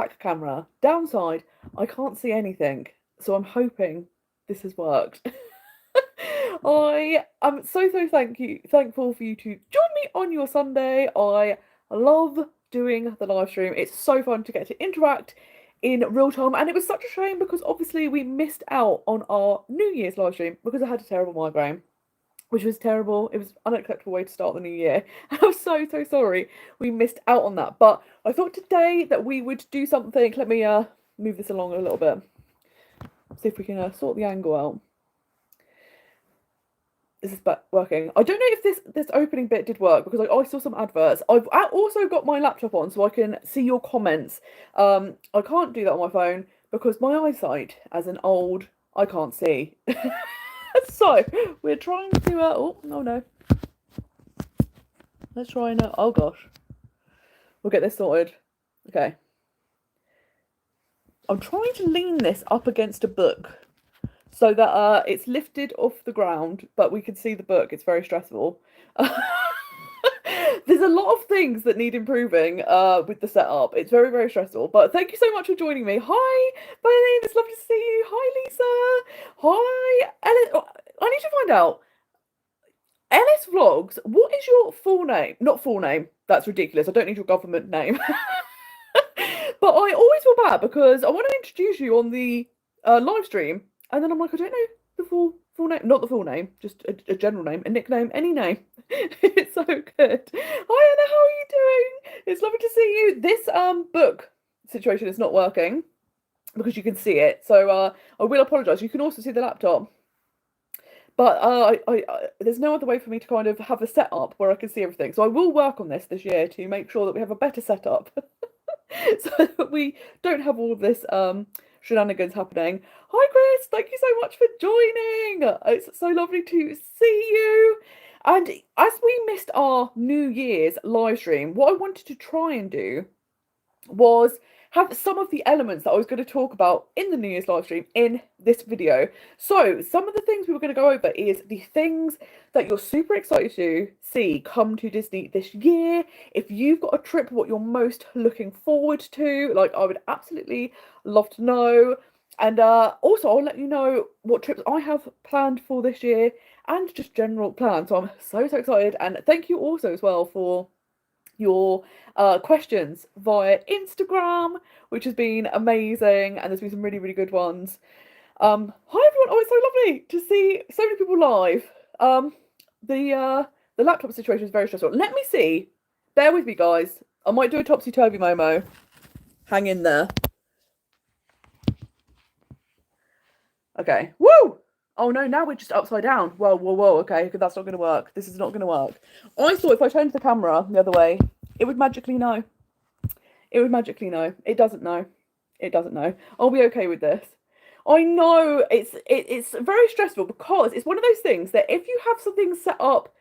back camera. Downside, I can't see anything. So I'm hoping this has worked. I am so thankful for you to join me on your Sunday. I love doing the live stream. It's so fun to get to interact in real time, and it was such a shame because obviously we missed out on our New Year's live stream because I had a terrible migraine, which was terrible. It was an unacceptable way to start the new year. I'm so sorry we missed out on that. But I thought today that we would do something. Let me move this along a little bit. See if we can sort the angle out. This is working. I don't know if this opening bit did work because I saw some adverts. I've also got my laptop on so I can see your comments. I can't do that on my phone because my eyesight, as an old, I can't see. So we're trying to. Oh no. Let's try and. Oh gosh. We'll get this sorted. Okay. I'm trying to lean this up against a book so that it's lifted off the ground, but we can see the book. It's very stressful. There's a lot of things that need improving with the setup. It's very stressful. But thank you so much for joining me. Hi, Berlin. It's lovely to see you. Hi, Lisa. Hi, Ellis. I need to find out. Ellis Vlogs, what is your full name? Not full name. That's ridiculous. I don't need your government name. But I always feel bad because I want to introduce you on the live stream, and then I'm like, I don't know the full name, not the full name, just a general name, a nickname, any name. It's so good. Hi Anna, how are you doing? It's lovely to see you. This book situation is not working because you can see it, so I will apologise. You can also see the laptop. But there's no other way for me to kind of have a setup where I can see everything. So I will work on this year to make sure that we have a better setup. So that we don't have all of this shenanigans happening. Hi Chris, thank you so much for joining. It's so lovely to see you. And as we missed our New Year's live stream, what I wanted to try and do was have some of the elements that I was going to talk about in the New Year's live stream in this video. So some of the things we were going to go over is the things that you're super excited to see come to Disney this year. If you've got a trip, what you're most looking forward to, like I would absolutely love to know. And also I'll let you know what trips I have planned for this year and just general plans. So I'm so excited, and thank you also as well for your questions via Instagram, which has been amazing, and there's been some really good ones. Hi everyone. Oh, it's so lovely to see so many people live. The laptop situation is very stressful. Let me see. Bear with me, guys. I might do a topsy-turvy Momo. Hang in there. Okay. Woo! Oh no, now we're just upside down. Whoa, okay, that's not going to work. This is not going to work. I thought if I turned the camera the other way, it would magically know. It would magically know. It doesn't know. It doesn't know. I'll be okay with this. I know it's very stressful because it's one of those things that if you have something set up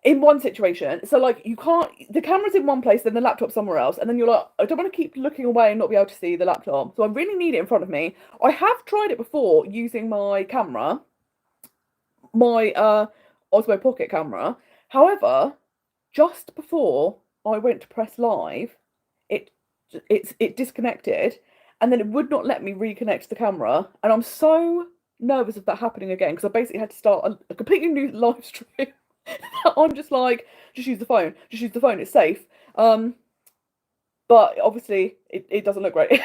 in one situation, so like you can't, the camera's in one place, then the laptop's somewhere else, and then you're like, I don't want to keep looking away and not be able to see the laptop, so I really need it in front of me. I have tried it before using my camera, my Osmo Pocket camera. However, just before I went to press live, it disconnected, and then it would not let me reconnect the camera, and I'm so nervous of that happening again because I basically had to start a completely new live stream. I'm just like, just use the phone, it's safe. But obviously it doesn't look great.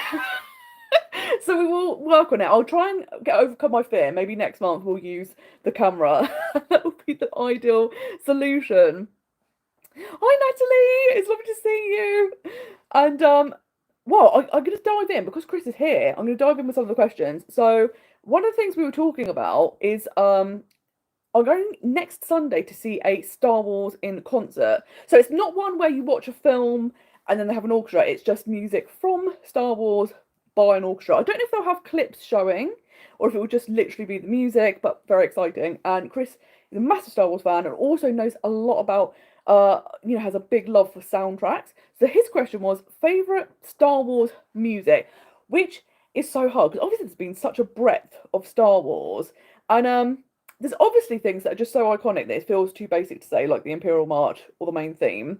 So we will work on it. I'll try and overcome my fear. Maybe next month we'll use the camera. That would be the ideal solution. Hi Natalie, it's lovely to see you. And well, I'm going to dive in because Chris is here. I'm going to dive in with some of the questions. So one of the things we were talking about is I'm going next Sunday to see a Star Wars in concert. So it's not one where you watch a film and then they have an orchestra. It's just music from Star Wars by an orchestra. I don't know if they'll have clips showing or if it will just literally be the music, but very exciting. And Chris is a massive Star Wars fan and also knows a lot about, has a big love for soundtracks. So his question was favourite Star Wars music, which is so hard because obviously there's been such a breadth of Star Wars. And there's obviously things that are just so iconic that it feels too basic to say, like the Imperial March or the main theme.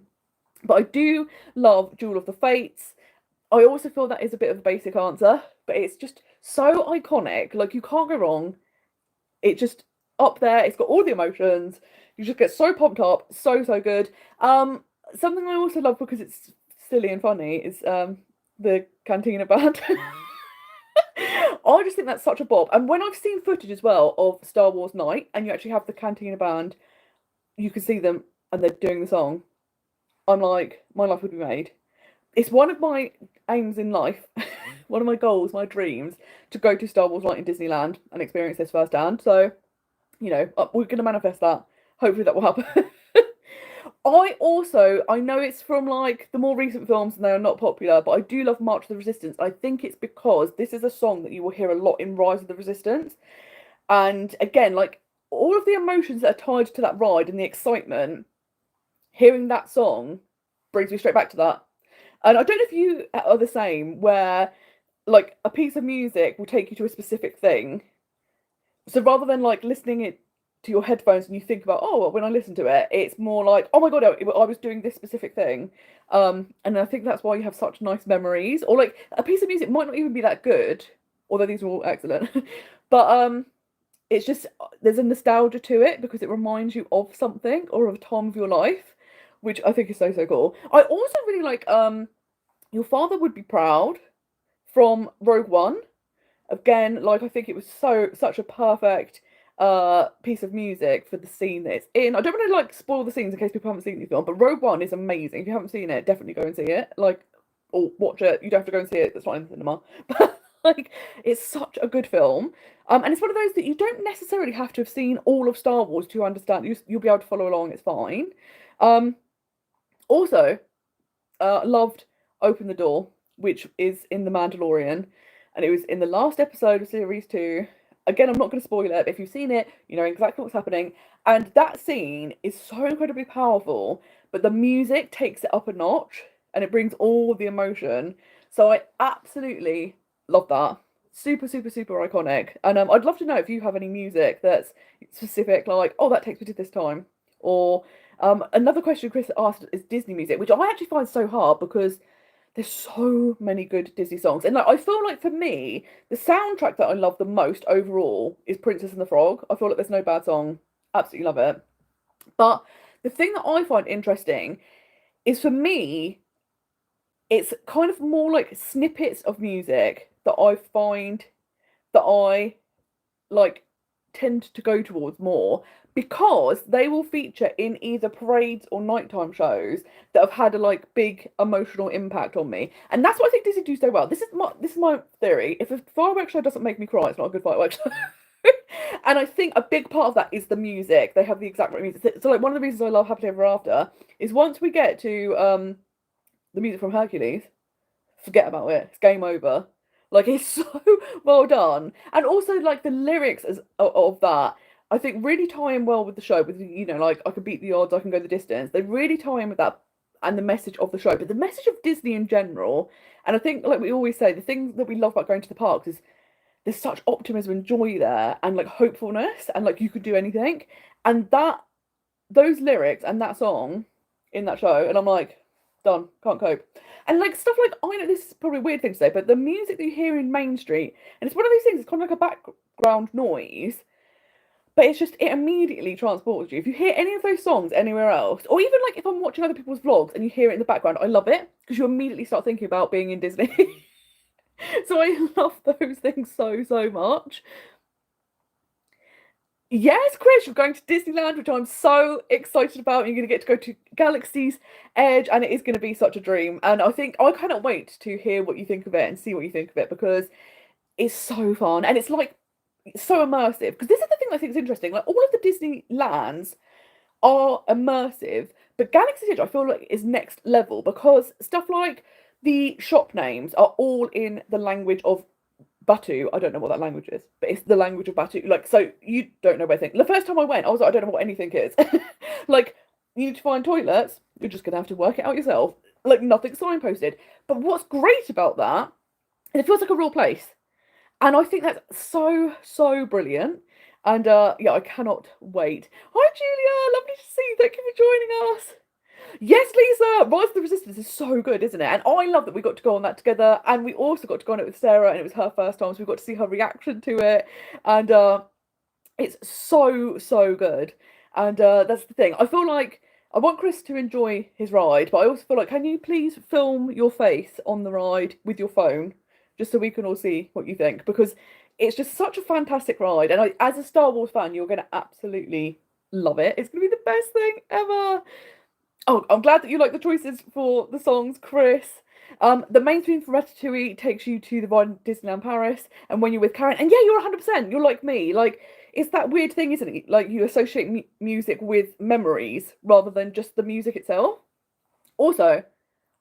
But I do love Duel of the Fates. I also feel that is a bit of a basic answer, but it's just so iconic. Like, you can't go wrong. It just up there. It's got all the emotions. You just get so pumped up. So, so good. Something I also love because it's silly and funny is the Cantina band. I just think that's such a bop. And when I've seen footage as well of Star Wars Night, and you actually have the Cantina band, you can see them and they're doing the song. I'm like, my life would be made. It's one of my aims in life, one of my goals, my dreams, to go to Star Wars Night in Disneyland and experience this firsthand. So, we're going to manifest that. Hopefully that will happen. I know it's from like the more recent films and they are not popular, but I do love March of the Resistance. I think it's because this is a song that you will hear a lot in Rise of the Resistance. And again, like all of the emotions that are tied to that ride and the excitement, hearing that song brings me straight back to that. And I don't know if you are the same, where like a piece of music will take you to a specific thing. So rather than like listening it to your headphones and you think about, oh, well, when I listen to it, it's more like, oh my god, I was doing this specific thing. And I think that's why you have such nice memories. Or like a piece of music might not even be that good, although these are all excellent. But it's just there's a nostalgia to it because it reminds you of something or of a time of your life, which I think is so so cool. I also really like Your Father Would Be Proud from Rogue One. Again, like I think it was such a perfect piece of music for the scene that it's in. I don't want to like spoil the scenes in case people haven't seen the film, but Rogue One is amazing. If you haven't seen it, definitely go and see it. Like, or watch it. You don't have to go and see it. It's not in the cinema. But like, it's such a good film. And it's one of those that you don't necessarily have to have seen all of Star Wars to understand. You'll be able to follow along. It's fine. Also, loved Open the Door, which is in The Mandalorian, and it was in the last episode of Series 2. Again, I'm not going to spoil it, but if you've seen it, you know exactly what's happening. And that scene is so incredibly powerful, but the music takes it up a notch, and it brings all the emotion. So I absolutely love that. Super, super, super iconic. And I'd love to know if you have any music that's specific, like, oh, that takes me to this time. Or another question Chris asked is Disney music, which I actually find so hard because there's so many good Disney songs. And like I feel like for me, the soundtrack that I love the most overall is Princess and the Frog. I feel like there's no bad song. Absolutely love it. But the thing that I find interesting is for me, it's kind of more like snippets of music that I find that I like tend to go towards more because they will feature in either parades or nighttime shows that have had a like big emotional impact on me. And that's what I think Disney do so well. This is my theory. If a fireworks show doesn't make me cry, it's not a good fireworks show. And I think a big part of that is the music. They have the exact right music. So like one of the reasons I love Happily Ever After is once we get to the music from Hercules, forget about it. It's game over. Like it's so well done, and also like the lyrics of that, I think really tie in well with the show. With like I can beat the odds, I can go the distance. They really tie in with that and the message of the show, but the message of Disney in general. And I think, like we always say, the thing that we love about going to the parks is there's such optimism and joy there, and like hopefulness, and like you could do anything. And those lyrics and that song in that show, and I'm like, done, can't cope. And like stuff like, I know this is probably a weird thing to say, but the music that you hear in Main Street, and it's one of those things, it's kind of like a background noise, but it's just, it immediately transports you. If you hear any of those songs anywhere else, or even like if I'm watching other people's vlogs and you hear it in the background, I love it, because you immediately start thinking about being in Disney. So I love those things so, so much. Yes, Chris, you're going to Disneyland, which I'm so excited about. You're going to get to go to Galaxy's Edge, and it is going to be such a dream. And I think I cannot wait to hear what you think of it and see what you think of it, because it's so fun and it's like so immersive. Because this is the thing I think is interesting. Like all of the Disneylands are immersive, but Galaxy's Edge I feel like is next level, because stuff like the shop names are all in the language of Batu. I don't know what that language is, but it's the language of Batu. Like, so you don't know anything. The first time I went, I was like, I don't know what anything is. Like, you need to find toilets. You're just going to have to work it out yourself. Like, nothing signposted. But what's great about that is it feels like a real place. And I think that's so, so brilliant. And yeah, I cannot wait. Hi, Julia. Lovely to see you. Thank you for joining us. Yes, Lisa! Rise of the Resistance is so good, isn't it? And I love that we got to go on that together, and we also got to go on it with Sarah, and it was her first time, so we got to see her reaction to it, and it's so, so good. And that's the thing. I feel like I want Chris to enjoy his ride, but I also feel like, can you please film your face on the ride with your phone, just so we can all see what you think? Because it's just such a fantastic ride, and as a Star Wars fan, you're going to absolutely love it. It's going to be the best thing ever. Oh, I'm glad that you like the choices for the songs, Chris. The main theme for Ratatouille takes you to the ride in Disneyland Paris, and when you're with Karen, and yeah, you're 100%. You're like me. Like it's that weird thing, isn't it? Like you associate music with memories rather than just the music itself. Also,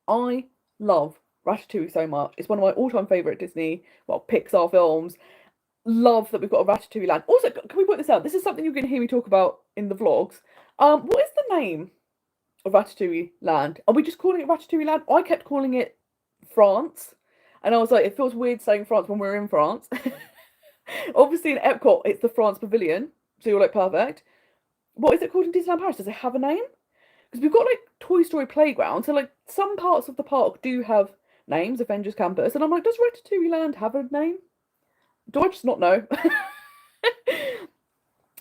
I love Ratatouille so much. It's one of my all-time favorite Disney, well, Pixar films. Love that we've got a Ratatouille land. Also, can we point this out? This is something you're going to hear me talk about in the vlogs. What is the name of Ratatouille Land? Are we just calling it Ratatouille Land? I kept calling it France, and I was like, it feels weird saying France when we're in France. Obviously, in Epcot, it's the France Pavilion, so you're like, perfect. What is it called in Disneyland Paris? Does it have a name? Because we've got like Toy Story Playground, so like some parts of the park do have names, Avengers Campus, and I'm like, does Ratatouille Land have a name? Do I just not know?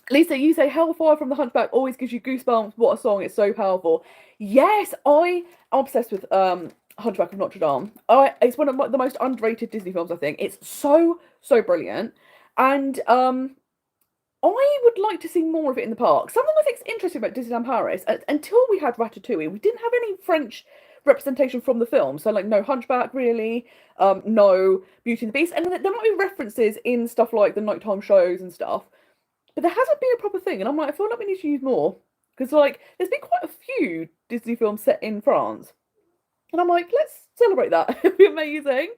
Lisa, you say Hellfire from the Hunchback always gives you goosebumps. What a song, it's so powerful. Yes, I'm obsessed with Hunchback of Notre Dame. It's one of the most underrated Disney films, I think. It's so, so brilliant. And I would like to see more of it in the park. Something I think is interesting about Disneyland Paris, until we had Ratatouille, we didn't have any French representation from the film. So like no Hunchback really, no Beauty and the Beast. And there might be references in stuff like the nighttime shows and stuff. But there hasn't been a proper thing, and I'm like, I feel like we need to use more. Because, like, there's been quite a few Disney films set in France. And I'm like, let's celebrate that. It'd be amazing.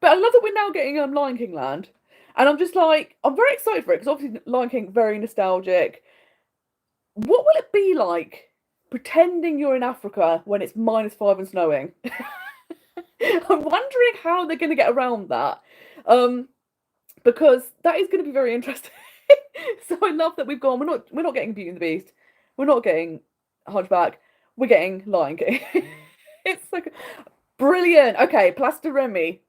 But I love that we're now getting Lion King Land. And I'm just like, I'm very excited for it, because obviously Lion King, very nostalgic. What will it be like pretending you're in Africa when it's -5 and snowing? I'm wondering how they're going to get around that. Because that is going to be very interesting. So I love that we've gone. We're not getting Beauty and the Beast. We're not getting Hunchback. We're getting Lion King. It's like brilliant. Okay, Plaster Remy.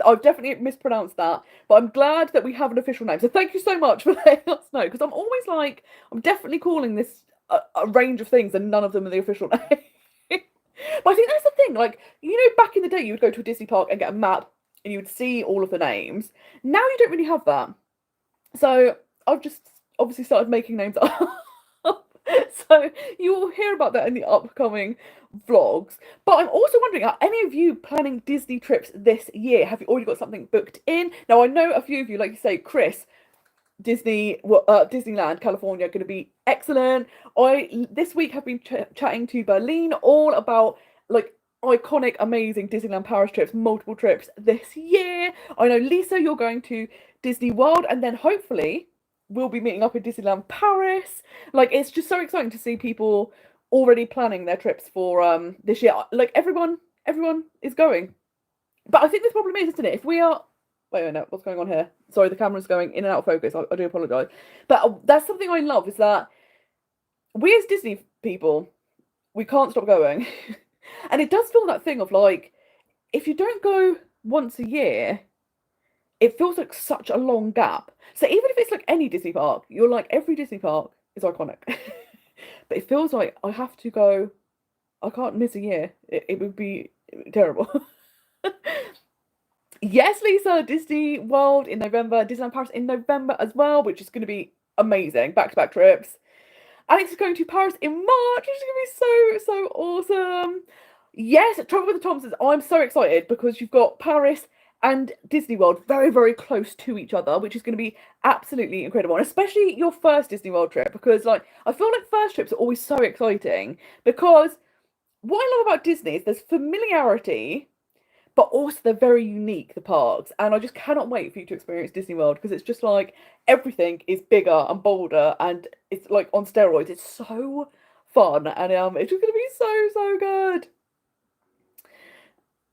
I've definitely mispronounced that, but I'm glad that we have an official name. So thank you so much for letting us know. Because I'm always like, I'm definitely calling this a range of things, and none of them are the official name. But I think that's the thing. Like, you know, back in the day, you would go to a Disney park and get a map, and you would see all of the names. Now you don't really have that. So I've just obviously started making names up. So you will hear about that in the upcoming vlogs. But I'm also wondering, are any of you planning Disney trips this year? Have you already got something booked in? Now, I know a few of you, like you say, Chris, Disneyland, California, going to be excellent. I this week have been chatting to Berlin all about like iconic, amazing Disneyland Paris trips, multiple trips this year. I know, Lisa, you're going to Disney World, and then hopefully we'll be meeting up in Disneyland Paris. Like, it's just so exciting to see people already planning their trips for this year. Like, everyone is going. But I think this problem is, isn't it? If we are... Wait a minute, what's going on here? Sorry, the camera's going in and out of focus. I do apologise. But that's something I love, is that we as Disney people, we can't stop going. And it does feel that thing of, like, if you don't go once a year, it feels like such a long gap. So even if it's like any Disney park, you're like, every Disney park is iconic. But it feels like I have to go, I can't miss a year. It would be terrible. Yes, Lisa, Disney World in November, Disneyland Paris in November as well, which is going to be amazing. Back-to-back trips. Alex is going to Paris in March, which is going to be so awesome. Yes, Travel with the Thompsons. I'm so excited because you've got Paris and Disney World very, very close to each other, which is going to be absolutely incredible. And especially your first Disney World trip, because like I feel like first trips are always so exciting, because what I love about Disney is there's familiarity, but also they're very unique, the parks. And I just cannot wait for you to experience Disney World, because it's just like everything is bigger and bolder, and it's like on steroids. It's so fun, and it's just going to be so, so good.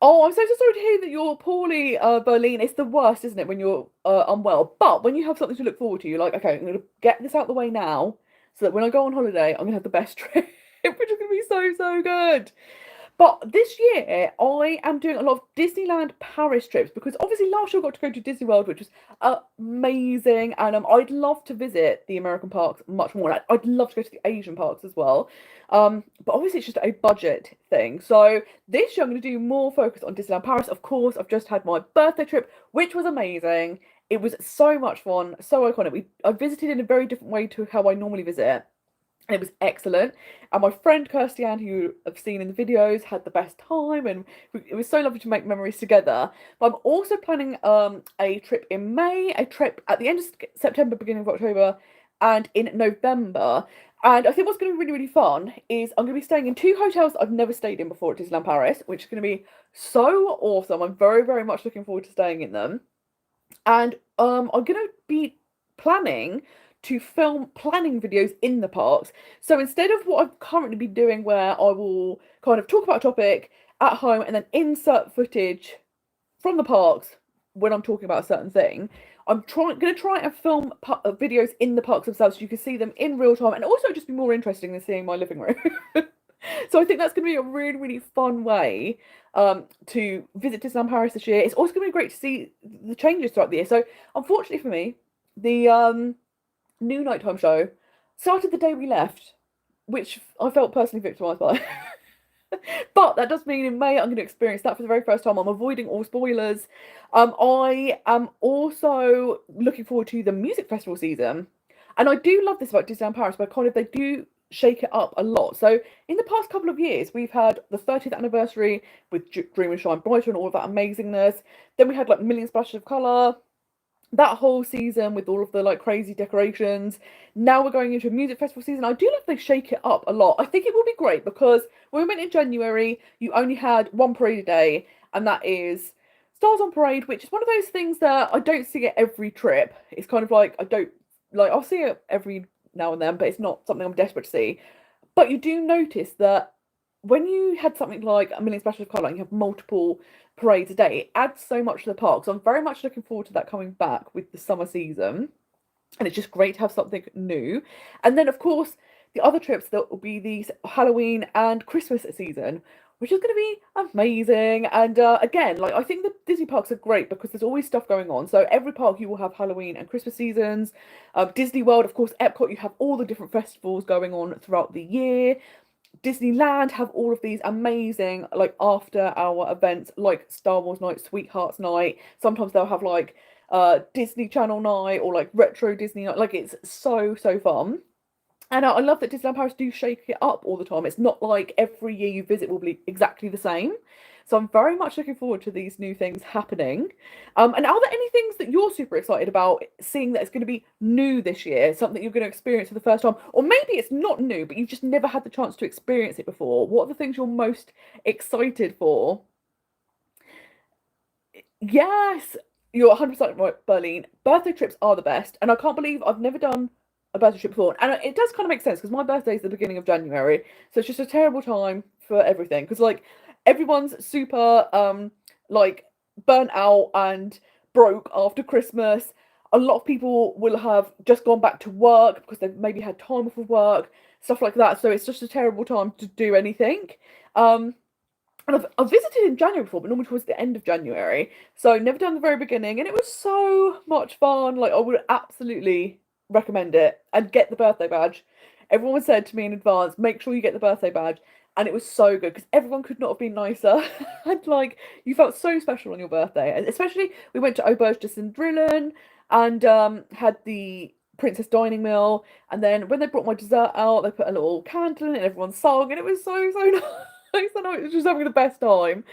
Oh, I'm so sorry to hear that you're poorly, Berlin. It's the worst, isn't it, when you're unwell? But when you have something to look forward to, you're like, okay, I'm going to get this out the way now, so that when I go on holiday, I'm going to have the best trip. which is going to be so good. But this year, I am doing a lot of Disneyland Paris trips because obviously last year I got to go to Disney World, which was amazing, and I'd love to visit the American parks much more. I'd love to go to the Asian parks as well, but obviously it's just a budget thing. So this year I'm going to do more focus on Disneyland Paris. Of course, I've just had my birthday trip, which was amazing. It was so much fun, so iconic. I visited in a very different way to how I normally visit. It was excellent, and my friend Kirsty Ann, who I've seen in the videos, had the best time, and it was so lovely to make memories together. But I'm also planning a trip in May, a trip at the end of September, beginning of October, and in November. And I think what's going to be really fun is I'm going to be staying in 2 hotels that I've never stayed in before at Disneyland Paris, which is going to be so awesome. I'm very much looking forward to staying in them. And I'm going to be planning to film planning videos in the parks. So instead of what I've currently been doing where I will kind of talk about a topic at home and then insert footage from the parks when I'm talking about a certain thing, I'm going to try and film videos in the parks themselves so you can see them in real time, and also just be more interesting than seeing my living room. So I think that's going to be a really fun way to visit Disneyland Paris this year. It's also going to be great to see the changes throughout the year. So unfortunately for me, the new nighttime show started the day we left, which I felt personally victimised by. But that does mean in May I'm going to experience that for the very first time. I'm avoiding all spoilers. I am also looking forward to the music festival season, and I do love this about Disneyland Paris, where kind of they do shake it up a lot. So in the past couple of years, we've had the 30th anniversary with Dream and Shine Brighter and all of that amazingness. Then we had like Million Splashes of Colour, that whole season with all of the like crazy decorations. Now we're going into a music festival season. I do love they shake it up a lot. I think it will be great because when we went in January, you only had one parade a day, and that is Stars on Parade, which is one of those things that I don't see at every trip. It's kind of like I'll see it every now and then, but it's not something I'm desperate to see. But you do notice that when you had something like a Million Splashes of Colour and you have multiple parades a day, it adds so much to the park. So I'm very much looking forward to that coming back with the summer season. And it's just great to have something new. And then, of course, the other trips that will be the Halloween and Christmas season, which is going to be amazing. And again, like I think the Disney parks are great because there's always stuff going on. So every park you will have Halloween and Christmas seasons. Disney World, of course, Epcot, you have all the different festivals going on throughout the year. Disneyland have all of these amazing like after hour events like Star Wars night, Sweethearts night. Sometimes they'll have like Disney Channel night or like retro Disney night. Like it's so fun. And I love that Disneyland Paris do shake it up all the time. It's not like every year you visit will be exactly the same. So I'm very much looking forward to these new things happening. And are there any things that you're super excited about seeing that it's going to be new this year? Something you're going to experience for the first time? Or maybe it's not new, but you've just never had the chance to experience it before. What are the things you're most excited for? Yes, you're 100% right, Berlin. Birthday trips are the best. And I can't believe I've never done a birthday trip before. And it does kind of make sense because my birthday is the beginning of January. So it's just a terrible time for everything. Because like everyone's super like burnt out and broke after Christmas. A lot of people will have just gone back to work because they've maybe had time off of work, stuff like that. So it's just a terrible time to do anything. And I've visited in January before, but normally towards the end of January. So never done the very beginning, and it was so much fun. Like I would absolutely recommend it, and get the birthday badge. Everyone said to me in advance, make sure you get the birthday badge. And it was so good because everyone could not have been nicer. And like you felt so special on your birthday. And especially we went to Auberge de Cendrillon and had the Princess Dining Meal. And then when they brought my dessert out, they put a little candle in it and everyone sang, and it was so nice. I know, it was just having the best time.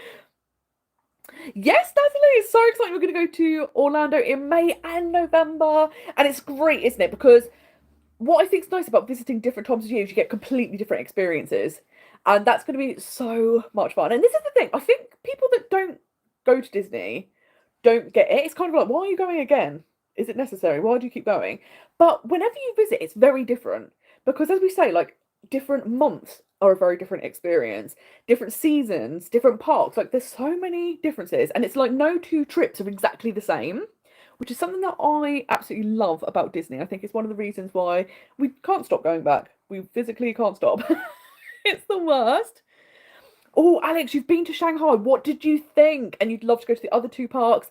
Yes, definitely. It's so exciting. We're going to go to Orlando in May and November. And it's great, isn't it? Because what I think is nice about visiting different times of year is you get completely different experiences. And that's going to be so much fun. And this is the thing. I think people that don't go to Disney don't get it. It's kind of like, why are you going again? Is it necessary? Why do you keep going? But whenever you visit, it's very different. Because as we say, like, different months are a very different experience. Different seasons, different parks. Like, there's so many differences. And it's like no 2 trips are exactly the same, which is something that I absolutely love about Disney. I think it's one of the reasons why we can't stop going back. We physically can't stop. It's the worst. Oh, Alex, you've been to Shanghai. What did you think? And you'd love to go to the other two parks.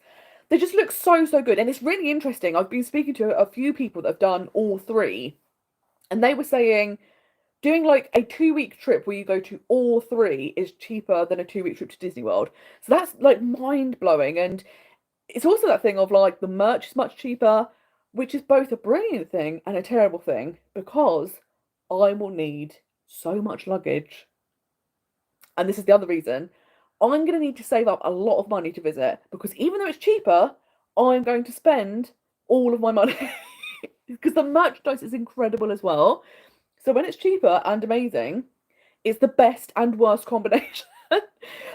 They just look so, so good. And it's really interesting. I've been speaking to a few people that have done all three, and they were saying doing like a 2 week trip where you go to all three is cheaper than a 2 week trip to Disney World. So that's like mind blowing. And it's also that thing of like the merch is much cheaper, which is both a brilliant thing and a terrible thing because I will need so much luggage. And this is the other reason I'm going to need to save up a lot of money to visit because even though it's cheaper, I'm going to spend all of my money because the merchandise is incredible as well. So when it's cheaper and amazing, it's the best and worst combination.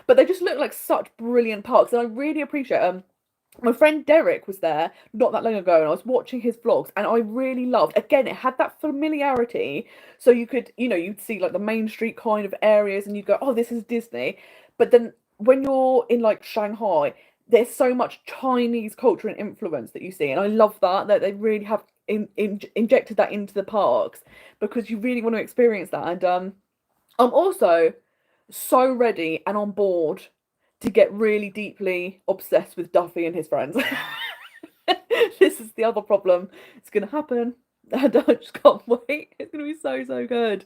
But they just look like such brilliant parks, and I really appreciate my friend Derek was there not that long ago, and I was watching his vlogs, and I really loved. Again, it had that familiarity, so you could, you'd see like the main street kind of areas, and you'd go, "Oh, this is Disney." But then when you're in like Shanghai, there's so much Chinese culture and influence that you see, and I love that they really have injected that into the parks because you really want to experience that. And I'm also so ready and on board to get really deeply obsessed with Duffy and his friends. This is the other problem. It's going to happen. And I just can't wait. It's going to be so, so good.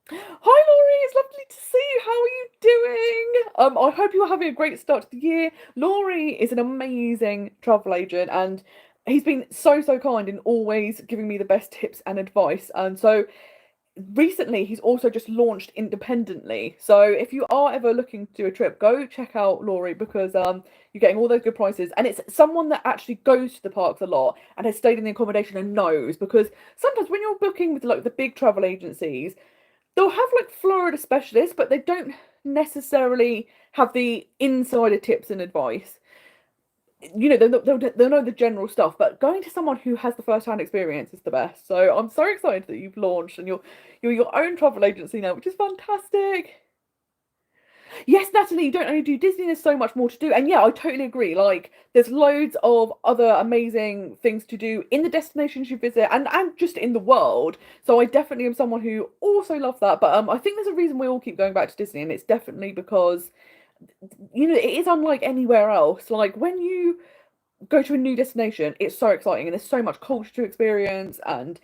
Hi, Laurie. It's lovely to see you. How are you doing? I hope you're having a great start to the year. Laurie is an amazing travel agent, and he's been so, so kind in always giving me the best tips and advice. And so recently he's also just launched independently, so if you are ever looking to do a trip, go check out Laurie because you're getting all those good prices, and it's someone that actually goes to the parks a lot and has stayed in the accommodation and knows, because sometimes when you're booking with like the big travel agencies, they'll have like Florida specialists, but they don't necessarily have the insider tips and advice. They'll know the general stuff, but going to someone who has the first-hand experience is the best. So I'm so excited that you've launched and you're your own travel agency now, which is fantastic. Yes, Natalie, you don't only do Disney, there's so much more to do. And yeah, I totally agree. Like, there's loads of other amazing things to do in the destinations you visit and just in the world. So I definitely am someone who also loves that. But I think there's a reason we all keep going back to Disney, and it's definitely because it is unlike anywhere else. Like when you go to a new destination, it's so exciting, and there's so much culture to experience, and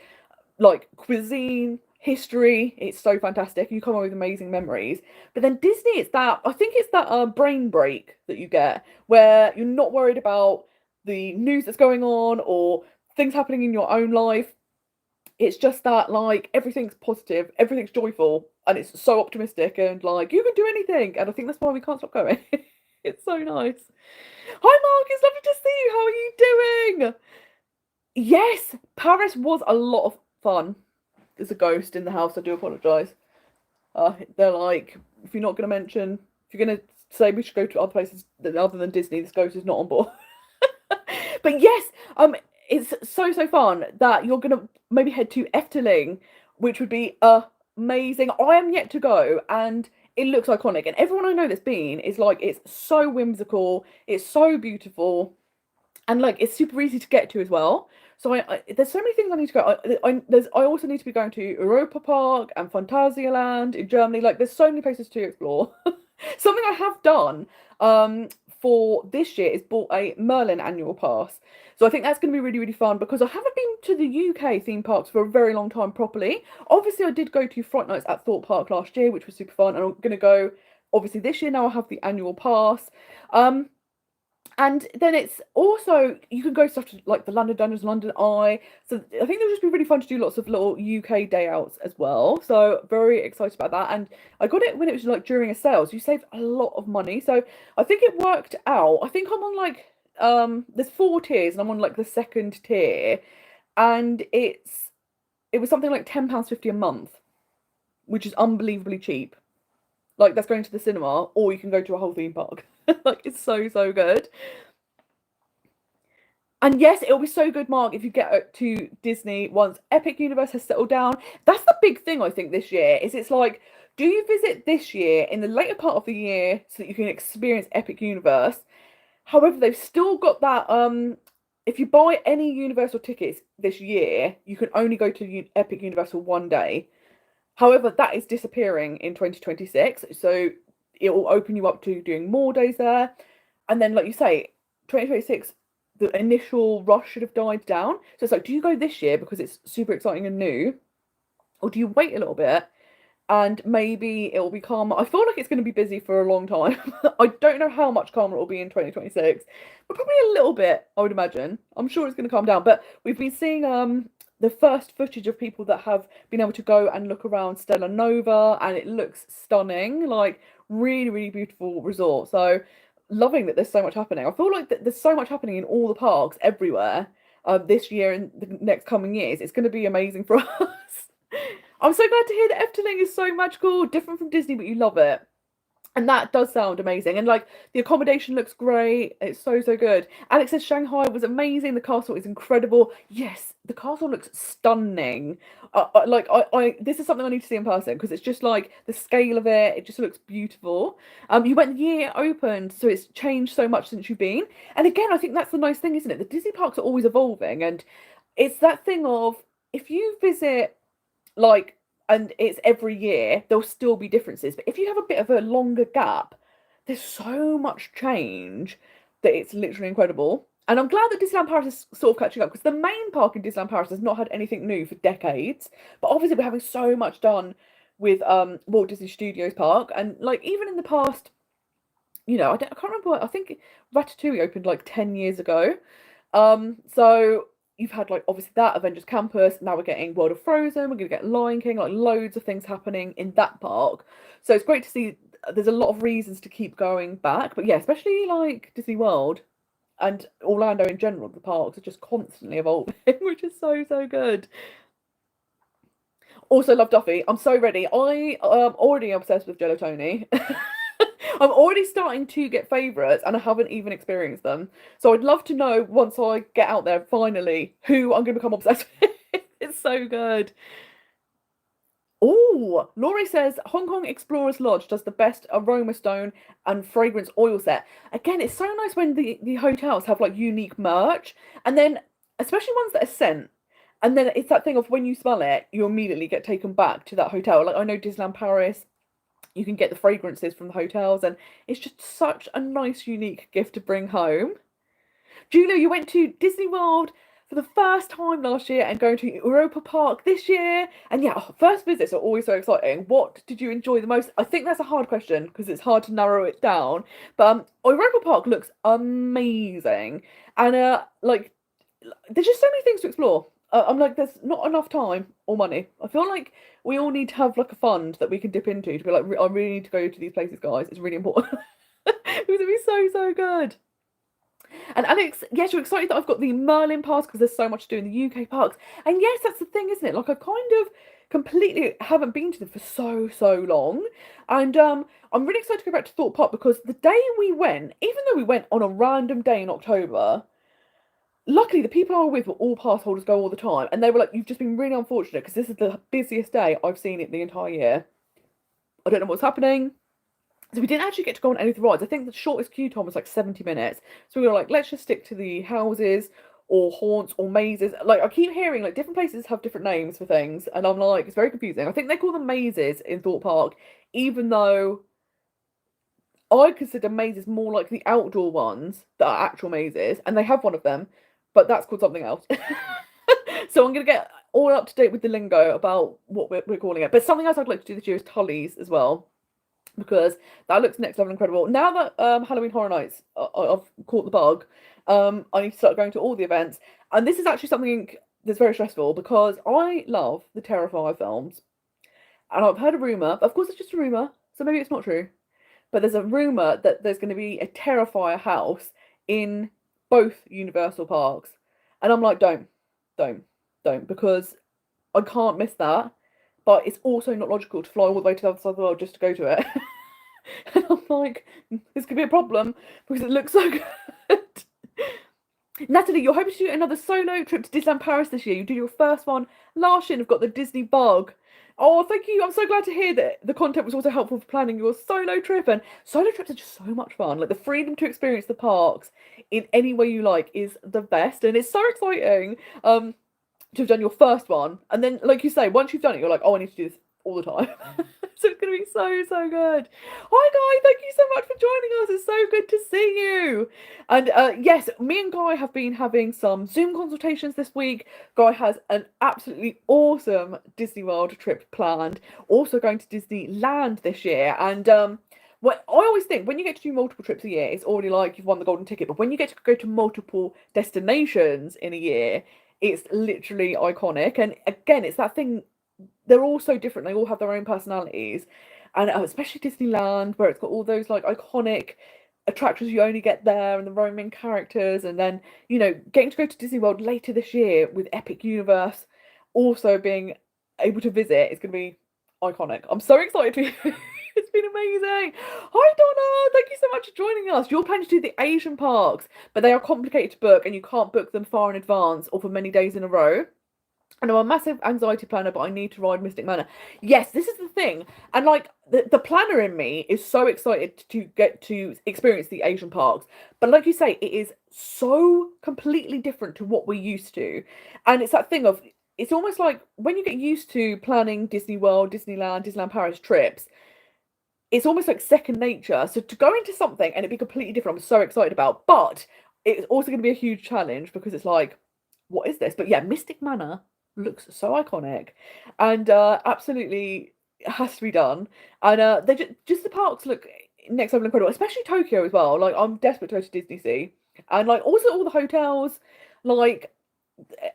like cuisine, history. It's so fantastic. You come up with amazing memories. But then Disney, I think it's that brain break that you get where you're not worried about the news that's going on or things happening in your own life. It's just that like everything's positive, everything's joyful, and it's so optimistic, and like you can do anything. And I think that's why we can't stop going. It's so nice. Hi Mark, it's lovely to see you. How are you doing? Yes, Paris was a lot of fun. There's a ghost in the house. I do apologise. They're like, if you're going to say we should go to other places other than Disney, this ghost is not on board. But yes, it's so, so fun that you're going to maybe head to Efteling, which would be amazing. I am yet to go, and it looks iconic. And everyone I know that's been is like, it's so whimsical, it's so beautiful, and like it's super easy to get to as well. So there's so many things I need to go. I also need to be going to Europa Park and Phantasialand in Germany. Like there's so many places to explore. Something I have done for this year is bought a Merlin annual pass. So I think that's going to be really, really fun because I haven't been to the UK theme parks for a very long time properly. Obviously, I did go to Fright Nights at Thorpe Park last year, which was super fun. And I'm going to go, obviously, this year now I have the annual pass. And then it's also, you can go stuff to like the London Dungeons, London Eye. So I think it'll just be really fun to do lots of little UK day outs as well. So very excited about that. And I got it when it was like during a sale. So you save a lot of money. So I think it worked out. I think I'm on like, there's 4 tiers and I'm on like the second tier. And it was something like £10.50 a month, which is unbelievably cheap. Like that's going to the cinema, or you can go to a whole theme park. Like it's so, so good. And yes, it'll be so good, Mark, if you get to Disney once Epic Universe has settled down. That's the big thing, I think, this year, is it's like, do you visit this year in the later part of the year so that you can experience Epic Universe? However, they've still got that, if you buy any Universal tickets this year, you can only go to Epic Universe for one day. However, that is disappearing in 2026. So it will open you up to doing more days there. And then, like you say, 2026, the initial rush should have died down. So it's like, do you go this year because it's super exciting and new? Or do you wait a little bit and maybe it'll be calmer? I feel like it's going to be busy for a long time. I don't know how much calmer it will be in 2026, but probably a little bit, I would imagine. I'm sure it's going to calm down. But we've been seeing the first footage of people that have been able to go and look around Stella Nova, and it looks stunning, like really, really beautiful resort. So loving that there's so much happening. I feel like there's so much happening in all the parks everywhere this year and the next coming years. It's going to be amazing for us. I'm so glad to hear that Efteling is so magical, different from Disney, but you love it. And that does sound amazing. And like the accommodation looks great. It's so, so good. Alex says Shanghai was amazing. The castle is incredible. Yes, the castle looks stunning. This is something I need to see in person because it's just like the scale of it. It just looks beautiful. You went the year it opened, so it's changed so much since you've been. And again, I think that's the nice thing, isn't it? The Disney parks are always evolving, and it's that thing of if you visit like and it's every year, there'll still be differences. But if you have a bit of a longer gap, there's so much change that it's literally incredible. And I'm glad that Disneyland Paris is sort of catching up because the main park in Disneyland Paris has not had anything new for decades. But obviously, we're having so much done with Walt Disney Studios Park, and like even in the past, I can't remember. I think Ratatouille opened like 10 years ago. So you've had like obviously that Avengers Campus. Now we're getting World of Frozen. We're going to get Lion King. Like loads of things happening in that park. So it's great to see. There's a lot of reasons to keep going back. But yeah, especially like Disney World and Orlando in general. The parks are just constantly evolving, which is so so good. Also love Duffy. I'm so ready. I am already obsessed with Gelatoni. I'm already starting to get favourites and I haven't even experienced them. So I'd love to know once I get out there finally who I'm going to become obsessed with. It's so good. Oh, Laurie says Hong Kong Explorers Lodge does the best aroma stone and fragrance oil set. Again, it's so nice when the hotels have like unique merch and then especially ones that are scent. And then it's that thing of when you smell it, you immediately get taken back to that hotel. Like I know Disneyland Paris, you can get the fragrances from the hotels, and it's just such a nice, unique gift to bring home. Julia, you went to Disney World for the first time last year and going to Europa Park this year. And yeah, first visits are always so exciting. What did you enjoy the most? I think that's a hard question because it's hard to narrow it down. But Europa Park looks amazing. And there's just so many things to explore. I'm like, there's not enough time or money. I feel like we all need to have like a fund that we can dip into to be like, I really need to go to these places, guys. It's really important because it'd be so so good. And Alex, yes, you're excited that I've got the Merlin pass because there's so much to do in the UK parks. And yes, that's the thing, isn't it? Like I kind of completely haven't been to them for so so long, and I'm really excited to go back to Thorpe Park because the day we went, even though we went on a random day in October. Luckily, the people I were with were all pass holders, go all the time, and they were like, "You've just been really unfortunate because this is the busiest day I've seen it the entire year. I don't know what's happening." So we didn't actually get to go on any of the rides. I think the shortest queue time was like 70 minutes. So we were like, let's just stick to the houses or haunts or mazes. Like I keep hearing like different places have different names for things, and I'm like, it's very confusing. I think they call them mazes in Thorpe Park, even though I consider mazes more like the outdoor ones that are actual mazes, and they have one of them. But that's called something else. So I'm going to get all up to date with the lingo about what we're calling it. But something else I'd like to do this year is Tully's as well, because that looks next level incredible. Now that Halloween Horror Nights, I've caught the bug, I need to start going to all the events. And this is actually something that's very stressful because I love the Terrifier films. And I've heard a rumour, of course it's just a rumour, so maybe it's not true. But there's a rumour that there's going to be a Terrifier house in both Universal parks. And I'm like, don't, because I can't miss that. But it's also not logical to fly all the way to the other side of the world just to go to it. And I'm like, this could be a problem because it looks so good. Natalie, you're hoping to do another solo trip to Disneyland Paris this year. You did your first one last year and have got the Disney bug. Oh, thank you. I'm so glad to hear that the content was also helpful for planning your solo trip. And solo trips are just so much fun. Like the freedom to experience the parks in any way you like is the best. And it's so exciting to have done your first one. And then, like you say, once you've done it, you're like, oh, I need to do this all the time. So it's going to be so good. Hi Guy, thank you so much for joining us. It's so good to see you. And yes, me and Guy have been having some Zoom consultations this week. Guy has an absolutely awesome Disney World trip planned. Also going to Disneyland this year. And what I always think, when you get to do multiple trips a year, it's already like you've won the golden ticket. But when you get to go to multiple destinations in a year, it's literally iconic. And again, it's that thing, they're all so different. They all have their own personalities. And especially Disneyland, where it's got all those like iconic attractions you only get there and the roaming characters. And then, you know, getting to go to Disney World later this year with Epic Universe also being able to visit is going to be iconic. I'm so excited for you. It's been amazing. Hi Donna, thank you so much for joining us. You're planning to do the Asian parks, but they are complicated to book and you can't book them far in advance or for many days in a row. And I'm a massive anxiety planner, but I need to ride Mystic Manor. Yes, this is the thing. And like the planner in me is so excited to get to experience the Asian parks. But like you say, it is so completely different to what we're used to. And it's that thing of, it's almost like when you get used to planning Disney World, Disneyland, Disneyland Paris trips, it's almost like second nature. So to go into something and it be completely different, I'm so excited about. But it's also going to be a huge challenge because it's like, what is this? But yeah, Mystic Manor looks so iconic and absolutely has to be done. And they just the parks look next level incredible, especially Tokyo as well. Like I'm desperate to go to Disney Sea, and like also all the hotels, like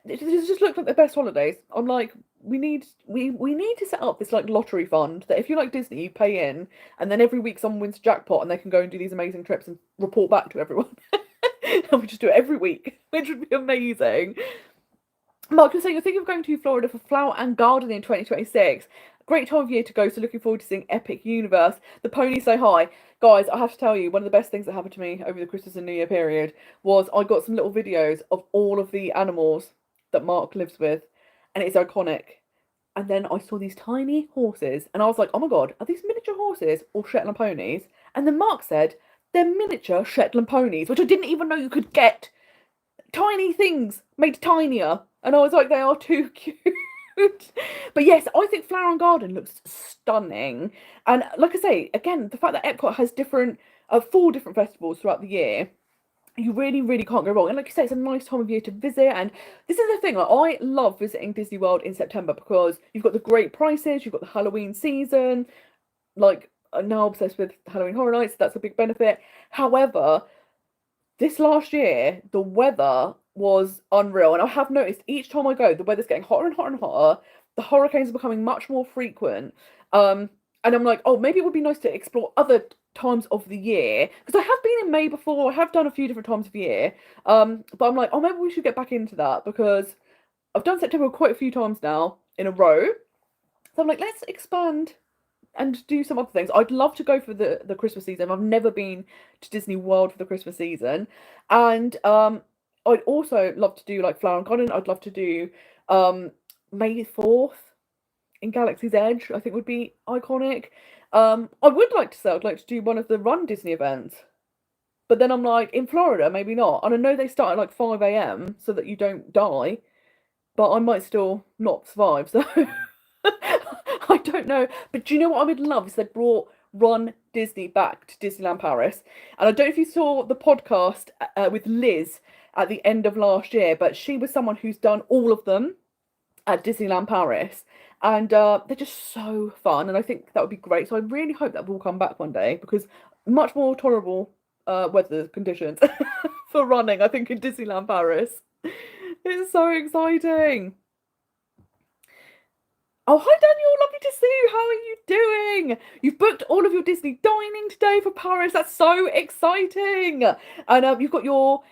it just looked like the best holidays. I'm like, we need to set up this like lottery fund that if you like Disney, you pay in, and then every week someone wins a jackpot and they can go and do these amazing trips and report back to everyone. And we just do it every week, which would be amazing. Mark, you're saying you're thinking of going to Florida for Flower and Garden in 2026. Great time of year to go, so looking forward to seeing Epic Universe. The ponies say hi. Guys, I have to tell you, one of the best things that happened to me over the Christmas and New Year period was I got some little videos of all of the animals that Mark lives with, and it's iconic. And then I saw these tiny horses, and I was like, oh my god, are these miniature horses or Shetland ponies? And then Mark said, they're miniature Shetland ponies, which I didn't even know you could get. Tiny things made tinier. And I was like, they are too cute. But yes, I think Flower and Garden looks stunning. And like I say, again, the fact that Epcot has different 4 different festivals throughout the year, you really can't go wrong. And like you say, it's a nice time of year to visit. And this is the thing, like, I love visiting Disney World in September because you've got the great prices, you've got the Halloween season. Like, I'm now obsessed with Halloween Horror Nights, so that's a big benefit. However, this last year, the weather was unreal. And I have noticed each time I go, the weather's getting hotter and hotter and hotter. The hurricanes are becoming much more frequent. And I'm like, oh, maybe it would be nice to explore other times of the year. Because I have been in May before. I have done a few different times of year. But I'm like, oh, maybe we should get back into that. Because I've done September quite a few times now in a row. So I'm like, let's expand and do some other things. I'd love to go for the Christmas season. I've never been to Disney World for the Christmas season. And I'd also love to do like Flower and Garden. I'd love to do May 4th in Galaxy's Edge. I think would be iconic. I would like to say I'd like to do one of the Run Disney events. But then I'm like, in Florida, maybe not. And I know they start at like 5 a.m. so that you don't die. But I might still not survive. So I don't know. But do you know what I would love is they brought Run Disney back to Disneyland Paris. And I don't know if you saw the podcast with Liz at the end of last year, but she was someone who's done all of them at Disneyland Paris. And they're just so fun. And I think that would be great. So I really hope that will come back one day because much more tolerable weather conditions for running, I think, in Disneyland Paris. It's so exciting. Oh, hi Daniel, lovely to see you. How are you doing? You've booked all of your Disney dining today for Paris. That's so exciting. And you've got your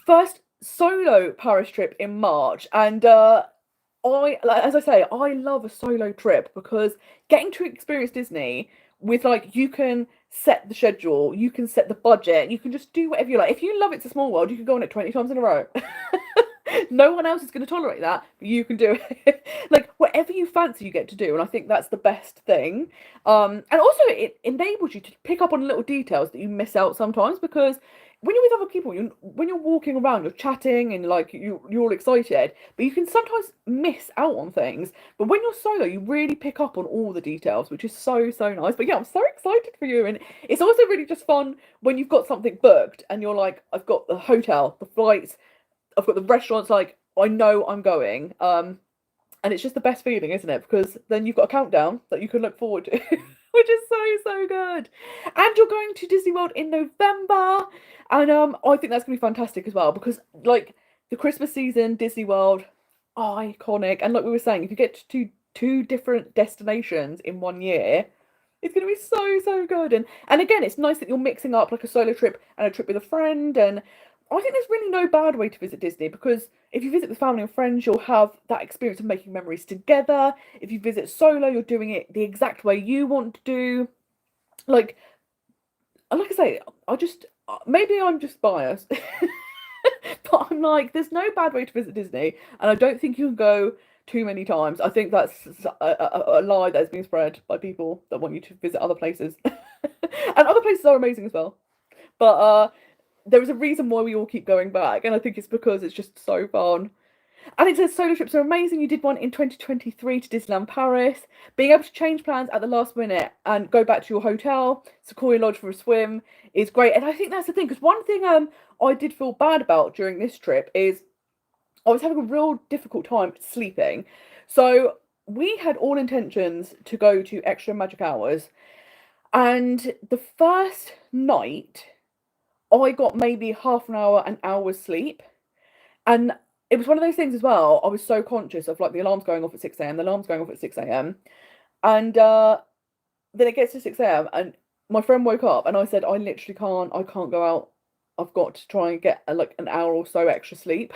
first solo Paris trip in March. And as I say, I love a solo trip because getting to experience Disney with like, you can set the schedule, you can set the budget, you can just do whatever you like. If you love It's a Small World, you can go on it 20 times in a row. No one else is going to tolerate that, but you can do it. Like, whatever you fancy, you get to do. And I think that's the best thing. And also, it enables you to pick up on little details that you miss out sometimes because when you're with other people, when you're walking around, you're chatting and like you're all excited, but you can sometimes miss out on things. But when you're solo, you really pick up on all the details, which is so, so nice. But yeah, I'm so excited for you. And it's also really just fun when you've got something booked and you're like, I've got the hotel, the flights, I've got the restaurants, like I know I'm going. And it's just the best feeling, isn't it? Because then you've got a countdown that you can look forward to, which is so, so good. And you're going to Disney World in November. And I think that's going to be fantastic as well because, like, the Christmas season, Disney World, iconic. And like we were saying, if you get to two different destinations in one year, it's going to be so, so good. And again, it's nice that you're mixing up like a solo trip and a trip with a friend. And I think there's really no bad way to visit Disney because if you visit with family and friends, you'll have that experience of making memories together. If you visit solo, you're doing it the exact way you want to do. Like I say, maybe I'm just biased, but I'm like, there's no bad way to visit Disney, and I don't think you can go too many times. I think that's a lie that's being spread by people that want you to visit other places, and other places are amazing as well. But there is a reason why we all keep going back, and I think it's because it's just so fun. And it says solo trips are amazing. You did one in 2023 to Disneyland Paris. Being able to change plans at the last minute and go back to your hotel, Sequoia Lodge for a swim is great. And I think that's the thing, because one thing I did feel bad about during this trip is I was having a real difficult time sleeping. So we had all intentions to go to Extra Magic Hours. And the first night, I got maybe half an hour's sleep. And it was one of those things as well. I was so conscious of like the alarms going off at 6 a.m. The alarm's going off at 6 a.m. And then it gets to 6 a.m. and my friend woke up and I said, I literally can't. I can't go out. I've got to try and get like an hour or so extra sleep.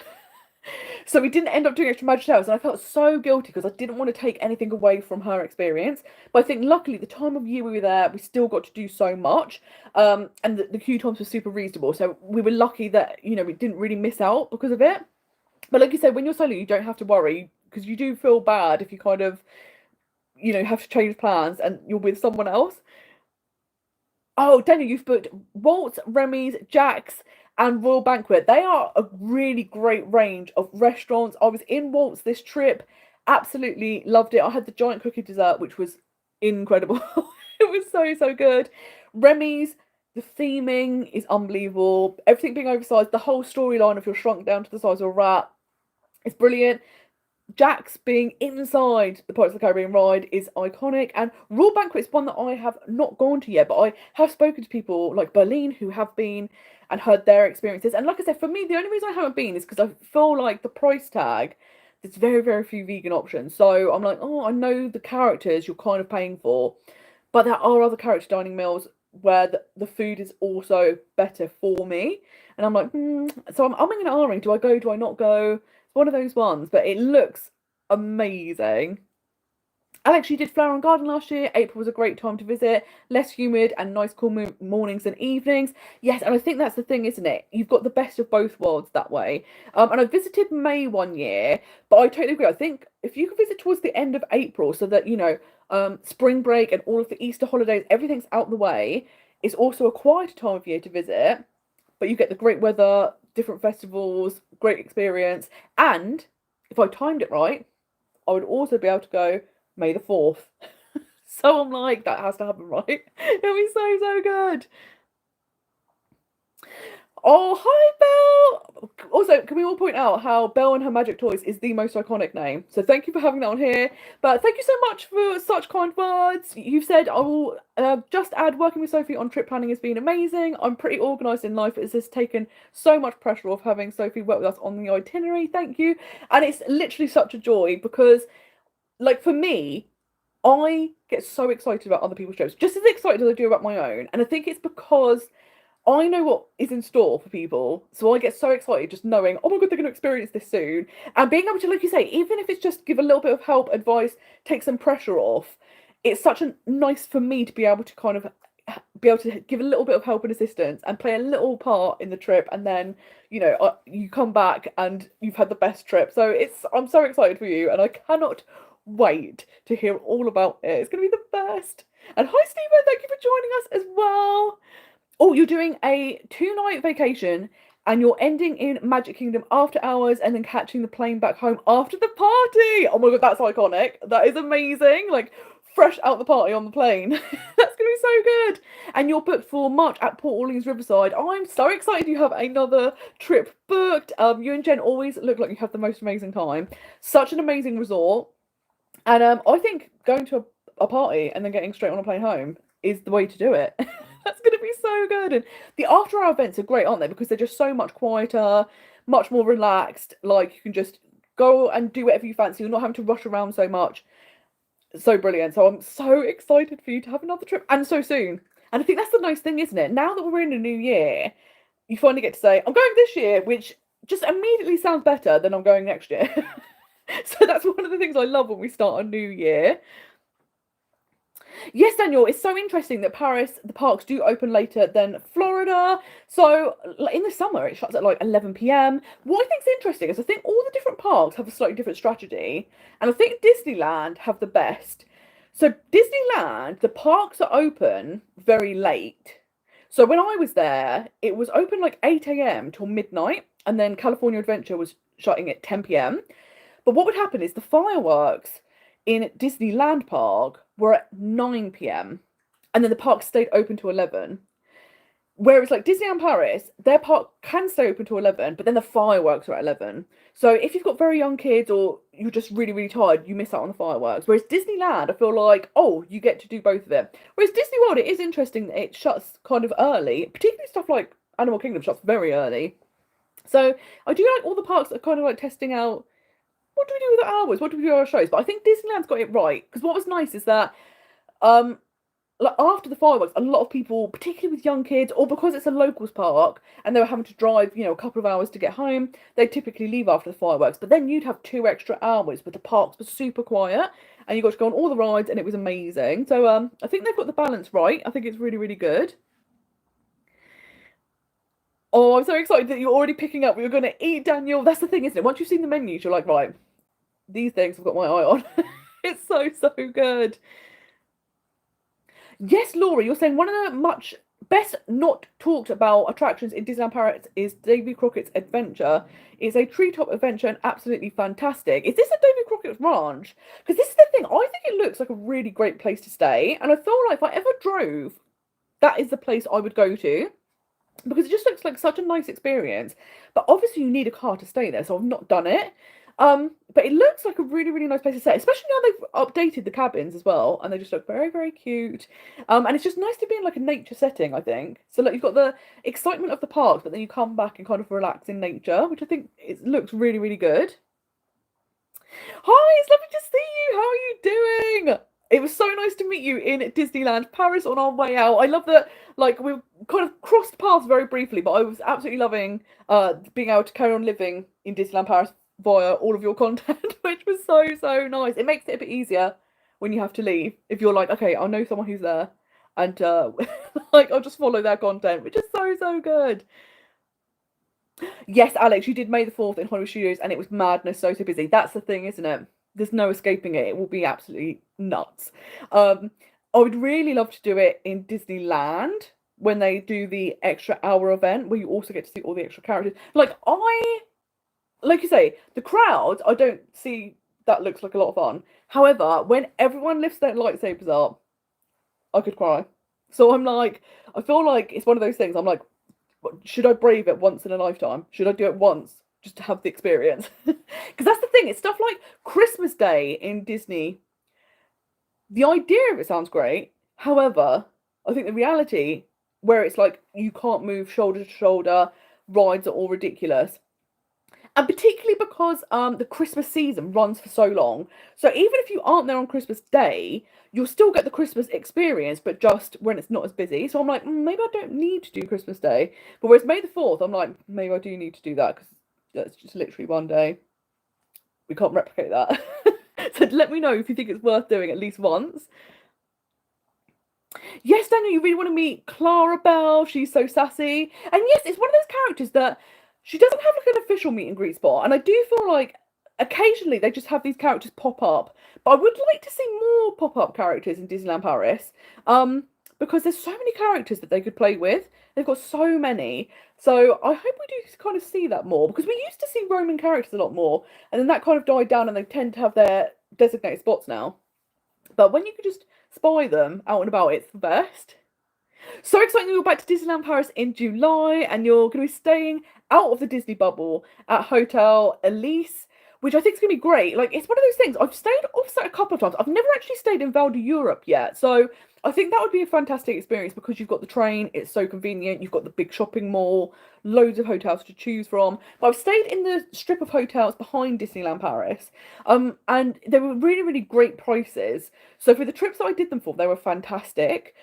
So we didn't end up doing Extra Magic Hours, and I felt so guilty because I didn't want to take anything away from her experience. But I think luckily the time of year we were there, we still got to do so much, and the queue times were super reasonable. So we were lucky that we didn't really miss out because of it. But like you said, when you're solo, you don't have to worry because you do feel bad if you kind of have to change plans and you're with someone else. Oh, Daniel, you've booked Waltz, Remy's, Jack's, and Royal Banquet. They are a really great range of restaurants. I was in Waltz this trip, absolutely loved it. I had the giant cookie dessert, which was incredible. It was so, so good. Remy's, the theming is unbelievable. Everything being oversized, the whole storyline of you're shrunk down to the size of a rat is brilliant. Jack's being inside the Pirates of the Caribbean ride is iconic, and Royal Banquet is one that I have not gone to yet, but I have spoken to people like Berlin who have been and heard their experiences. And like I said, for me, the only reason I haven't been is because I feel like the price tag, there's very, very few vegan options. So I'm like, oh, I know the characters you're kind of paying for, but there are other character dining meals where the food is also better for me. And I'm like, so I'm umming and ahhing. Do I go? Do I not go? One of those ones, but it looks amazing. Alex, you did Flower and Garden last year. April was a great time to visit. Less humid and nice cool mornings and evenings. Yes, and I think that's the thing, isn't it? You've got the best of both worlds that way. And I visited May one year, but I totally agree. I think if you can visit towards the end of April so that, spring break and all of the Easter holidays, everything's out the way, it's also a quieter time of year to visit, but you get the great weather, different festivals, great experience. And if I timed it right, I would also be able to go May the 4th. So I'm like, that has to happen, right? It'll be so, so good. Oh, hi, Belle! Also, can we all point out how Belle and Her Magic Toys is the most iconic name? So thank you for having that on here. But thank you so much for such kind words. You've said, I will just add, working with Sophie on trip planning has been amazing. I'm pretty organised in life. It's just taken so much pressure off having Sophie work with us on the itinerary. Thank you. And it's literally such a joy because, like, for me, I get so excited about other people's trips, just as excited as I do about my own. And I think it's because I know what is in store for people, so I get so excited just knowing, oh my god, they're going to experience this soon. And being able to, like you say, even if it's just give a little bit of help, advice, take some pressure off, it's such a nice for me to be able to kind of be able to give a little bit of help and assistance and play a little part in the trip, and then you come back and you've had the best trip. So I'm so excited for you, and I cannot wait to hear all about it. It's going to be the best. And hi Stephen, thank you for joining us as well. Oh, you're doing a 2-night vacation and you're ending in Magic Kingdom after hours and then catching the plane back home after the party. Oh my god, that's iconic. That is amazing. Like fresh out the party on the plane. That's gonna be so good. And you're booked for March at Port Orleans Riverside. I'm so excited you have another trip booked. You and Jen always look like you have the most amazing time. Such an amazing resort. And I think going to a party and then getting straight on a plane home is the way to do it. That's going to be so good. And the after hour events are great, aren't they? Because they're just so much quieter, much more relaxed. Like you can just go and do whatever you fancy. You're not having to rush around so much. So brilliant. So I'm so excited for you to have another trip and so soon. And I think that's the nice thing, isn't it? Now that we're in a new year, you finally get to say, I'm going this year, which just immediately sounds better than I'm going next year. So that's one of the things I love when we start a new year. Yes, Daniel, it's so interesting that Paris, the parks do open later than Florida. So in the summer, it shuts at like 11 p.m. What I think's interesting is I think all the different parks have a slightly different strategy. And I think Disneyland have the best. So Disneyland, the parks are open very late. So when I was there, it was open like 8 a.m. till midnight. And then California Adventure was shutting at 10 p.m. But what would happen is the fireworks in Disneyland Park were at 9 p.m. and then the park stayed open to 11. Whereas like Disneyland Paris, their park can stay open to 11, but then the fireworks are at 11. So if you've got very young kids or you're just really, really tired, you miss out on the fireworks. Whereas Disneyland, I feel like, oh, you get to do both of them. Whereas Disney World, it is interesting that it shuts kind of early, particularly stuff like Animal Kingdom shuts very early. So I do like all the parks that are kind of like testing out, what do we do with our hours? What do we do with our shows? But I think Disneyland's got it right. Because what was nice is that like after the fireworks, a lot of people, particularly with young kids, or because it's a locals park and they were having to drive, a couple of hours to get home, they typically leave after the fireworks. But then you'd have 2 extra hours, but the parks were super quiet and you got to go on all the rides and it was amazing. So I think they've got the balance right. I think it's really, really good. Oh, I'm so excited that you're already picking up what you're going to eat, Daniel. That's the thing, isn't it? Once you've seen the menus, you're like, right, these things I've got my eye on. It's so, so good. Yes, Laura, you're saying one of the much best not talked about attractions in Disneyland Paris is Davy Crockett's Adventure. It's a treetop adventure and absolutely fantastic. Is this a Davy Crockett's ranch? Because this is the thing, I think it looks like a really great place to stay. And I feel like if I ever drove, that is the place I would go to. Because it just looks like such a nice experience. But obviously you need a car to stay there, so I've not done it. But it looks like a really, really nice place to stay, especially now they've updated the cabins as well, and they just look very, very cute. And it's just nice to be in like a nature setting, I think. So like you've got the excitement of the parks, but then you come back and kind of relax in nature, which I think it looks really, really good. Hi, it's lovely to see you. How are you doing? It was so nice to meet you in Disneyland Paris on our way out. I love that, like, we kind of crossed paths very briefly, but I was absolutely loving being able to carry on living in Disneyland Paris via all of your content, which was so, so nice. It makes it a bit easier when you have to leave. If you're like, okay, I know someone who's there, and like, I'll just follow their content, which is so, so good. Yes, Alex, you did May the 4th in Hollywood Studios, and it was madness, so, so busy. That's the thing, isn't it? There's no escaping it. It will be absolutely nuts. I would really love to do it in Disneyland when they do the extra hour event where you also get to see all the extra characters. Like you say, the crowd, I don't see that looks like a lot of fun. However, when everyone lifts their lightsabers up, I could cry. So I'm like, I feel like it's one of those things. I'm like, should I brave it once in a lifetime? Should I do it once just to have the experience? Because that's the thing. It's stuff like Christmas Day in Disney. The idea of it sounds great. However, I think the reality, where it's like you can't move shoulder to shoulder, rides are all ridiculous. And particularly because the Christmas season runs for so long. So even if you aren't there on Christmas Day, you'll still get the Christmas experience, but just when it's not as busy. So I'm like, maybe I don't need to do Christmas Day. But whereas May the 4th, I'm like, maybe I do need to do that because that's just literally one day. We can't replicate that. So let me know if you think it's worth doing at least once. Yes, Daniel, you really want to meet Clara Bell. She's so sassy. And yes, it's one of those characters that she doesn't have like an official meet and greet spot. And I do feel like occasionally they just have these characters pop up. But I would like to see more pop-up characters in Disneyland Paris. because there's so many characters that they could play with. They've got so many. So I hope we do kind of see that more, because we used to see Roman characters a lot more, and then that kind of died down and they tend to have their designated spots now. But when you could just spy them out and about, it's the best. So exciting, you're back to Disneyland Paris in July, and you're going to be staying out of the Disney bubble at Hotel Elise, which I think is going to be great. Like, it's one of those things, I've stayed offsite a couple of times. I've never actually stayed in Val d'Europe yet, so I think that would be a fantastic experience, because you've got the train, it's so convenient, you've got the big shopping mall, loads of hotels to choose from. But I've stayed in the strip of hotels behind Disneyland Paris, and they were really, really great prices. So for the trips that I did them for, they were fantastic.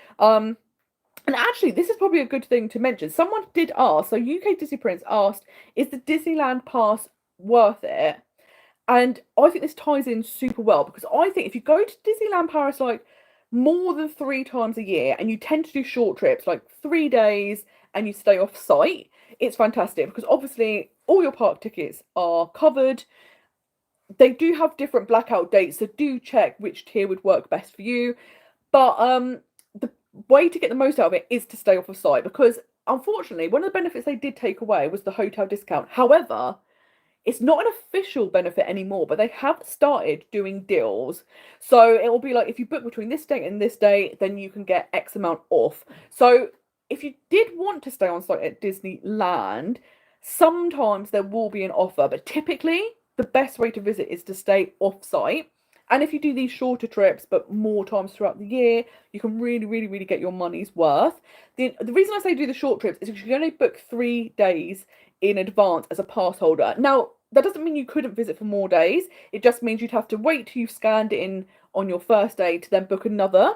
And actually, this is probably a good thing to mention. Someone did ask, so UK Disney Prince asked, is the Disneyland Pass worth it? And I think this ties in super well, because I think if you go to Disneyland Paris like more than 3 times a year, and you tend to do short trips, like 3 days, and you stay off site, it's fantastic, because obviously all your park tickets are covered. They do have different blackout dates, so do check which tier would work best for you. But the way to get the most out of it is to stay off of site, because unfortunately one of the benefits they did take away was the hotel discount. However, it's not an official benefit anymore, but they have started doing deals. So it will be like, if you book between this date and this date, then you can get X amount off. So if you did want to stay on site at Disneyland, sometimes there will be an offer, but typically the best way to visit is to stay off site. And if you do these shorter trips, but more times throughout the year, you can really, really, really get your money's worth. The reason I say do the short trips is because you can only book 3 days in advance as a pass holder. Now, that doesn't mean you couldn't visit for more days. It just means you'd have to wait till you've scanned it in on your first day to then book another.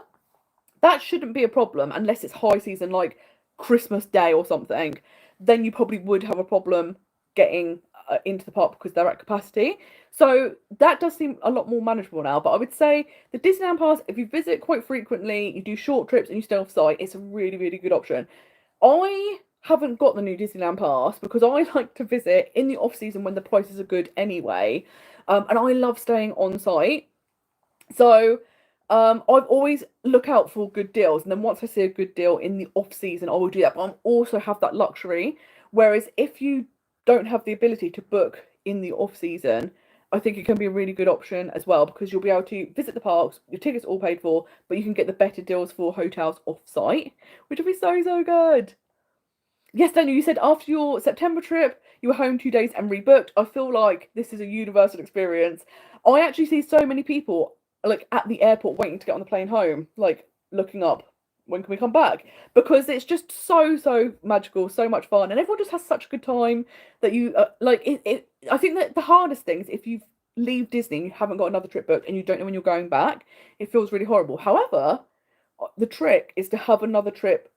That shouldn't be a problem unless it's high season, like Christmas Day or something. Then you probably would have a problem getting into the park because they're at capacity. So that does seem a lot more manageable now. But I would say the Disneyland Pass, if you visit quite frequently, you do short trips and you stay off site, it's a really, really good option. I haven't got the new Disneyland Pass because I like to visit in the off season when the prices are good anyway. And I love staying on site. So I've always look out for good deals. And then once I see a good deal in the off season, I will do that. But I also have that luxury. Whereas if you don't have the ability to book in the off season, I think it can be a really good option as well, because you'll be able to visit the parks, your tickets all paid for, but you can get the better deals for hotels off site, which will be so, so good. Yes, Daniel, you said after your September trip, you were home 2 days and rebooked. I feel like this is a universal experience. I actually see so many people like at the airport waiting to get on the plane home, like looking up, when can we come back? Because it's just so, so magical, so much fun, and everyone just has such a good time that you like it. I think that the hardest thing is if you leave Disney and you haven't got another trip booked and you don't know when you're going back, it feels really horrible. However, the trick is to have another trip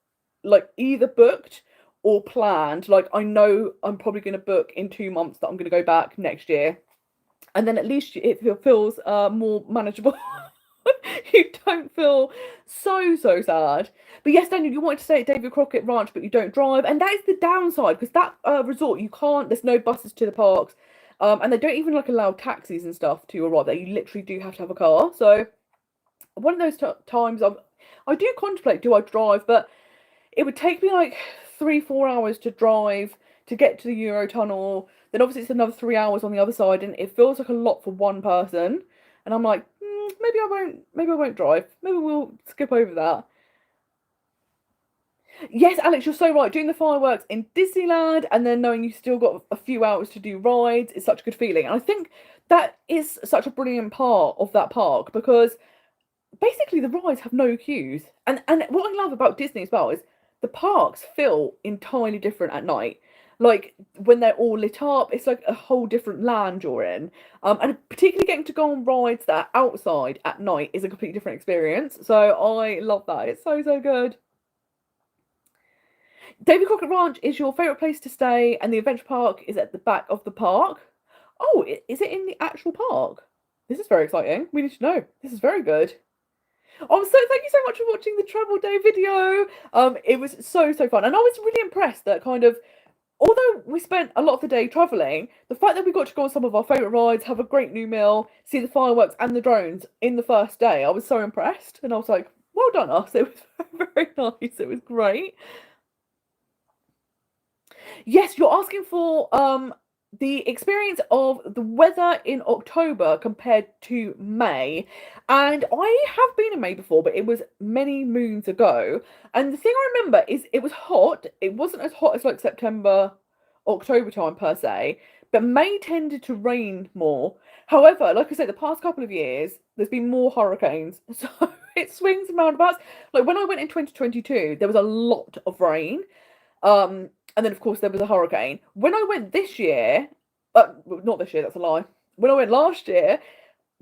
like either booked or planned. Like, I know I'm probably going to book in 2 months that I'm going to go back next year, and then at least it feels more manageable. You don't feel so, so sad. But yes, Daniel, you wanted to stay at David Crockett Ranch, but you don't drive. And that is the downside, because that resort, you can't, there's no buses to the parks. And they don't even like allow taxis and stuff to arrive there. You literally do have to have a car. So one of those times I do contemplate, do I drive? But it would take me like 3-4 hours to drive to get to the Eurotunnel. Then obviously it's another 3 hours on the other side, and it feels like a lot for one person. And I'm like, maybe I won't drive. Maybe we'll skip over that. Yes, Alex, you're so right. Doing the fireworks in Disneyland and then knowing you still got a few hours to do rides is such a good feeling. And I think that is such a brilliant part of that park, because basically the rides have no queues. And what I love about Disney as well is the parks feel entirely different at night. Like, when they're all lit up, it's like a whole different land you're in. And particularly getting to go on rides that are outside at night is a completely different experience. So I love that. It's so, so good. David Crockett Ranch is your favourite place to stay, and the adventure park is at the back of the park. Oh, is it in the actual park? This is very exciting. We need to know. This is very good. Oh, so thank you so much for watching the travel day video. It was so, so fun. And I was really impressed that kind of, although we spent a lot of the day travelling, the fact that we got to go on some of our favourite rides, have a great new meal, see the fireworks and the drones in the first day, I was so impressed. And I was like, well done us. It was very, very nice. It was great. Yes, you're asking for the experience of the weather in October compared to May. And I have been in May before, but it was many moons ago. And the thing I remember is it was hot. It wasn't as hot as like September, October time per se, but May tended to rain more. However, like I said, the past couple of years, there's been more hurricanes. So it swings and roundabouts. Like when I went in 2022, there was a lot of rain. And then of course there was a hurricane. When I went this year, not this year, that's a lie. When I went last year,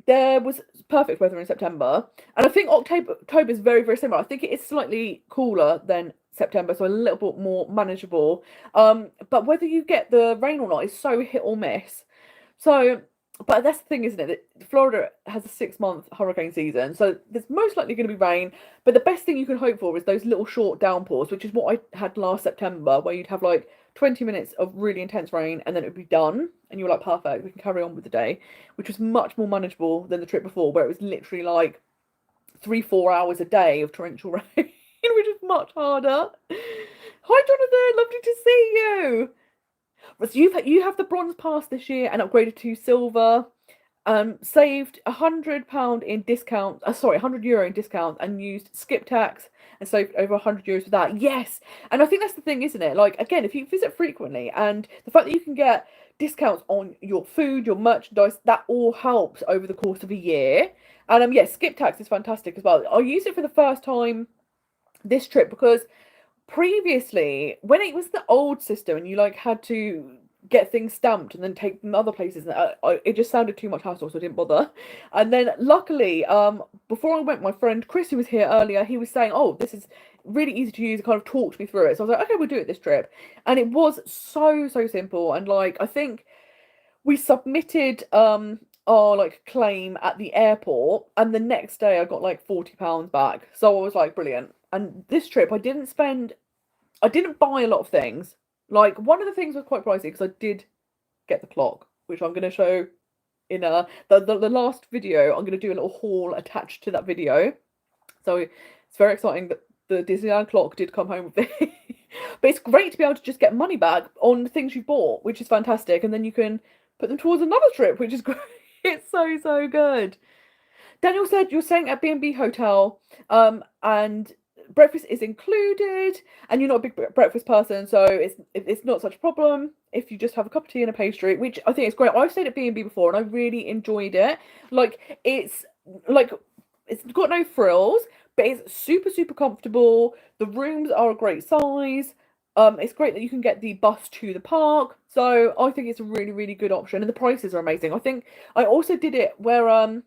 there was perfect weather in September, and I think October is very, very similar. I think it is slightly cooler than September, so a little bit more manageable. But whether you get the rain or not is so hit or miss. So, but that's the thing, isn't it? That Florida has a 6-month hurricane season, so there's most likely going to be rain. But the best thing you can hope for is those little short downpours, which is what I had last September, where you'd have like 20 minutes of really intense rain and then it would be done. And you were like, perfect, we can carry on with the day, which was much more manageable than the trip before, where it was literally like 3-4 hours a day of torrential rain, which is much harder. Hi, Jonathan, lovely to see you. So you have the bronze pass this year and upgraded to silver. Saved £100 in discount. Sorry, €100 in discount, and used skip tax and saved over €100 for that. Yes, and I think that's the thing, isn't it? Like again, if you visit frequently, and the fact that you can get discounts on your food, your merchandise, that all helps over the course of a year. And yeah, skip tax is fantastic as well. I used it for the first time this trip because previously, when it was the old system and you like had to get things stamped and then take them other places, it just sounded too much hassle, so I didn't bother. And then luckily, before I went, my friend Chris, who was here earlier, he was saying, oh, this is really easy to use, and kind of talked me through it. So I was like, okay, we'll do it this trip. And it was so simple. And like I think we submitted our like claim at the airport, and the next day I got like £40 back. So I was like, brilliant. And this trip I didn't buy a lot of things. Like one of the things was quite pricey because I did get the clock, which I'm going to show in the last video. I'm going to do a little haul attached to that video. So it's very exciting that the Disneyland clock did come home with it. But it's great to be able to just get money back on the things you bought, which is fantastic. And then you can put them towards another trip, which is great. It's so good. Daniel said you're staying at B&B hotel, and breakfast is included, and you're not a big breakfast person, so it's not such a problem if you just have a cup of tea and a pastry, which I think is great. I've stayed at B&B before and I really enjoyed it. It's got no frills, but it's super comfortable. The rooms are a great size. It's great that you can get the bus to the park, so I think it's a really good option, and the prices are amazing. I think I also did it where I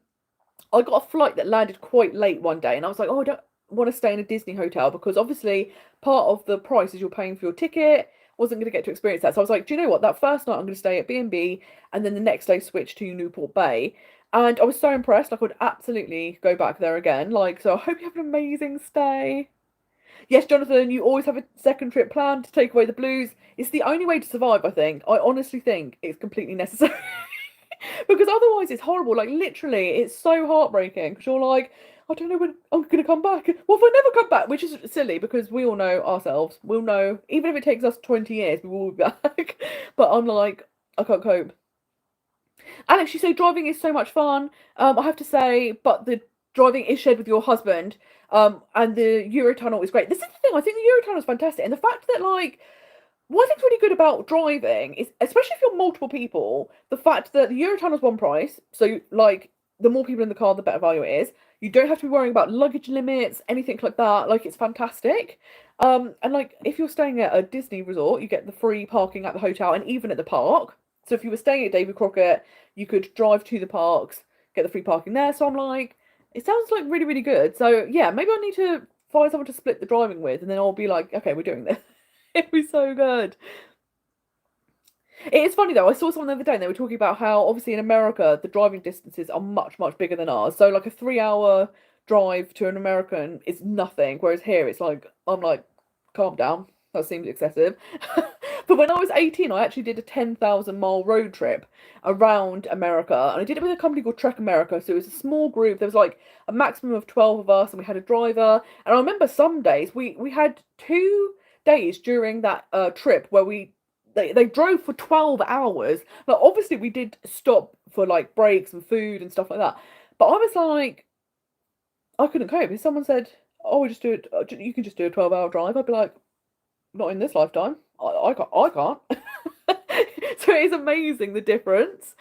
got a flight that landed quite late one day, and I was like, oh, I don't want to stay in a Disney hotel because obviously part of the price is you're paying for your ticket. Wasn't going to get to experience that, so I was like, do you know what, that first night I'm going to stay at B&B, and then the next day switch to Newport Bay. And I was so impressed. Like I would absolutely go back there again. Like, so I hope you have an amazing stay. Yes, Jonathan, you always have a second trip planned to take away the blues. It's the only way to survive, I think. I honestly think it's completely necessary. Because otherwise it's horrible. Like literally, it's so heartbreaking because you're like, I don't know when I'm going to come back. What if I never come back? Which is silly because we all know ourselves. We'll know, even if it takes us 20 years, we will be back. But I'm like, I can't cope. Alex, you say driving is so much fun. I have to say, but the driving is shared with your husband. And the Eurotunnel is great. This is the thing. I think the Eurotunnel is fantastic, and the fact that like what I think's really good about driving is, especially if you're multiple people, the fact that the Eurotunnel's one price. So like the more people in the car, the better value it is. You don't have to be worrying about luggage limits, anything like that. Like it's fantastic. And like if you're staying at a Disney resort, you get the free parking at the hotel and even at the park. So if you were staying at Davy Crockett, you could drive to the parks, get the free parking there. So I'm like, it sounds like really good. So yeah, maybe I need to find someone to split the driving with, and then I'll be like, okay, we're doing this. It'd be so good. It is funny though, I saw someone the other day and they were talking about how obviously in America the driving distances are much bigger than ours. So like a 3-hour drive to an American is nothing, whereas here it's like, I'm like, calm down. That seems excessive. But when I was 18, I actually did a 10,000-mile road trip around America. And I did it with a company called Trek America. So it was a small group. There was like a maximum of 12 of us, and we had a driver. And I remember some days, we had 2 days during that trip where they drove for 12 hours. Like, obviously, we did stop for like breaks and food and stuff like that. But I was like, I couldn't cope. If someone said, "Oh, we just do it, you can just do a 12-hour drive," I'd be like, not in this lifetime. I can't. I can't. So it is amazing the difference.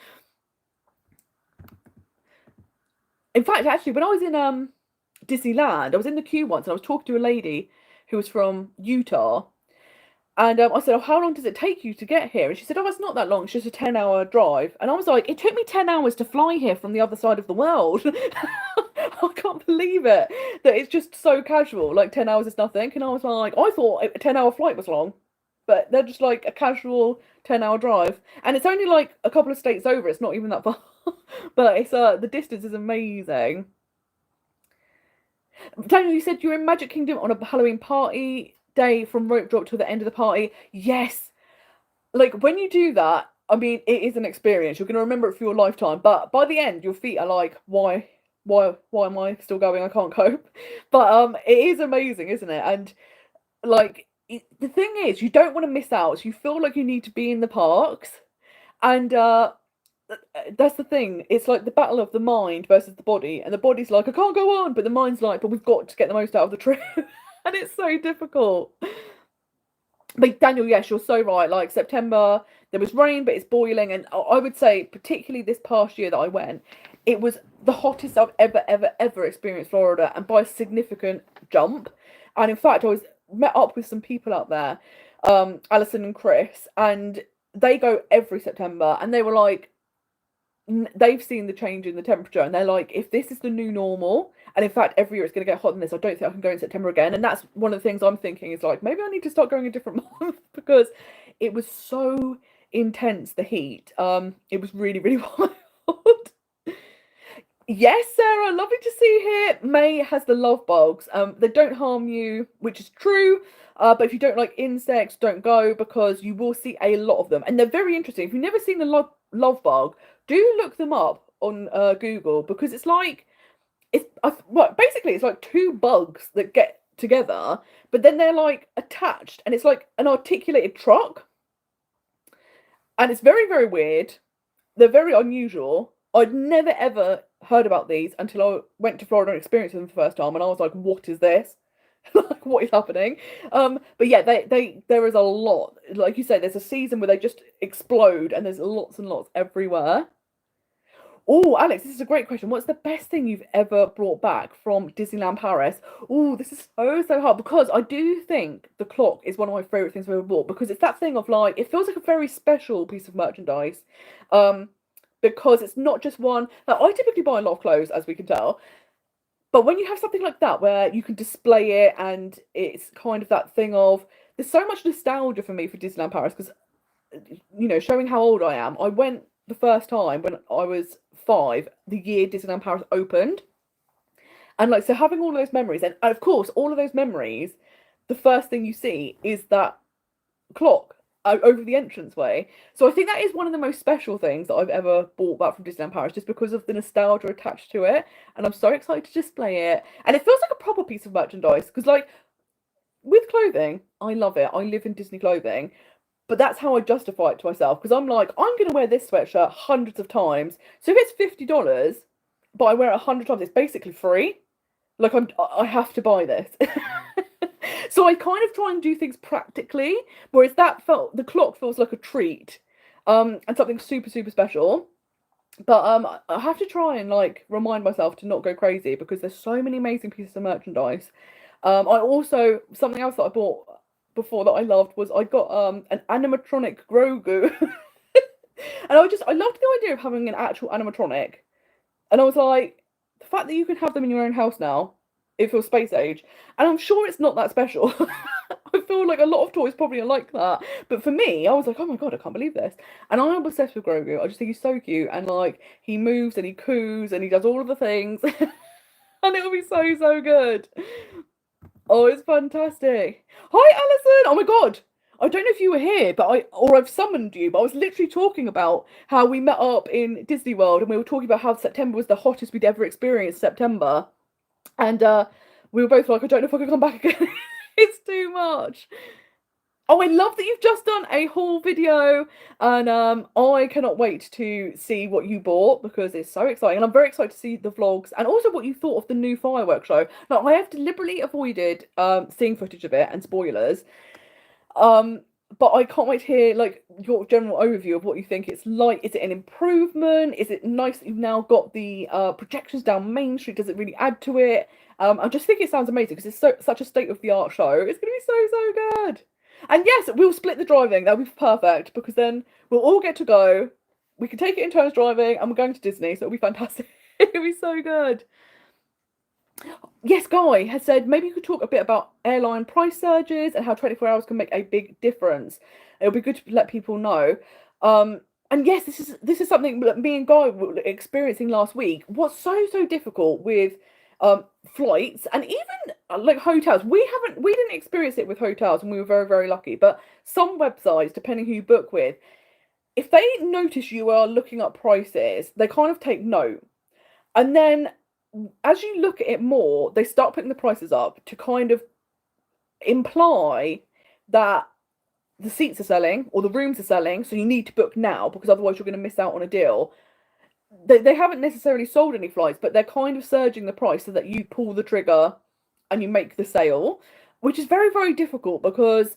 In fact, actually, when I was in Disneyland, I was in the queue once, and I was talking to a lady who was from Utah, and I said, "Oh, how long does it take you to get here?" And she said, "Oh, it's not that long. It's just a 10-hour drive." And I was like, "It took me 10 hours to fly here from the other side of the world." I can't believe it, that it's just so casual. Like 10 hours is nothing. And I was like, I thought a 10-hour flight was long, but they're just like a casual 10-hour drive. And it's only like a couple of states over. It's not even that far. But it's the distance is amazing. Daniel, you said you were in Magic Kingdom on a Halloween party day from rope drop to the end of the party. Yes. Like when you do that, I mean, it is an experience. You're going to remember it for your lifetime. But by the end, your feet are like, why am I still going? I can't cope. But it is amazing, isn't it? And like the thing is, you don't want to miss out. So you feel like you need to be in the parks, and that's the thing. It's like the battle of the mind versus the body, and the body's like, I can't go on, but the mind's like, but we've got to get the most out of the trip. And it's so difficult. But Daniel, yes, you're so right. Like September, there was rain, but it's boiling, and I would say, particularly this past year that I went, it was the hottest I've ever experienced Florida, and by a significant jump. And in fact, I was met up with some people out there, Alison and Chris, and they go every September, and they were like, they've seen the change in the temperature, and they're like, if this is the new normal, and in fact every year it's going to get hotter than this, I don't think I can go in September again. And that's one of the things I'm thinking, is like, maybe I need to start going a different month, because it was so intense, the heat. It was really wild. Yes, Sarah, lovely to see you here. May has the love bugs. They don't harm you, which is true. But if you don't like insects, don't go, because you will see a lot of them, and they're very interesting. If you've never seen a love bug, do look them up on Google, because it's like basically it's like 2 bugs that get together, but then they're like attached, and it's like an articulated truck, and it's very weird. They're very unusual. I'd never ever heard about these until I went to Florida and experienced them for the first time, and I was like, what is this? Like, what is happening? But yeah, there is a lot. Like you say, there's a season where they just explode, and there's lots and lots everywhere. Oh, Alex, this is a great question. What's the best thing you've ever brought back from Disneyland Paris? Oh, this is so hard, because I do think the clock is one of my favorite things I've ever bought, because it's that thing of like, it feels like a very special piece of merchandise. Because it's not just one. Like, I typically buy a lot of clothes, as we can tell, but when you have something like that where you can display it, and it's kind of that thing of, there's so much nostalgia for me for Disneyland Paris, because, showing how old I am, I went the first time when I was 5, the year Disneyland Paris opened. And like, so having all those memories, and of course, all of those memories, the first thing you see is that clock over the entranceway. So I think that is one of the most special things that I've ever bought back from Disneyland Paris, just because of the nostalgia attached to it. And I'm so excited to display it. And it feels like a proper piece of merchandise, because like with clothing, I love it. I live in Disney clothing. But that's how I justify it to myself, because I'm like, I'm going to wear this sweatshirt hundreds of times. So if it's $50, but I wear it 100 times, it's basically free. Like, I have to buy this. So I kind of try and do things practically, whereas the clock feels like a treat, and something super special. But I have to try and like remind myself to not go crazy, because there's so many amazing pieces of merchandise. I also, something else that I bought before that I loved was, I got an animatronic Grogu. And I loved the idea of having an actual animatronic. And I was like, the fact that you can have them in your own house now, it feels space age. And I'm sure it's not that special. I feel like a lot of toys probably are like that. But for me, I was like, oh my God, I can't believe this. And I'm obsessed with Grogu. I just think he's so cute. And like, he moves and he coos and he does all of the things. And it'll be so good. Oh, it's fantastic. Hi, Alison. Oh my God. I don't know if you were here, but I've summoned you, but I was literally talking about how we met up in Disney World and we were talking about how September was the hottest we'd ever experienced September. And we were both like, I don't know if I can come back again. It's too much. Oh, I love that you've just done a haul video, and I cannot wait to see what you bought because it's so exciting, and I'm very excited to see the vlogs and also what you thought of the new fireworks show. Now, I have deliberately avoided seeing footage of it and spoilers, um, but I can't wait to hear like your general overview of what you think it's like. Is it an improvement? Is it nice that you've now got the projections down Main Street? Does it really add to it? I just think it sounds amazing because it's such a state of the art show. It's going to be so good. And yes, we'll split the driving. That'll be perfect because then we'll all get to go. We can take it in turns driving, and we're going to Disney, so it'll be fantastic. It'll be so good. Yes, Guy has said maybe you could talk a bit about airline price surges and how 24 hours can make a big difference. It'll be good to let people know. And yes, this is something that me and Guy were experiencing last week. What's so difficult with flights and even like hotels. We didn't experience it with hotels, and we were very lucky. But some websites, depending who you book with, if they notice you are looking up prices, they kind of take note, and then as you look at it more, they start putting the prices up to kind of imply that the seats are selling or the rooms are selling, so you need to book now because otherwise you're going to miss out on a deal. They haven't necessarily sold any flights, but they're kind of surging the price so that you pull the trigger and you make the sale, which is very difficult because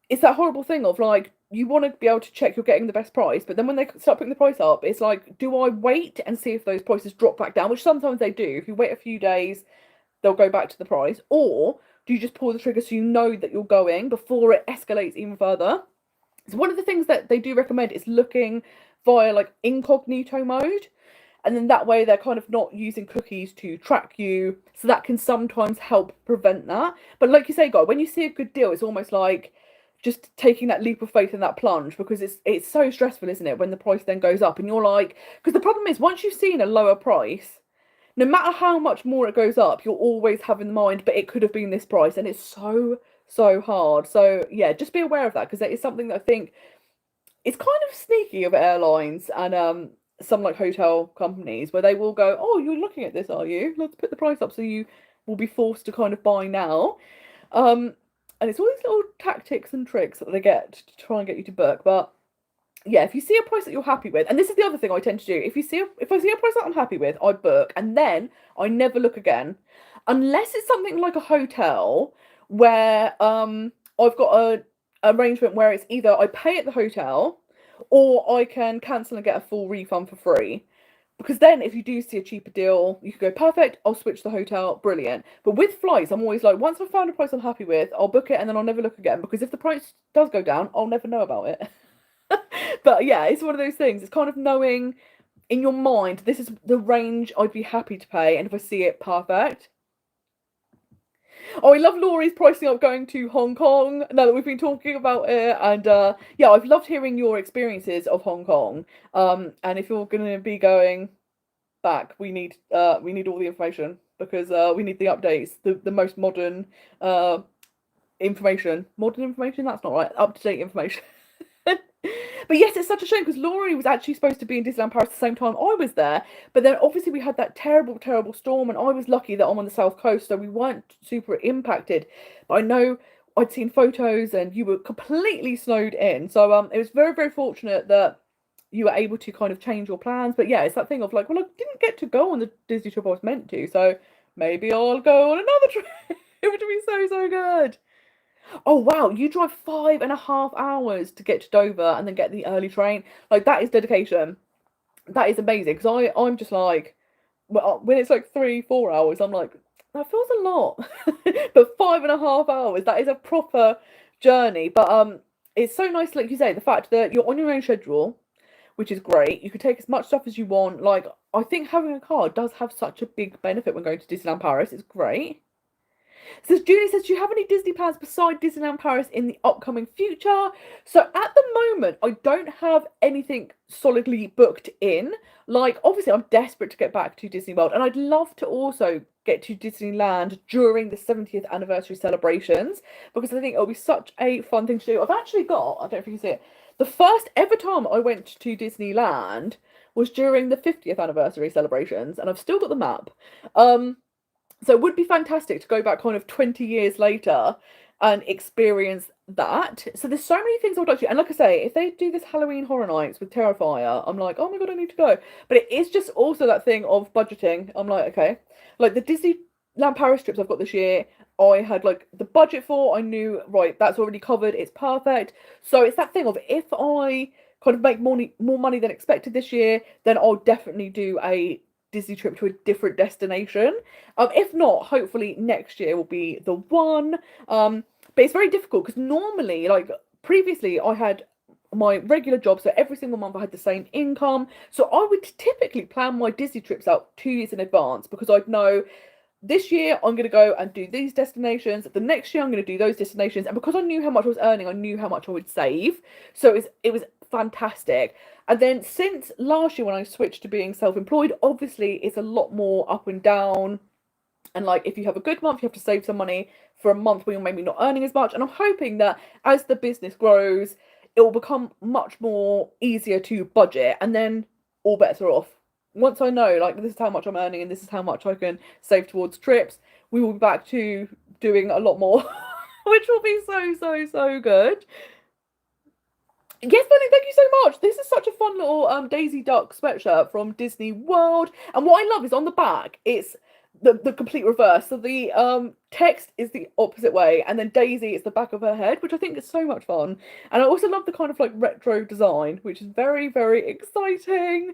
it's that horrible thing of like you want to be able to check you're getting the best price, but then when they start putting the price up, it's like, do I wait and see if those prices drop back down, which sometimes they do. If you wait a few days, they'll go back to the price, or do you just pull the trigger so you know that you're going before it escalates even further? So one of the things that they do recommend is looking via like incognito mode, and then that way they're kind of not using cookies to track you, so that can sometimes help prevent that. But like you say, Guy, when you see a good deal, it's almost like just taking that leap of faith and that plunge, because it's so stressful, isn't it, when the price then goes up and you're like, because the problem is once you've seen a lower price, no matter how much more it goes up, you'll always have in mind, but it could have been this price, and it's so hard. So yeah, just be aware of that, because that is something that I think it's kind of sneaky of airlines and some like hotel companies where they will go, oh, you're looking at this, are you? Let's put the price up so you will be forced to kind of buy now. And it's all these little tactics and tricks that they get to try and get you to book. But yeah, if you see a price that you're happy with, and this is the other thing I tend to do, if I see a price that I'm happy with, I book, and then I never look again, unless it's something like a hotel where I've got a arrangement where it's either I pay at the hotel or I can cancel and get a full refund for free. Because then if you do see a cheaper deal, you could go, perfect, I'll switch the hotel, brilliant. But with flights, I'm always like, once I've found a price I'm happy with, I'll book it and then I'll never look again. Because if the price does go down, I'll never know about it. But yeah, it's one of those things. It's kind of knowing in your mind, this is the range I'd be happy to pay. And if I see it, perfect. Oh, I love Laurie's pricing up going to Hong Kong now that we've been talking about it. And yeah, I've loved hearing your experiences of Hong Kong. And if you're going to be going back, we need all the information, because we need the updates, the most modern information. Modern information? That's not right. Up-to-date information. But yes, it's such a shame because Laurie was actually supposed to be in Disneyland Paris at the same time I was there. But then obviously we had that terrible storm, and I was lucky that I'm on the south coast, so we weren't super impacted. But I know I'd seen photos and you were completely snowed in. So it was very fortunate that you were able to kind of change your plans. But yeah, it's that thing of like, well, I didn't get to go on the Disney trip I was meant to, so maybe I'll go on another trip. It would be so good. Oh wow, you drive 5.5 hours to get to Dover and then get the early train. Like, that is dedication. That is amazing. Because I'm just like, well, when it's like 3-4 hours, I'm like, that feels a lot. But 5.5 hours, that is a proper journey. But it's so nice, like you say, the fact that you're on your own schedule, which is great. You can take as much stuff as you want. Like, I think having a car does have such a big benefit when going to Disneyland Paris. It's great. So Julie says, do you have any Disney plans beside Disneyland Paris in the upcoming future? So at the moment, I don't have anything solidly booked in. Like, obviously, I'm desperate to get back to Disney World, and I'd love to also get to Disneyland during the 70th anniversary celebrations, because I think it'll be such a fun thing to do. I've actually got, I don't know if you can see it, the first ever time I went to Disneyland was during the 50th anniversary celebrations, and I've still got the map. So it would be fantastic to go back kind of 20 years later and experience that. So there's so many things I would like to do. And like I say, if they do this Halloween Horror Nights with Terrifier, I'm like, oh my God, I need to go. But it is just also that thing of budgeting. I'm like, okay. Like the Disneyland Paris trips I've got this year, I had like the budget for, I knew, right, that's already covered, it's perfect. So it's that thing of, if I kind of make more money than expected this year, then I'll definitely do a Disney trip to a different destination. If not, hopefully next year will be the one. But it's very difficult because normally, like previously, I had my regular job, so every single month I had the same income. So I would typically plan my Disney trips out 2 years in advance, because I'd know this year I'm going to go and do these destinations. The next year I'm going to do those destinations. And because I knew how much I was earning, I knew how much I would save. So it was fantastic. And then since last year when I switched to being self-employed, obviously it's a lot more up and down. And like, if you have a good month, you have to save some money for a month where you're maybe not earning as much. And I'm hoping that as the business grows, it will become much more easier to budget, and then all bets are off. Once I know, like, this is how much I'm earning and this is how much I can save towards trips, we will be back to doing a lot more, which will be so good. Yes, Benny, thank you so much. This is such a fun little Daisy Duck sweatshirt from Disney World. And what I love is on the back, it's the complete reverse. So the text is the opposite way, and then Daisy is the back of her head, which I think is so much fun. And I also love the kind of like retro design, which is very exciting.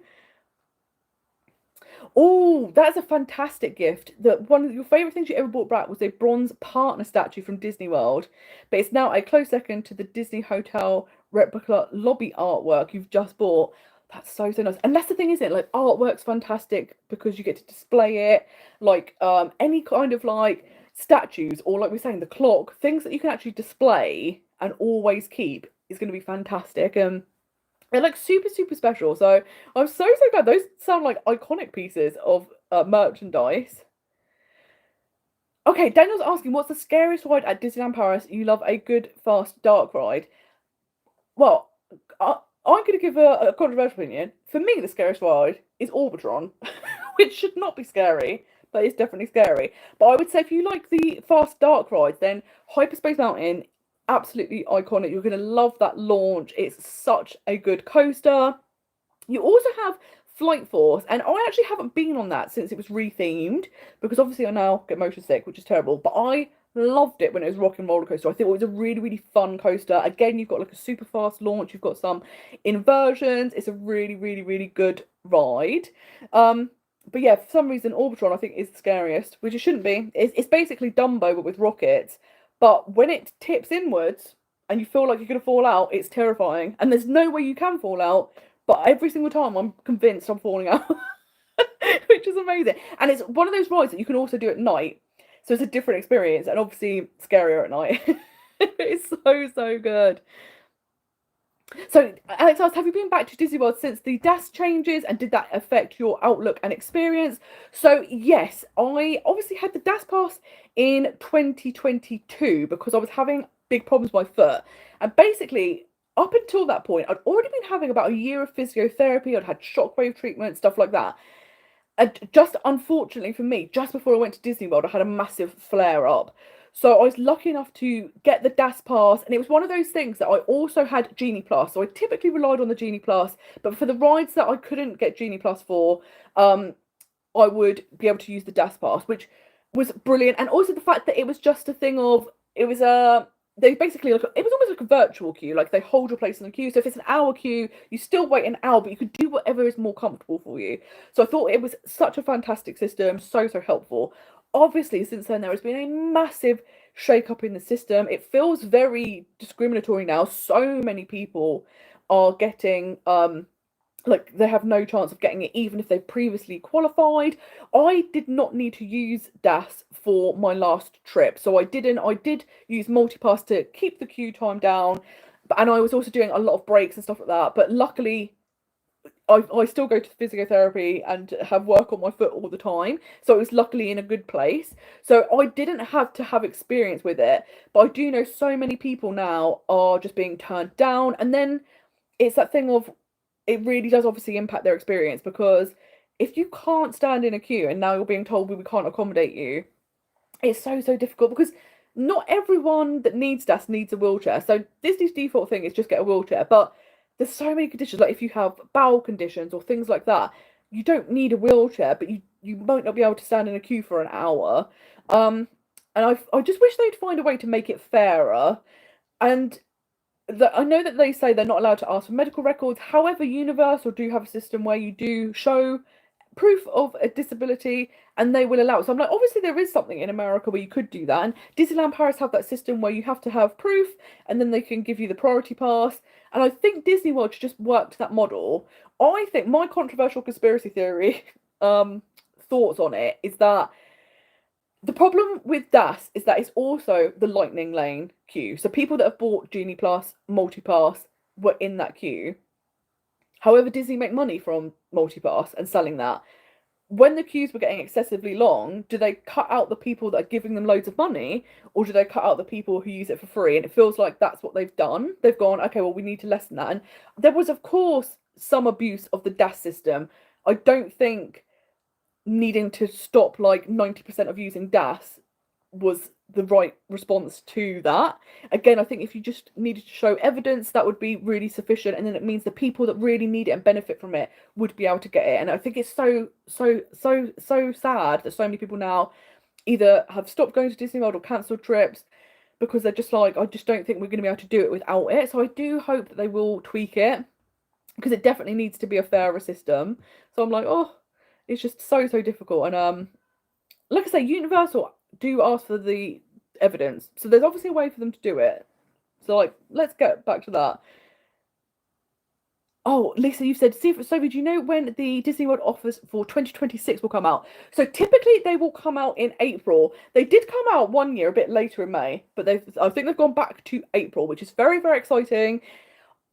Oh, that's a fantastic gift. That one of your favourite things you ever bought back was a bronze partner statue from Disney World, but it's now a close second to the Disney Hotel replica lobby artwork you've just bought. That's so nice. And that's the thing, isn't it? Like, artwork's fantastic because you get to display it. Like any kind of like statues, or like we're saying, the clock, things that you can actually display and always keep is going to be fantastic. They're like super special. So I'm so glad. Those sound like iconic pieces of merchandise. Okay, Daniel's asking, what's the scariest ride at Disneyland Paris? You love a good, fast, dark ride. Well, I'm going to give a controversial opinion. For me, the scariest ride is Orbitron, which should not be scary, but it's definitely scary. But I would say if you like the fast, dark rides, then Hyperspace Mountain, absolutely iconic. You're going to love that launch. It's such a good coaster. You also have Flight Force, and I actually haven't been on that since it was rethemed, because obviously I now get motion sick, which is terrible, but I loved it when it was Rock and Roller Coaster. I think it was a really fun coaster. Again, you've got like a super fast launch, you've got some inversions. It's a really good ride. But yeah, for some reason Orbitron I think is the scariest, which it shouldn't be. It's basically Dumbo but with rockets. But when it tips inwards and you feel like you're going to fall out, it's terrifying. And there's no way you can fall out, but every single time I'm convinced I'm falling out, which is amazing. And it's one of those rides that you can also do at night. So it's a different experience, and obviously scarier at night. It's so good. So, Alex asked, have you been back to Disney World since the DAS changes, and did that affect your outlook and experience? So, yes, I obviously had the DAS pass in 2022 because I was having big problems with my foot. And basically, up until that point, I'd already been having about a year of physiotherapy. I'd had shockwave treatment, stuff like that. And just unfortunately for me, just before I went to Disney World, I had a massive flare up. So I was lucky enough to get the DAS pass, and it was one of those things that I also had Genie Plus. So I typically relied on the Genie Plus, but for the rides that I couldn't get Genie Plus for, I would be able to use the DAS pass, which was brilliant. And also the fact that it was just a thing of, it was they basically, like, it was almost like a virtual queue. Like, they hold your place in the queue. So if it's an hour queue, you still wait an hour, but you could do whatever is more comfortable for you. So I thought it was such a fantastic system, so helpful. Obviously, since then, there has been a massive shake-up in the system. It feels very discriminatory now. So many people are getting like they have no chance of getting it even if they've previously qualified. I did not need to use DAS for my last trip, so I did use multipass to keep the queue time down, and I was also doing a lot of breaks and stuff like that, but luckily I still go to physiotherapy and have work on my foot all the time, so it was luckily in a good place. So I didn't have to have experience with it, but I do know so many people now are just being turned down, and then it's that thing of, it really does obviously impact their experience, because if you can't stand in a queue and now you're being told we can't accommodate you, it's so difficult, because not everyone that needs DAS needs a wheelchair. So Disney's default thing is just get a wheelchair, but there's so many conditions, like if you have bowel conditions or things like that, you don't need a wheelchair, but you might not be able to stand in a queue for an hour. And I just wish they'd find a way to make it fairer. And I know that they say they're not allowed to ask for medical records. However, Universal do have a system where you do show proof of a disability and they will allow it. So I'm like, obviously there is something in America where you could do that. And Disneyland Paris have that system where you have to have proof and then they can give you the priority pass. And I think Disney World should just work to that model. I think my controversial conspiracy theory thoughts on it is that the problem with DAS is that it's also the lightning lane queue. So people that have bought Genie Plus, Multipass were in that queue. However, Disney make money from Multipass and selling that. When the queues were getting excessively long, do they cut out the people that are giving them loads of money, or do they cut out the people who use it for free? And it feels like that's what they've done. They've gone, okay, well, we need to lessen that. And there was, of course, some abuse of the DAS system. I don't think needing to stop like 90% of using DAS was the right response to that. Again, I think if you just needed to show evidence, that would be really sufficient, and then it means the people that really need it and benefit from it would be able to get it. And I think it's so sad that so many people now either have stopped going to Disney World or cancelled trips because they're just like, I just don't think we're going to be able to do it without it. So I do hope that they will tweak it, because it definitely needs to be a fairer system. So I'm like, oh, it's just so difficult. And like I say, Universal do ask for the evidence, so there's obviously a way for them to do it. So like, let's get back to that. Oh, Lisa, you said, Sophie, do you know when the Disney World offers for 2026 will come out? So typically they will come out in April. They did come out one year a bit later in May, but I think they've gone back to April, which is very exciting.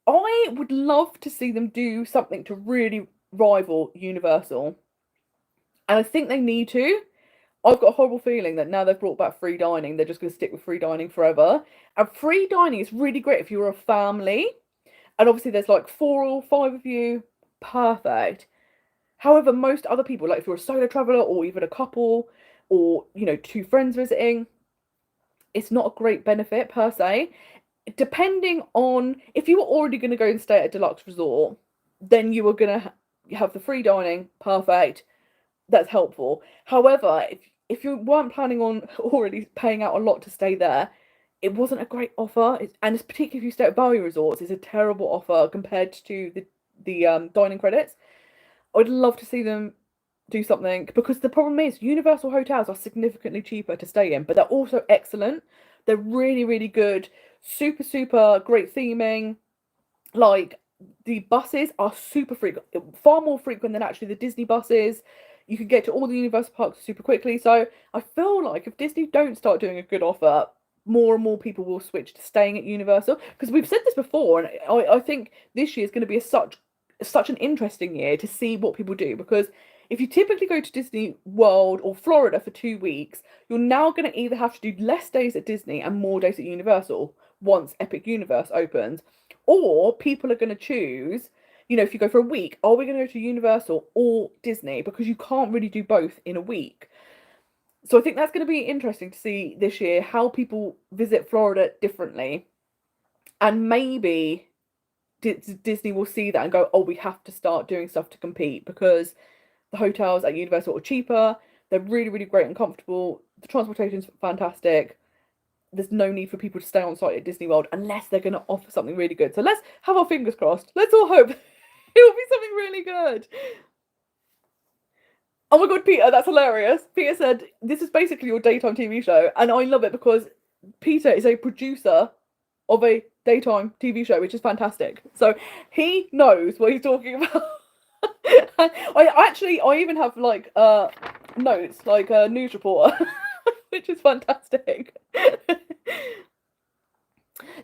I would love to see them do something to really rival Universal. And I think they need to. I've got a horrible feeling that now they've brought back free dining, they're just going to stick with free dining forever. And free dining is really great if you're a family. And obviously there's like 4 or 5 of you. Perfect. However, most other people, like if you're a solo traveller or even a couple or, 2 friends visiting, it's not a great benefit per se. Depending on, if you were already going to go and stay at a deluxe resort, then you were going to have the free dining. Perfect. That's helpful. However, if you weren't planning on already paying out a lot to stay there, it wasn't a great offer. And it's particularly if you stay at value resorts, it's a terrible offer compared to the dining credits. I'd love to see them do something, because the problem is Universal hotels are significantly cheaper to stay in, but they're also excellent. They're really good, super great theming. Like, the buses are super frequent, far more frequent than actually the Disney buses. You can get to all the Universal parks super quickly. So I feel like if Disney don't start doing a good offer, more and more people will switch to staying at Universal. Because we've said this before, and I think this year is going to be such an interesting year to see what people do. Because if you typically go to Disney World or Florida for 2 weeks, you're now going to either have to do less days at Disney and more days at Universal once Epic Universe opens. Or people are going to choose, if you go for a week, are we going to go to Universal or Disney? Because you can't really do both in a week. So I think that's going to be interesting to see this year how people visit Florida differently. And maybe Disney will see that and go, oh, we have to start doing stuff to compete, because the hotels at Universal are cheaper. They're really great and comfortable. The transportation's fantastic. There's no need for people to stay on site at Disney World unless they're going to offer something really good. So let's have our fingers crossed. Let's all hope it'll be something really good. Oh my god, Peter, that's hilarious. Peter said, this is basically your daytime TV show. And I love it because Peter is a producer of a daytime TV show, which is fantastic. So he knows what he's talking about. I even have like notes, like a news reporter, which is fantastic.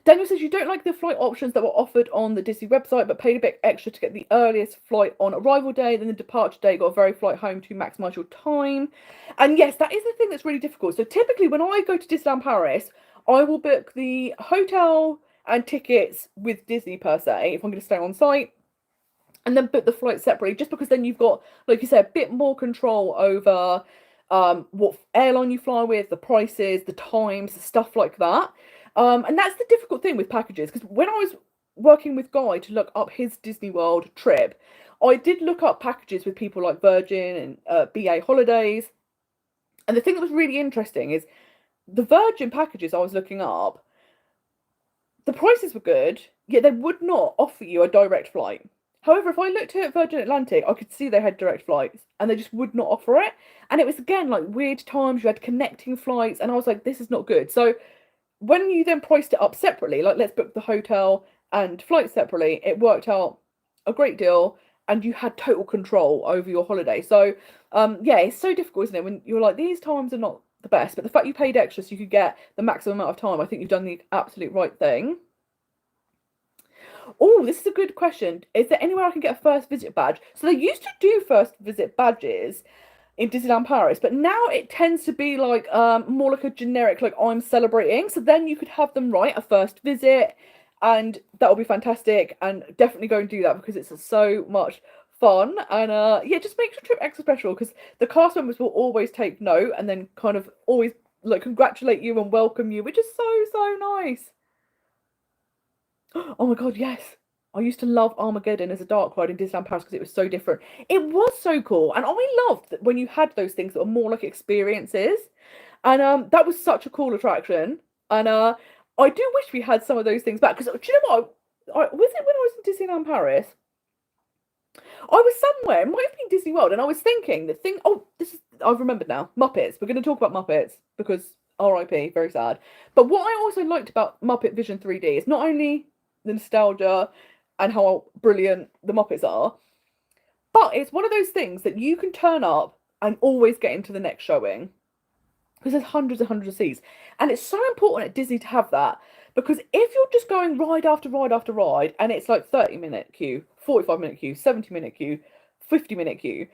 Daniel says you don't like the flight options that were offered on the Disney website, but paid a bit extra to get the earliest flight on arrival day, then the departure day got a very flight home to maximise your time. And yes, that is the thing that's really difficult. So typically when I go to Disneyland Paris, I will book the hotel and tickets with Disney per se, if I'm going to stay on site, and then book the flight separately, just because then you've got, like you said, a bit more control over what airline you fly with, the prices, the times, stuff like that. And that's the difficult thing with packages, because when I was working with Guy to look up his Disney World trip, I did look up packages with people like Virgin and BA Holidays. And the thing that was really interesting is the Virgin packages I was looking up, the prices were good, yet they would not offer you a direct flight. However, if I looked at Virgin Atlantic, I could see they had direct flights and they just would not offer it. And it was, again, like weird times, you had connecting flights, and I was like, this is not good. So when you then priced it up separately, like let's book the hotel and flight separately, it worked out a great deal and you had total control over your holiday. So yeah, it's so difficult, isn't it, when you're like, these times are not the best, but the fact you paid extra so you could get the maximum amount of time, I think you've done the absolute right thing. Oh, this is a good question. Is there anywhere I can get a first visit badge? So they used to do first visit badges in Disneyland Paris, but now it tends to be like more like a generic, like I'm celebrating. So then you could have them write a first visit, and that will be fantastic. And definitely go and do that because it's so much fun. And yeah, just makes your trip extra special because the cast members will always take note and then kind of always like congratulate you and welcome you, which is so nice. Oh my god, yes. I used to love Armageddon as a dark ride in Disneyland Paris because it was so different. It was so cool. And I loved that when you had those things that were more like experiences. And that was such a cool attraction. And I do wish we had some of those things back. Because do you know what? Was it when I was in Disneyland Paris? I was somewhere, it might have been Disney World, and I was thinking the thing. Oh, I've remembered now. Muppets. We're going to talk about Muppets because R.I.P. Very sad. But what I also liked about Muppet Vision 3D is not only the nostalgia and how brilliant the Muppets are, but it's one of those things that you can turn up and always get into the next showing because there's hundreds and hundreds of seats, and it's so important at Disney to have that, because if you're just going ride after ride after ride and it's like 30-minute queue, 45-minute queue, 70-minute queue, 50-minute queue,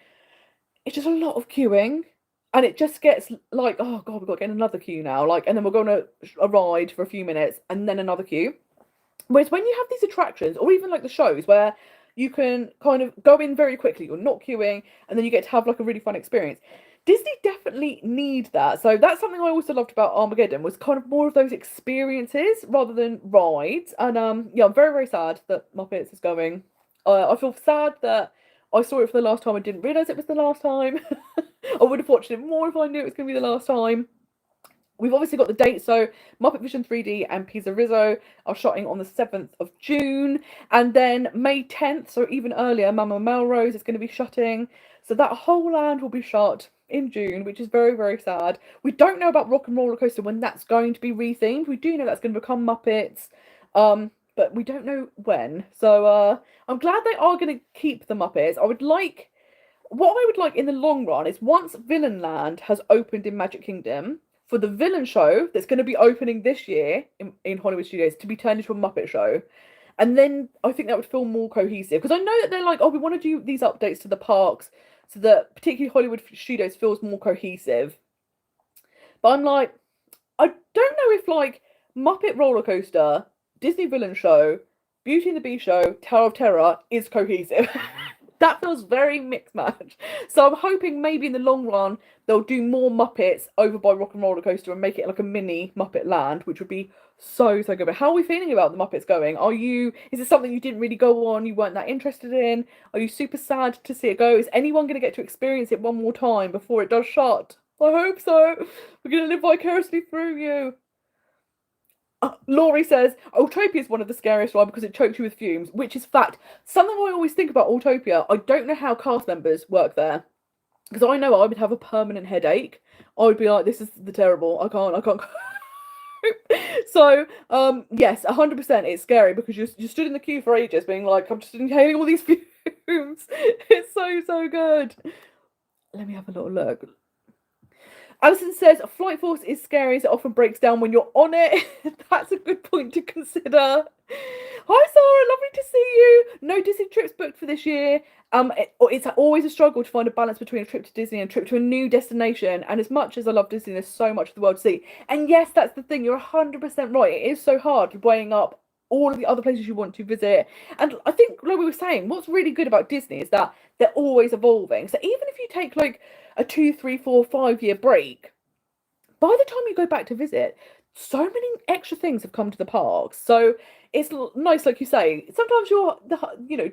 it's just a lot of queuing. And it just gets like, oh god, we've got to get in another queue now, like, and then we're going to a ride for a few minutes and then another queue. Whereas when you have these attractions, or even like the shows where you can kind of go in very quickly, you're not queuing, and then you get to have like a really fun experience. Disney definitely need that. So that's something I also loved about Armageddon, was kind of more of those experiences rather than rides. And yeah, I'm very sad that Muppets is going. I feel sad that I saw it for the last time. I didn't realise it was the last time. I would have watched it more if I knew it was going to be the last time. We've obviously got the dates, so Muppet Vision 3D and Pizza Rizzo are shutting on the 7th of June. And then May 10th, so even earlier, Mama Melrose is going to be shutting. So that whole land will be shut in June, which is very sad. We don't know about Rock and Roller Coaster when that's going to be rethemed. We do know that's going to become Muppets, but we don't know when. So I'm glad they are going to keep the Muppets. What I would like in the long run is once Villain Land has opened in Magic Kingdom, for the villain show that's going to be opening this year in Hollywood Studios to be turned into a Muppet show. And then I think that would feel more cohesive. Because I know that they're like, oh, we want to do these updates to the parks so that particularly Hollywood Studios feels more cohesive. But I'm like, I don't know if like Muppet Roller Coaster, Disney Villain Show, Beauty and the Beast Show, Tower of Terror is cohesive. That feels very mixed match. So I'm hoping maybe in the long run they'll do more Muppets over by Rock and Roller Coaster and make it like a mini Muppet Land, which would be so good. But how are we feeling about the Muppets going? Is it something you didn't really go on, you weren't that interested in? Are you super sad to see it go? Is anyone going to get to experience it one more time before it does shut? I hope so. We're going to live vicariously through you. Laurie says, Autopia is one of the scariest rides because it chokes you with fumes, which is fact. Something I always think about Autopia, I don't know how cast members work there. Because I know I would have a permanent headache. I would be like, this is the terrible. I can't. So, yes, 100% it's scary because you stood in the queue for ages being like, I'm just inhaling all these fumes. rooms. It's so good. Let me have a little look. Alison says, Flight Force is scary as it often breaks down when you're on it. That's a good point to consider. Hi Sarah, lovely to see you. No Disney trips booked for this year. It's always a struggle to find a balance between a trip to Disney and a trip to a new destination. And as much as I love Disney, there's so much of the world to see. And yes, that's the thing. You're 100% right. It is so hard weighing up all of the other places you want to visit. And I think, like we were saying, what's really good about Disney is that they're always evolving. So even if you take like a 2, 3, 4, 5 year break, by the time you go back to visit, so many extra things have come to the parks. So it's nice, like you say, sometimes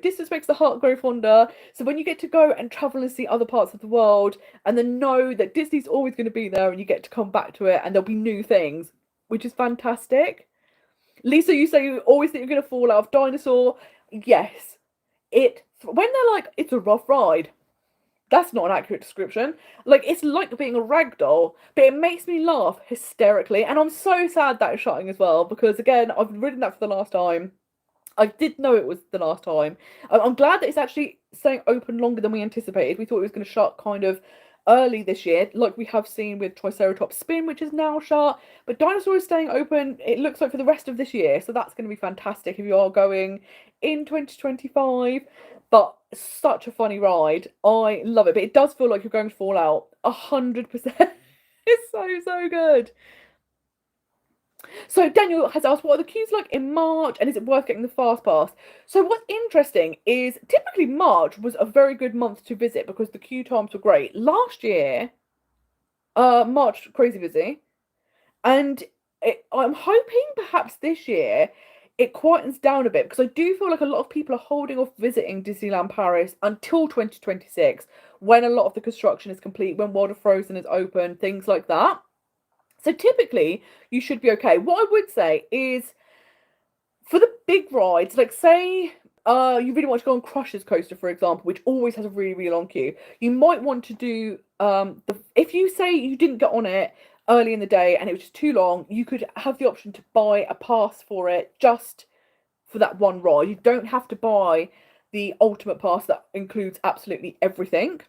distance makes the heart grow fonder. So when you get to go and travel and see other parts of the world and then know that Disney's always going to be there and you get to come back to it and there'll be new things, which is fantastic. Lisa, you say you always think you're going to fall out of Dinosaur. Yes. When they're like, it's a rough ride, that's not an accurate description. Like, it's like being a rag doll, but it makes me laugh hysterically. And I'm so sad that it's shutting as well, because again, I've ridden that for the last time. I did know it was the last time. I'm glad that it's actually staying open longer than we anticipated. We thought it was going to shut kind of early this year, like we have seen with Triceratops Spin, which is now shut. But Dinosaur is staying open, it looks like, for the rest of this year. So that's going to be fantastic if you are going in 2025. But such a funny ride. I love it. But it does feel like you're going to fall out 100%. It's so good. So Daniel has asked, what are the queues like in March, and is it worth getting the fast pass? So what's interesting is typically March was a very good month to visit because the queue times were great. Last year, March crazy busy, and I'm hoping perhaps this year it quietens down a bit, because I do feel like a lot of people are holding off visiting Disneyland Paris until 2026, when a lot of the construction is complete, when World of Frozen is open, things like that. So typically, you should be okay. What I would say is, for the big rides, like say you really want to go on Crush's Coaster, for example, which always has a really long queue, you might want to do, if you say you didn't get on it early in the day and it was just too long, you could have the option to buy a pass for it just for that one ride. You don't have to buy the ultimate pass that includes absolutely everything.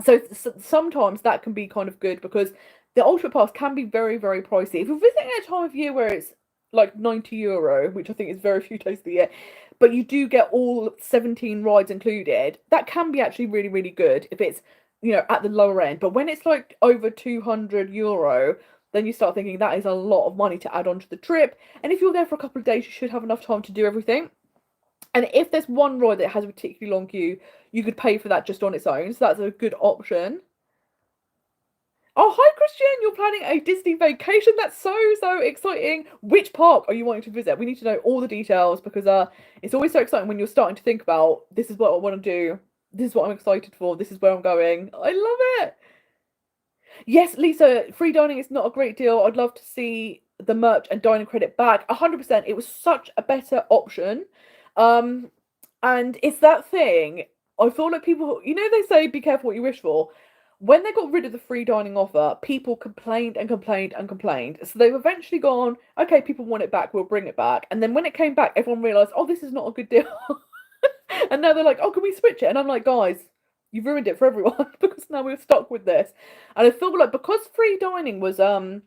So sometimes that can be kind of good, because the ultimate pass can be very pricey. If you're visiting at a time of year where it's like €90, which I think is very few days of the year, but you do get all 17 rides included, that can be actually really good if it's, at the lower end. But when it's like over €200, then you start thinking that is a lot of money to add on to the trip. And if you're there for a couple of days, you should have enough time to do everything. And if there's one ride that has a particularly long queue, you could pay for that just on its own. So that's a good option. Oh, hi, Christian. You're planning a Disney vacation. That's so exciting. Which park are you wanting to visit? We need to know all the details, because it's always so exciting when you're starting to think about, this is what I want to do. This is what I'm excited for. This is where I'm going. I love it. Yes, Lisa, free dining is not a great deal. I'd love to see the merch and dining credit back. 100%. It was such a better option. And it's that thing. I feel like people, they say be careful what you wish for. When they got rid of the free dining offer, people complained and complained and complained. So they've eventually gone, okay, people want it back, we'll bring it back. And then when it came back, everyone realised, oh, this is not a good deal. And now they're like, oh, can we switch it? And I'm like, guys, you've ruined it for everyone, because now we're stuck with this. And I feel like because free dining was the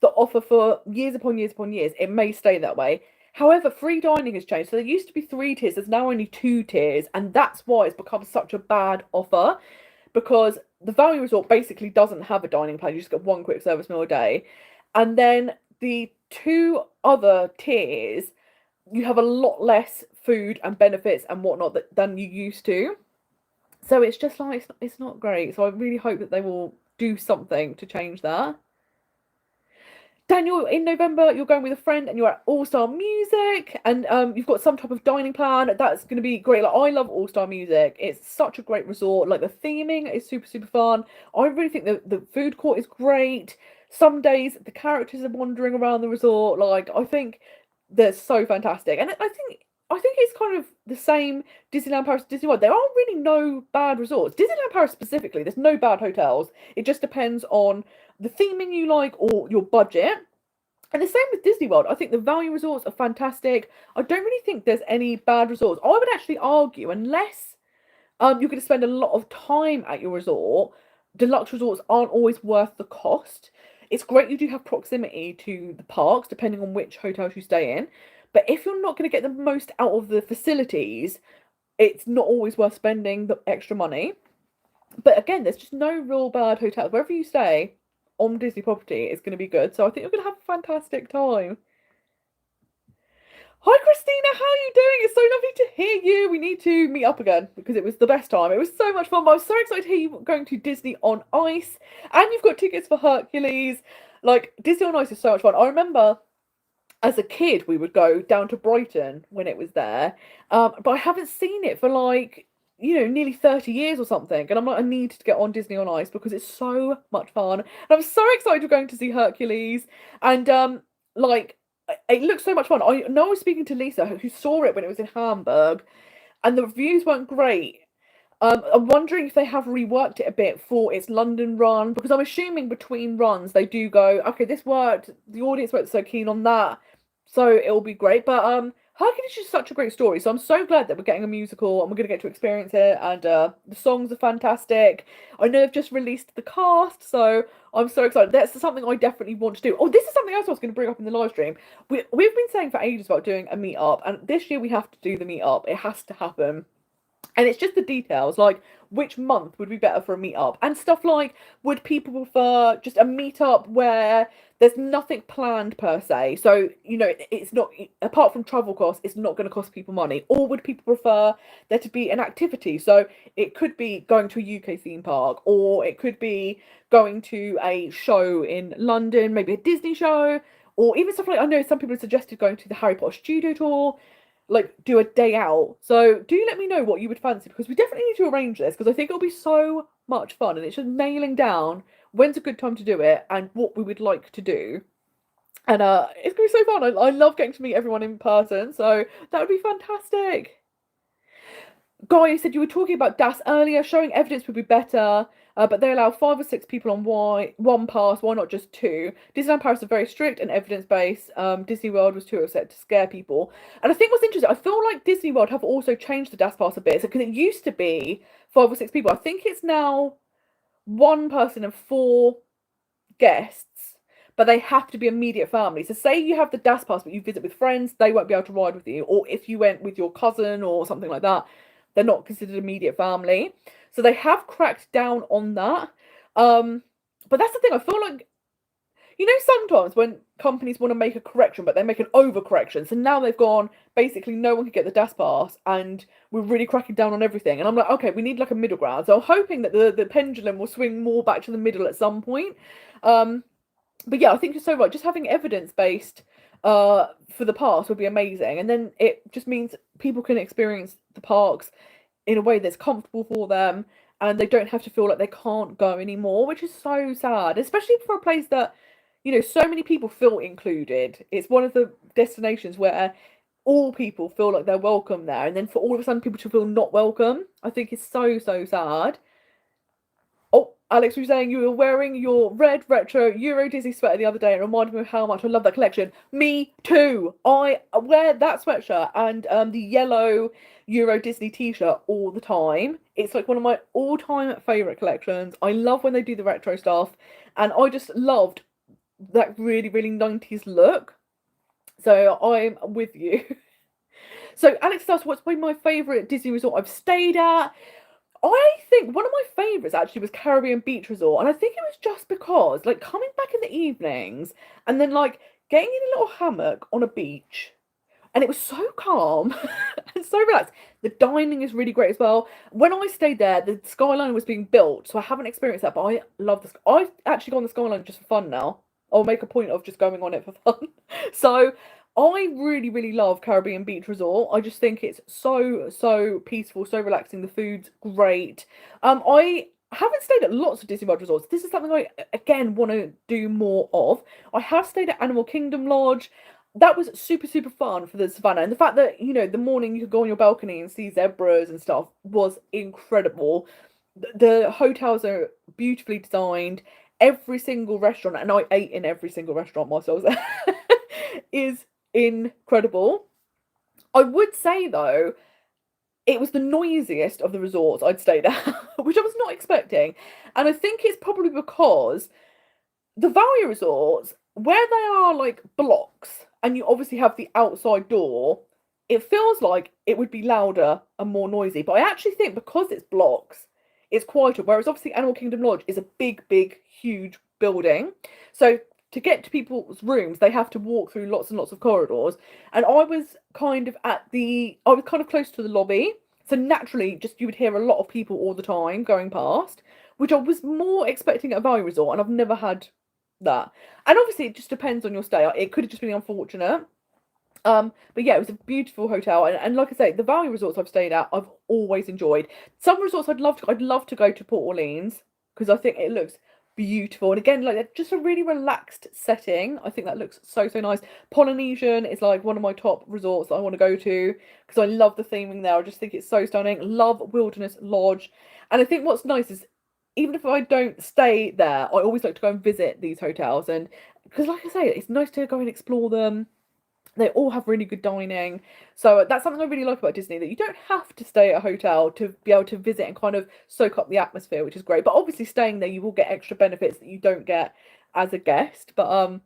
offer for years upon years upon years, it may stay that way. However, free dining has changed. So there used to be 3 tiers, there's now only 2 tiers. And that's why it's become such a bad offer. Because the Value Resort basically doesn't have a dining plan. You just get 1 quick service meal a day. And then the 2 other tiers, you have a lot less food and benefits and whatnot than you used to. So it's just like, it's not great. So I really hope that they will do something to change that. Daniel, in November, you're going with a friend and you're at All Star Music, and you've got some type of dining plan. That's going to be great. Like, I love All Star Music. It's such a great resort. Like, the theming is super fun. I really think the food court is great. Some days the characters are wandering around the resort. Like, I think they're so fantastic. And I think it's kind of the same Disneyland Paris, Disney World. There are really no bad resorts. Disneyland Paris specifically, there's no bad hotels. It just depends on the theming you like or your budget. And the same with Disney World. I think the value resorts are fantastic. I don't really think there's any bad resorts. I would actually argue, unless you're going to spend a lot of time at your resort, deluxe resorts aren't always worth the cost. It's great you do have proximity to the parks, depending on which hotels you stay in. But if you're not going to get the most out of the facilities, it's not always worth spending the extra money. But again, there's just no real bad hotels. Wherever you stay on Disney property, it's going to be good. So I think you're going to have a fantastic time. Hi Christina, how are you doing? It's so lovely to hear you. We need to meet up again because it was the best time. It was so much fun. But I was so excited to hear you going to Disney on Ice, and you've got tickets for Hercules. Like, Disney on Ice is so much fun. I remember as a kid we would go down to Brighton when it was there, but I haven't seen it for like, nearly 30 years or something. And I'm like, I need to get on Disney on Ice because it's so much fun. And I'm so excited we're going to see Hercules. And like, it looks so much fun. I know I was speaking to Lisa who saw it when it was in Hamburg, and the reviews weren't great. I'm wondering if they have reworked it a bit for its London run, because I'm assuming between runs they do go, okay, this worked, the audience weren't so keen on that, so it'll be great. But Hercules is such a great story, so I'm so glad that we're getting a musical and we're going to get to experience it, and the songs are fantastic. I know they've just released the cast, so I'm so excited. That's something I definitely want to do. Oh, this is something else I was going to bring up in the live stream. We've been saying for ages about doing a meet-up, and this year we have to do the meet-up. It has to happen. And it's just the details, like which month would be better for a meet-up, and stuff like, would people prefer just a meet-up where there's nothing planned per se, so it's not, apart from travel costs, it's not going to cost people money, or would people prefer there to be an activity? So it could be going to a UK theme park, or it could be going to a show in London, maybe a Disney show, or even stuff like, I know some people have suggested going to the Harry Potter studio tour, like do a day out. So do let me know what you would fancy, because we definitely need to arrange this, because I think it'll be so much fun, and it's just nailing down when's a good time to do it and what we would like to do. And it's gonna be so fun. I love getting to meet everyone in person, so that would be fantastic. Guy, you said you were talking about DAS earlier. Showing evidence would be better, but they allow 5 or 6 people on one pass. Why not just 2? Disneyland Paris is very strict and evidence-based. Disney World was too upset to scare people. And I think what's interesting, I feel like Disney World have also changed the DAS pass a bit. So, because it used to be 5 or 6 people. I think it's now 1 person and 4 guests, but they have to be immediate family. So say you have the DAS pass, but you visit with friends, they won't be able to ride with you. Or if you went with your cousin or something like that, they're not considered immediate family. So they have cracked down on that. But that's the thing, I feel like, sometimes when companies want to make a correction, but they make an overcorrection. So now they've gone, basically no one can get the DAS pass, and we're really cracking down on everything. And I'm like, okay, we need like a middle ground. So I'm hoping that the pendulum will swing more back to the middle at some point. But yeah, I think you're so right. Just having evidence-based for the pass would be amazing. And then it just means people can experience the parks in a way that's comfortable for them, and they don't have to feel like they can't go anymore, which is so sad, especially for a place that, so many people feel included. It's one of the destinations where all people feel like they're welcome there, and then for all of a sudden people to feel not welcome, I think it's so, so sad. Oh, Alex was saying you were wearing your red retro Euro Disney sweater the other day. It reminded me of how much I love that collection. Me too. I wear that sweatshirt and the yellow Euro Disney t-shirt all the time. It's like one of my all-time favourite collections. I love when they do the retro stuff, and I just loved that really, really 90s look. So I'm with you. So Alex asks, what's been my favourite Disney resort I've stayed at? I think one of my favourites actually was Caribbean Beach Resort, and I think it was just because, like, coming back in the evenings and then, like, getting in a little hammock on a beach, and it was so calm and so relaxed. The dining is really great as well. When I stayed there, the skyline was being built, so I haven't experienced that, but I love this. I've actually gone on the skyline just for fun now. I'll make a point of just going on it for fun. So I really, really love Caribbean Beach Resort. I just think it's so, so peaceful, so relaxing. The food's great. I haven't stayed at lots of Disney World resorts. This is something I, again, want to do more of. I have stayed at Animal Kingdom Lodge. That was super, super fun for the savannah. And the fact that, the morning you could go on your balcony and see zebras and stuff was incredible. The hotels are beautifully designed. Every single restaurant, and I ate in every single restaurant whilst I was there. is incredible. I would say though, it was the noisiest of the resorts I'd stayed at, which I was not expecting. And I think it's probably because the value resorts, where they are like blocks, and you obviously have the outside door, it feels like it would be louder and more noisy. But I actually think because it's blocks, it's quieter. Whereas obviously Animal Kingdom Lodge is a big, big, huge building. So to get to people's rooms, they have to walk through lots and lots of corridors. And I was kind of close to the lobby. So naturally, just you would hear a lot of people all the time going past, which I was more expecting at a value resort, and I've never had that. And obviously, it just depends on your stay. It could have just been unfortunate. But yeah, it was a beautiful hotel, and like I say, the value resorts I've stayed at, I've always enjoyed. Some resorts I'd love to go to Port Orleans because I think it looks beautiful, and again, like just a really relaxed setting. I think that looks so nice. Polynesian is like one of my top resorts that I want to go to because I love the theming there. I just think it's so stunning. Love Wilderness Lodge, and I think what's nice is even if I don't stay there, I always like to go and visit these hotels, and because like I say, it's nice to go and explore them. They all have really good dining. So that's something I really like about Disney, that you don't have to stay at a hotel to be able to visit and kind of soak up the atmosphere, which is great. But obviously staying there, you will get extra benefits that you don't get as a guest. But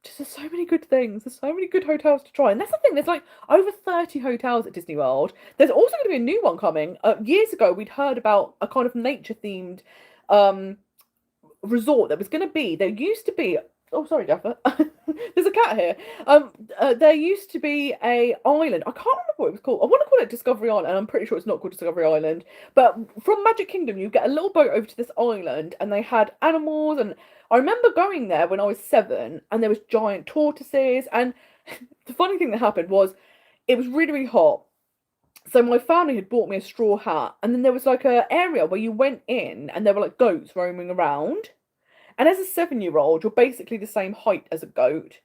just there's so many good things. There's so many good hotels to try. And that's the thing, there's like over 30 hotels at Disney World. There's also going to be a new one coming. Years ago, we'd heard about a kind of nature-themed resort that was going to be, there used to be, oh sorry Jaffa, there's a cat here. There used to be a island, I can't remember what it was called. I want to call it Discovery Island, and I'm pretty sure it's not called Discovery Island, but from Magic Kingdom you get a little boat over to this island, and they had animals, and I remember going there when I was 7, and there was giant tortoises, and the funny thing that happened was it was really hot. So my family had bought me a straw hat, and then there was like a area where you went in and there were like goats roaming around. And as a 7-year-old, you're basically the same height as a goat.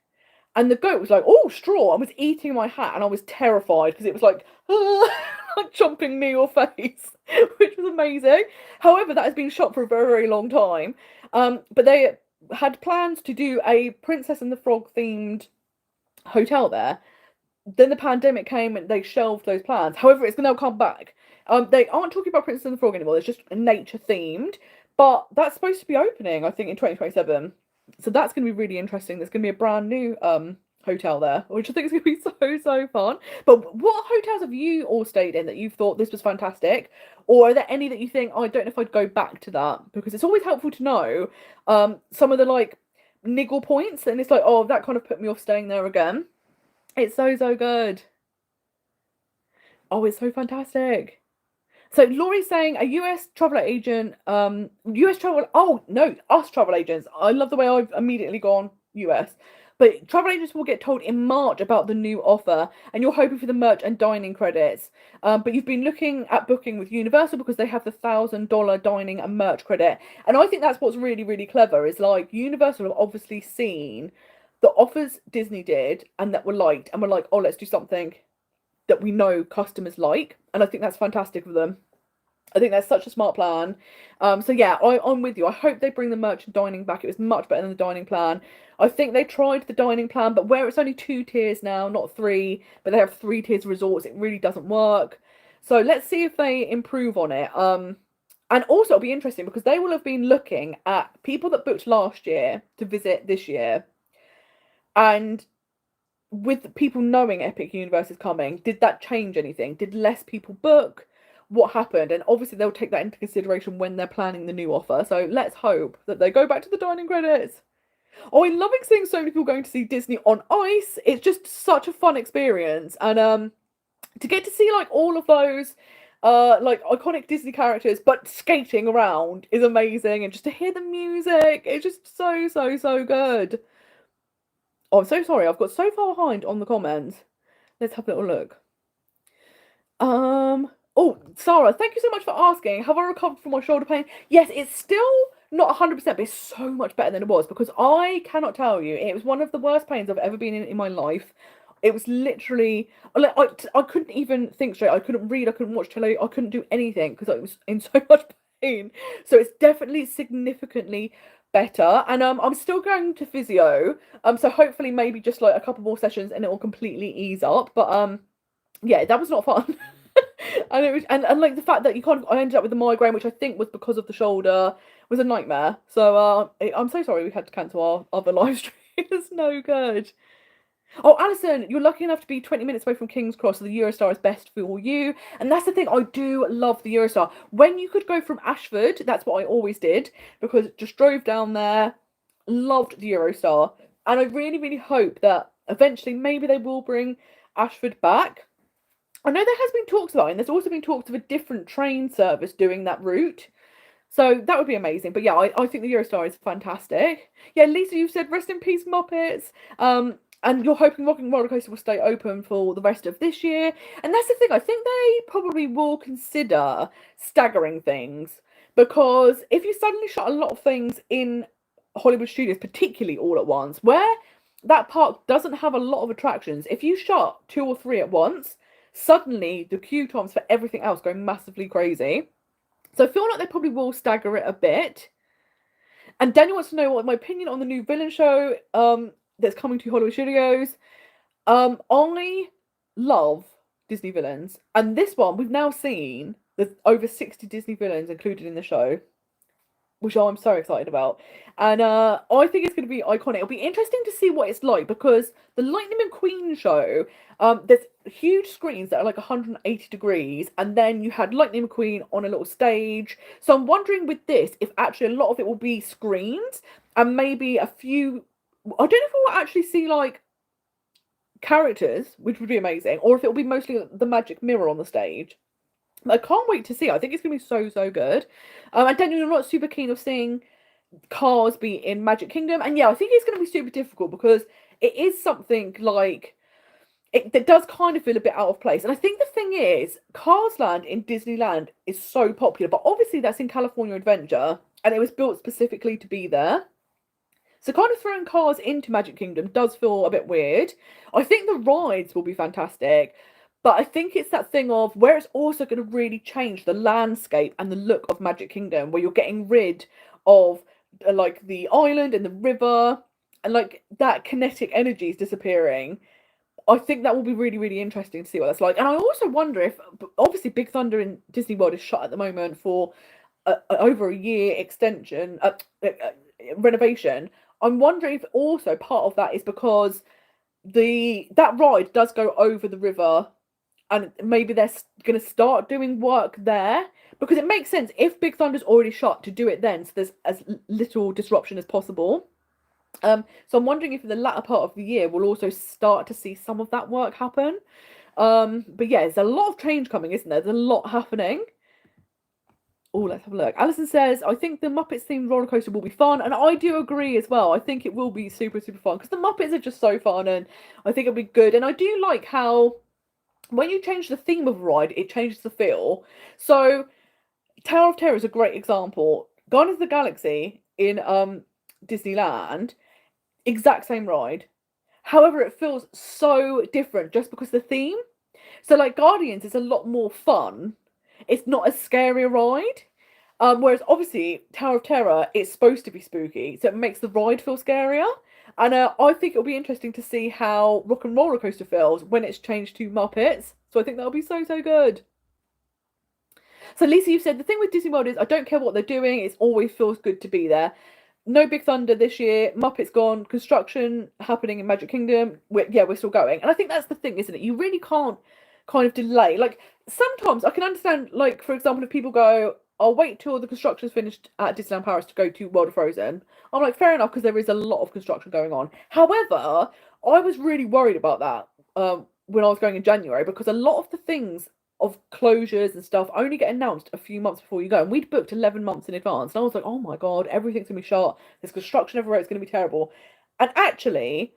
And the goat was like, oh, straw, and was eating my hat, and I was terrified because it was like, like chomping near your face, which was amazing. However, that has been shot for a very long time. But they had plans to do a Princess and the Frog themed hotel there. Then the pandemic came and they shelved those plans. However, it's going to come back. They aren't talking about Princess and the Frog anymore. It's just nature themed. But that's supposed to be opening, I think, in 2027. So that's going to be really interesting. There's going to be a brand new hotel there, which I think is going to be so fun. But what hotels have you all stayed in that you've thought this was fantastic? Or are there any that you think, oh, I don't know if I'd go back to that? Because it's always helpful to know some of the like niggle points. And it's like, oh, that kind of put me off staying there again. It's so good. Oh, it's so fantastic. So Laurie's saying a US travel agent, US travel, oh no, us travel agents. I love the way I've immediately gone US. But travel agents will get told in March about the new offer, and you're hoping for the merch and dining credits. But you've been looking at booking with Universal because they have the $1,000 dining and merch credit. And I think that's what's really clever, is like Universal have obviously seen the offers Disney did and that were liked, and we're like, oh, let's do something that we know customers like. And I think that's fantastic of them. I think that's such a smart plan. So yeah, I'm with you. I hope they bring the merch and dining back. It was much better than the dining plan. I think they tried the dining plan, but where it's only 2 tiers now, not 3, but they have 3 tiers of resorts, it really doesn't work. So let's see if they improve on it. And also it'll be interesting because they will have been looking at people that booked last year to visit this year. And with people knowing Epic Universe is coming, did that change anything? Did less people book? What happened? And obviously they'll take that into consideration when they're planning the new offer. So let's hope that they go back to the dining credits. Oh, I'm loving seeing so many people going to see Disney on ice. It's just such a fun experience. And to get to see like all of those like iconic Disney characters but skating around is amazing. And just to hear the music, it's just so good. Oh, I'm so sorry. I've got so far behind on the comments. Let's have a little look. Oh, Sarah, thank you so much for asking. Have I recovered from my shoulder pain? Yes, it's still not 100%, but it's so much better than it was, because I cannot tell you, it was one of the worst pains I've ever been in my life. It was literally, like, I couldn't even think straight. I couldn't read. I couldn't watch telly. I couldn't do anything because I was in so much pain. So it's definitely significantly better. And I'm still going to physio. So hopefully maybe just like a couple more sessions and it will completely ease up. But yeah, that was not fun. And it was, and like the fact that I ended up with a migraine, which I think was because of the shoulder, was a nightmare. So I'm so sorry we had to cancel our other live stream. It's no good. Oh, Alison, you're lucky enough to be 20 minutes away from King's Cross, so the Eurostar is best for you. And that's the thing, I do love the Eurostar. When you could go from Ashford, that's what I always did, because just drove down there, loved the Eurostar. And I really, really hope that eventually maybe they will bring Ashford back. I know there has been talks about it, and there's also been talks of a different train service doing that route. So that would be amazing. But yeah, I think the Eurostar is fantastic. Yeah, Lisa, you said rest in peace, Muppets. And you're hoping Rock and Roller Coaster will stay open for the rest of this year. And that's the thing, I think they probably will consider staggering things. Because if you suddenly shut a lot of things in Hollywood Studios, particularly all at once, where that park doesn't have a lot of attractions, if you shut 2 or 3 at once, suddenly the queue times for everything else go massively crazy. So I feel like they probably will stagger it a bit. And Daniel wants to know what my opinion on the new villain show that's coming to Hollywood Studios. I love Disney villains. And this one, we've now seen there's over 60 Disney villains included in the show, which I'm so excited about. And I think it's going to be iconic. It'll be interesting to see what it's like, because the Lightning McQueen show, there's huge screens that are like 180 degrees, and then you had Lightning McQueen on a little stage. So I'm wondering with this, if actually a lot of it will be screens, and maybe a few, I don't know if we'll actually see like characters, which would be amazing, or if it will be mostly the magic mirror on the stage. I can't wait to see. I think it's going to be so good. And Daniel, you're not super keen of seeing Cars be in Magic Kingdom. And yeah, I think it's going to be super difficult, because it is something like, it does kind of feel a bit out of place. And I think the thing is, Cars Land in Disneyland is so popular, but obviously that's in California Adventure, and it was built specifically to be there. So kind of throwing Cars into Magic Kingdom does feel a bit weird. I think the rides will be fantastic. But I think it's that thing of where it's also going to really change the landscape and the look of Magic Kingdom, where you're getting rid of like the island and the river, and like that kinetic energy is disappearing. I think that will be really, really interesting to see what that's like. And I also wonder if, obviously Big Thunder in Disney World is shut at the moment for over a year extension, renovation. I'm wondering if also part of that is because that ride does go over the river, and maybe they're going to start doing work there, because it makes sense if Big Thunder's already shut to do it then, so there's as little disruption as possible. So I'm wondering if in the latter part of the year we'll also start to see some of that work happen. But yeah, there's a lot of change coming, isn't there? There's a lot happening. Oh, let's have a look. Alison says, I think the Muppets themed roller coaster will be fun. And I do agree as well. I think it will be super, super fun, because the Muppets are just so fun, and I think it'll be good. And I do like how when you change the theme of a ride, it changes the feel. So Tower of Terror is a great example. Guardians of the Galaxy in Disneyland, exact same ride. However, it feels so different just because the theme. So like Guardians is a lot more fun. It's not as scary a ride. Whereas obviously Tower of Terror, it's supposed to be spooky, so it makes the ride feel scarier. And I think it'll be interesting to see how Rock and Roller Coaster feels when it's changed to Muppets. So I think that'll be so good. So Lisa, you've said the thing with Disney World is I don't care what they're doing, it always feels good to be there. No Big Thunder this year, Muppets gone, construction happening in Magic Kingdom. We're still going. And I think that's the thing, isn't it? You really can't kind of delay. Like, sometimes I can understand, like, for example, if people go, I'll wait till the construction's finished at Disneyland Paris to go to World of Frozen. I'm like, fair enough, because there is a lot of construction going on. However, I was really worried about that when I was going in January, because a lot of the things of closures and stuff only get announced a few months before you go. And we'd booked 11 months in advance. And I was like, oh my God, everything's going to be shut. There's construction everywhere. It's going to be terrible. And actually,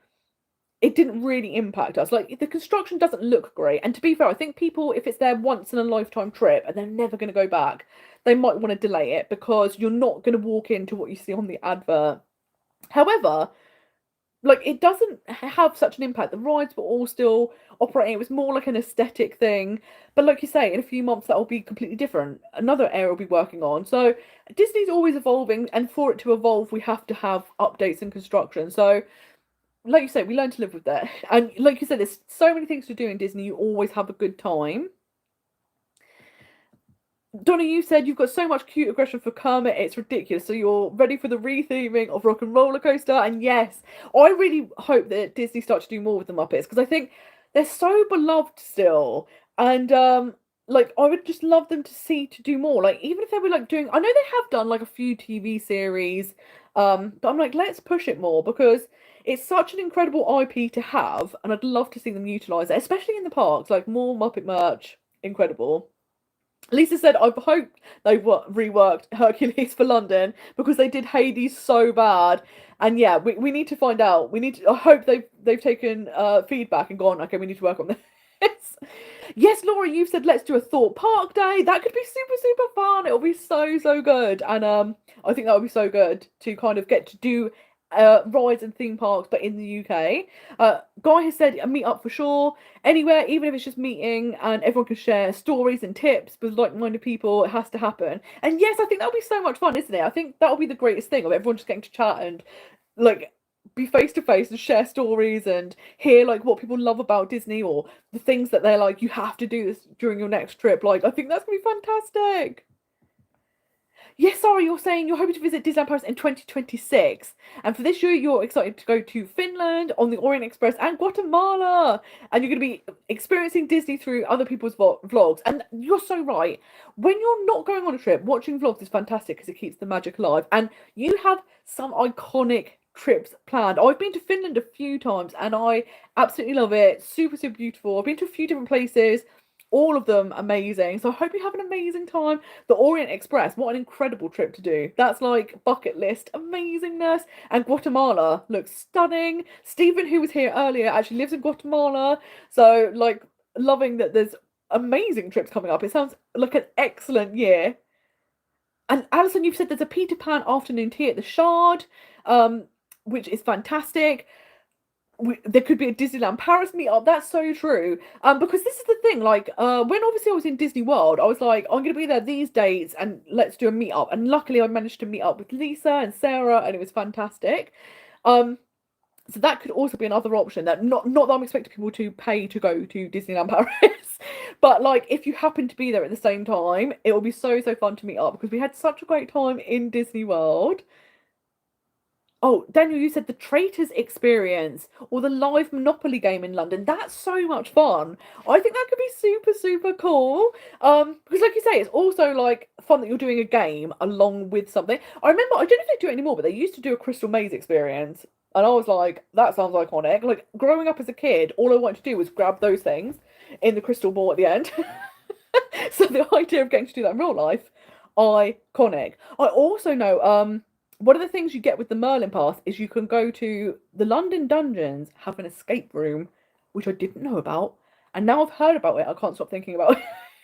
it didn't really impact us. Like, the construction doesn't look great. And to be fair, I think people, if it's their once in a lifetime trip and they're never going to go back, they might want to delay it, because you're not going to walk into what you see on the advert. However, like, it doesn't have such an impact. The rides were all still operating. It was more like an aesthetic thing. But like you say, in a few months that will be completely different. Another area we'll be working on. So Disney's always evolving, and for it to evolve, we have to have updates and construction. So like you say, we learn to live with that. And like you said, there's so many things to do in Disney. You always have a good time. Donna, you said you've got so much cute aggression for Kermit, it's ridiculous. So you're ready for the retheming of Rock and Roller Coaster. And yes, I really hope that Disney starts to do more with the Muppets, because I think they're so beloved still. And like I would just love them to do more. Like even if they were like doing, I know they have done like a few TV series, but I'm like, let's push it more, because it's such an incredible IP to have, and I'd love to see them utilize it, especially in the parks. Like more Muppet merch, incredible. Lisa said, I hope they reworked Hercules for London, because they did Hades so bad. And yeah, we need to find out. I hope they've taken feedback and gone, okay, we need to work on this. Yes, Laura, you've said let's do a Thought Park day. That could be super, super fun. It'll be so, so good. And I think that would be so good to kind of get to do rides and theme parks, but in the UK. Guy has said a meet up for sure. Anywhere, even if it's just meeting and everyone can share stories and tips with like-minded people, it has to happen. And yes, I think that'll be so much fun, isn't it? I think that'll be the greatest thing, of everyone just getting to chat and like be face to face and share stories and hear like what people love about Disney, or the things that they're like, you have to do this during your next trip. Like I think that's gonna be fantastic. Yes, sorry, you're saying you're hoping to visit Disneyland Paris in 2026. And for this year, you're excited to go to Finland on the Orient Express and Guatemala. And you're going to be experiencing Disney through other people's vlogs. And you're so right. When you're not going on a trip, watching vlogs is fantastic, because it keeps the magic alive. And you have some iconic trips planned. I've been to Finland a few times and I absolutely love it. Super, super beautiful. I've been to a few different places. All of them amazing. So I hope you have an amazing time. The Orient Express, what an incredible trip to do. That's like bucket list amazingness. And Guatemala looks stunning. Stephen, who was here earlier, actually lives in Guatemala. So like loving that there's amazing trips coming up. It sounds like an excellent year. And Alison, you've said there's a Peter Pan afternoon tea at the Shard, which is fantastic. There could be a Disneyland Paris meetup. That's so true. Because this is the thing, like, when obviously I was in Disney World, I was like, I'm going to be there these dates and let's do a meetup. And luckily I managed to meet up with Lisa and Sarah, and it was fantastic. So that could also be another option. That not that I'm expecting people to pay to go to Disneyland Paris, but like if you happen to be there at the same time, it will be so, so fun to meet up, because we had such a great time in Disney World. Oh, Daniel, you said the Traitors Experience or the live Monopoly game in London. That's so much fun. I think that could be super, super cool. Because like you say, it's also like fun that you're doing a game along with something. I remember, I don't know if they do it anymore, but they used to do a Crystal Maze experience. And I was like, that sounds iconic. Like growing up as a kid, all I wanted to do was grab those things in the crystal ball at the end. So the idea of getting to do that in real life, iconic. I also know, one of the things you get with the Merlin Pass is you can go to the London Dungeons, have an escape room, which I didn't know about. And now I've heard about it, I can't stop thinking about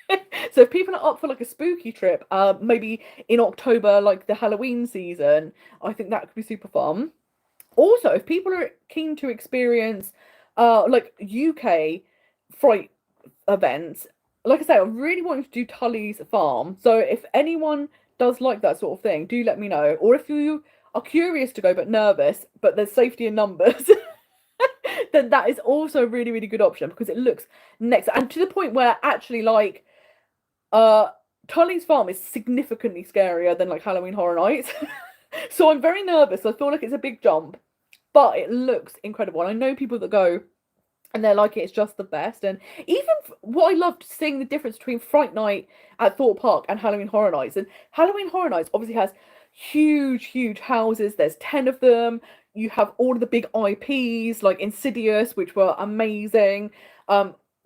it. So if people are up for like a spooky trip, maybe in October, like the Halloween season, I think that could be super fun. Also, if people are keen to experience like UK fright events, like I say, I really want to do Tully's Farm. So if anyone does like that sort of thing, do let me know. Or if you are curious to go but nervous, but there's safety in numbers, then that is also a really, really good option, because it looks next, and to the point where actually like Tully's Farm is significantly scarier than like Halloween Horror Nights. So I'm very nervous. I feel like it's a big jump, but it looks incredible. And I know people that go and they're like, it's just the best. And even what I loved, seeing the difference between Fright Night at Thorpe Park and Halloween Horror Nights. And Halloween Horror Nights obviously has huge, huge houses. There's 10 of them. You have all of the big IPs like Insidious, which were amazing.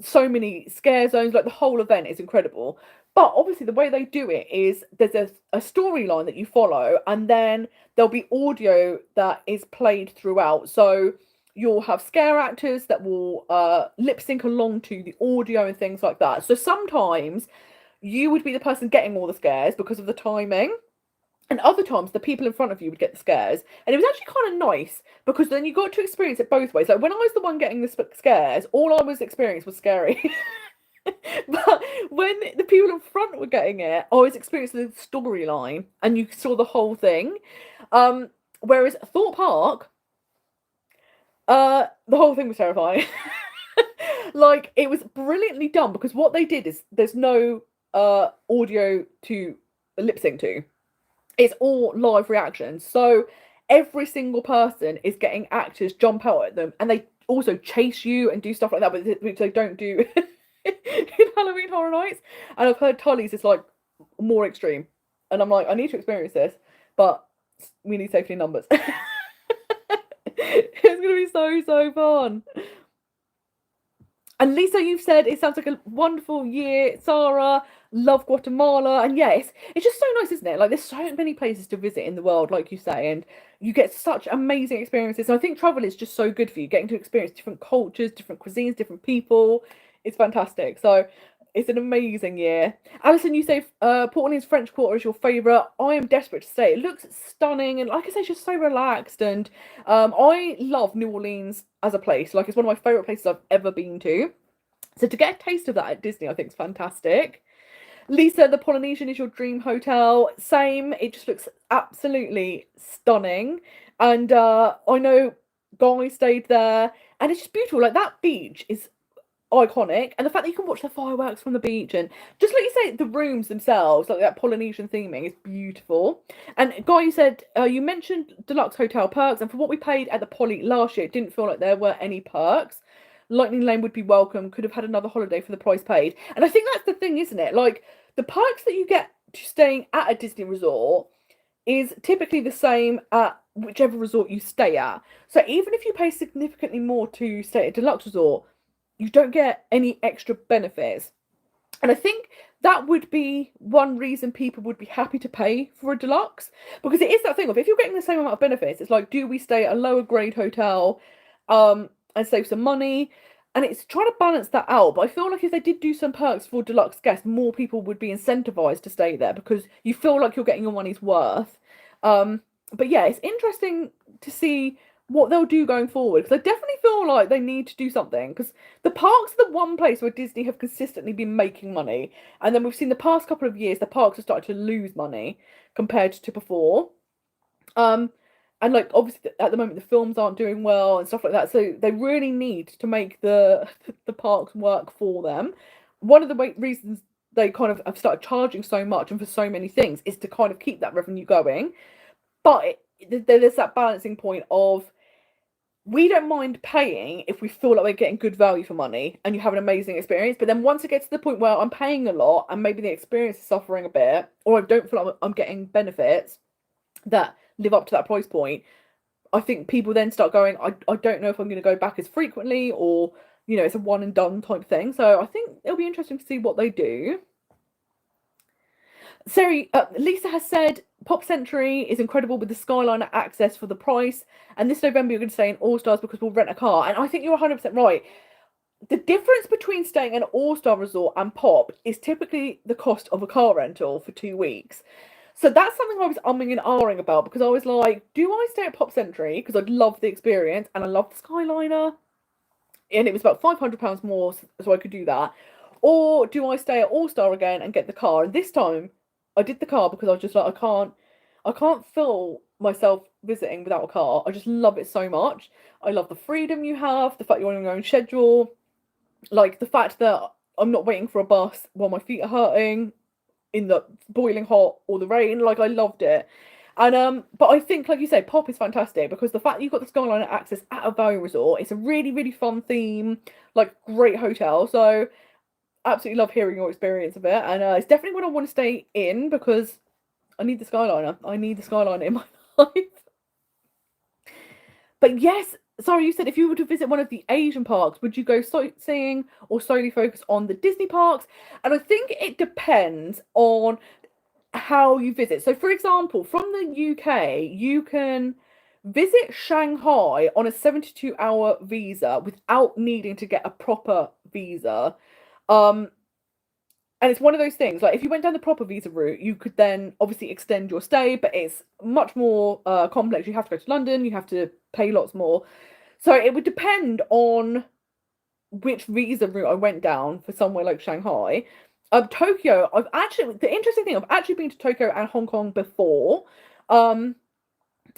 So many scare zones. Like the whole event is incredible. But obviously the way they do it is there's a storyline that you follow, and then there'll be audio that is played throughout. So you'll have scare actors that will lip sync along to the audio and things like that. So sometimes you would be the person getting all the scares because of the timing. And other times, the people in front of you would get the scares. And it was actually kind of nice because then you got to experience it both ways. Like when I was the one getting the scares, all I was experiencing was scary. But when the people in front were getting it, I was experiencing the storyline and you saw the whole thing. Whereas Thorpe Park, the whole thing was terrifying. Like it was brilliantly done because what they did is there's no audio to lip sync to. It's all live reactions. So every single person is getting actors jump out at them and they also chase you and do stuff like that, which they don't do in Halloween Horror Nights. And I've heard Tully's is like more extreme. And I'm like, I need to experience this, but we need safety numbers. It's going to be so fun. And Lisa, you've said it sounds like a wonderful year. Sarah, love Guatemala. And yes, it's just so nice, isn't it? Like there's so many places to visit in the world, like you say, and you get such amazing experiences. And I think travel is just so good for you, getting to experience different cultures, different cuisines, different people. It's fantastic. So it's an amazing year. Alison, you say Port Orleans French Quarter is your favourite. I am desperate to say it looks stunning, and like I say, it's just so relaxed. And I love New Orleans as a place. Like it's one of my favourite places I've ever been to. So to get a taste of that at Disney, I think is fantastic. Lisa, the Polynesian is your dream hotel. Same. It just looks absolutely stunning. And I know Guy stayed there, and it's just beautiful. Like that beach is iconic, and the fact that you can watch the fireworks from the beach, and just like you say, the rooms themselves, like that Polynesian theming, is beautiful. And Guy, you said you mentioned deluxe hotel perks, and for what we paid at the Poly last year, it didn't feel like there were any perks. Lightning Lane would be welcome. Could have had another holiday for the price paid. And I think that's the thing, isn't it? Like the perks that you get to staying at a Disney resort is typically the same at whichever resort you stay at. So even if you pay significantly more to stay at a deluxe resort, you don't get any extra benefits. And I think that would be one reason people would be happy to pay for a deluxe, because it is that thing of if you're getting the same amount of benefits, it's like, do we stay at a lower grade hotel and save some money? And it's trying to balance that out. But I feel like if they did do some perks for deluxe guests, more people would be incentivized to stay there because you feel like you're getting your money's worth. But yeah, it's interesting to see what they'll do going forward, because I definitely feel like they need to do something, because the parks are the one place where Disney have consistently been making money, and then we've seen the past couple of years the parks have started to lose money compared to before. And like obviously at the moment the films aren't doing well and stuff like that, so they really need to make the parks work for them. One of the reasons they kind of have started charging so much and for so many things is to kind of keep that revenue going. But there's that balancing point of, we don't mind paying if we feel like we're getting good value for money and you have an amazing experience. But then once it gets to the point where I'm paying a lot and maybe the experience is suffering a bit, or I don't feel like I'm getting benefits that live up to that price point, I think people then start going, I don't know if I'm going to go back as frequently, or, you know, it's a one and done type thing. So I think it'll be interesting to see what they do. Sari, Lisa has said Pop Century is incredible with the Skyliner access for the price. And this November you're going to stay in All Stars because we'll rent a car. And I think you're 100% right. The difference between staying in an All-Star resort and Pop is typically the cost of a car rental for 2 weeks. So that's something I was umming and ahhing about, because I was like, do I stay at Pop Century because I'd love the experience and I love the Skyliner, and it was about £500 more, so I could do that, or do I stay at All Star again and get the car? And this time I did the car because I was just like, I can't feel myself visiting without a car. I just love it so much. I love the freedom you have, the fact you're on your own schedule, like the fact that I'm not waiting for a bus while my feet are hurting in the boiling hot or the rain. Like, I loved it. And but I think, like you say, Pop is fantastic because the fact that you've got the Skyliner access at a value resort, it's a really, really fun theme, like great hotel. So absolutely love hearing your experience of it, and it's definitely what I want to stay in because I need the Skyliner. I need the Skyliner in my life. But yes, sorry, you said if you were to visit one of the Asian parks, would you go sightseeing or solely focus on the Disney parks? And I think it depends on how you visit. So, for example, from the UK, you can visit Shanghai on a 72-hour visa without needing to get a proper visa. And And it's one of those things, like if you went down the proper visa route, you could then obviously extend your stay, but it's much more complex. You have to go to London, you have to pay lots more. So it would depend on which visa route I went down for somewhere like Shanghai. Tokyo, the interesting thing, I've actually been to Tokyo and Hong Kong before.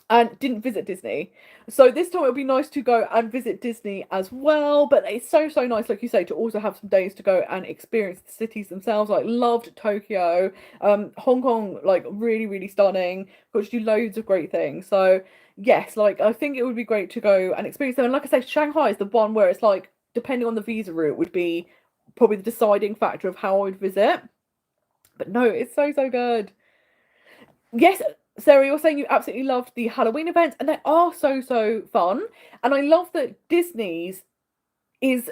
And didn't visit Disney. So this time it would be nice to go and visit Disney as well. But it's so, so nice, like you say, to also have some days to go and experience the cities themselves. Like, loved Tokyo. Hong Kong, like, really, really stunning. Got to do loads of great things. So, yes, like, I think it would be great to go and experience them. And like I say, Shanghai is the one where it's like, depending on the visa route, would be probably the deciding factor of how I would visit. But no, it's so, so good. Yes, Sarah, you're saying you absolutely loved the Halloween events, and they are so, so fun. And I love that Disney's is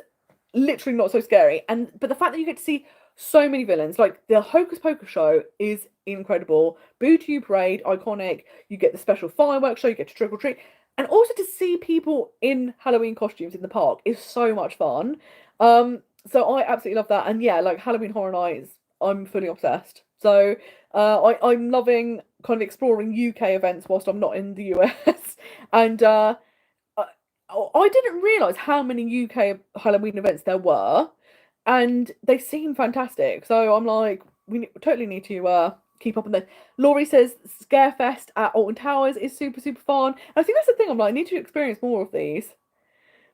literally not so scary. But the fact that you get to see so many villains, like the Hocus Pocus show is incredible. Boo to You Parade, iconic. You get the special fireworks show, you get to trick or treat. And also to see people in Halloween costumes in the park is so much fun. So I absolutely love that. And yeah, like Halloween Horror Nights, I'm fully obsessed. So I'm loving kind of exploring UK events whilst I'm not in the US. And I didn't realise how many UK Halloween events there were, and they seem fantastic. So I'm like, we totally need to keep up on this. Laurie says Scarefest at Alton Towers is super, super fun. And I think that's the thing, I'm like, I need to experience more of these.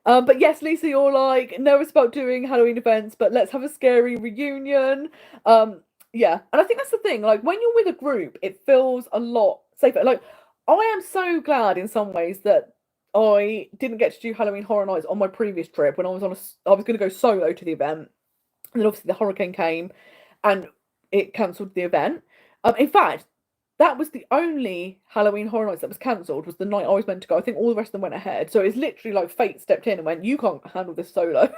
But yes, Lisa, you're like nervous about doing Halloween events, but let's have a scary reunion. Yeah, and I think that's the thing. Like when you're with a group, it feels a lot safer. Like I am so glad in some ways that I didn't get to do Halloween Horror Nights on my previous trip when I was I was going to go solo to the event, and then obviously the hurricane came, and it cancelled the event. In fact, that was the only Halloween Horror Nights that was cancelled. Was the night I was meant to go. I think all the rest of them went ahead. So it's literally like fate stepped in and went, "You can't handle this solo."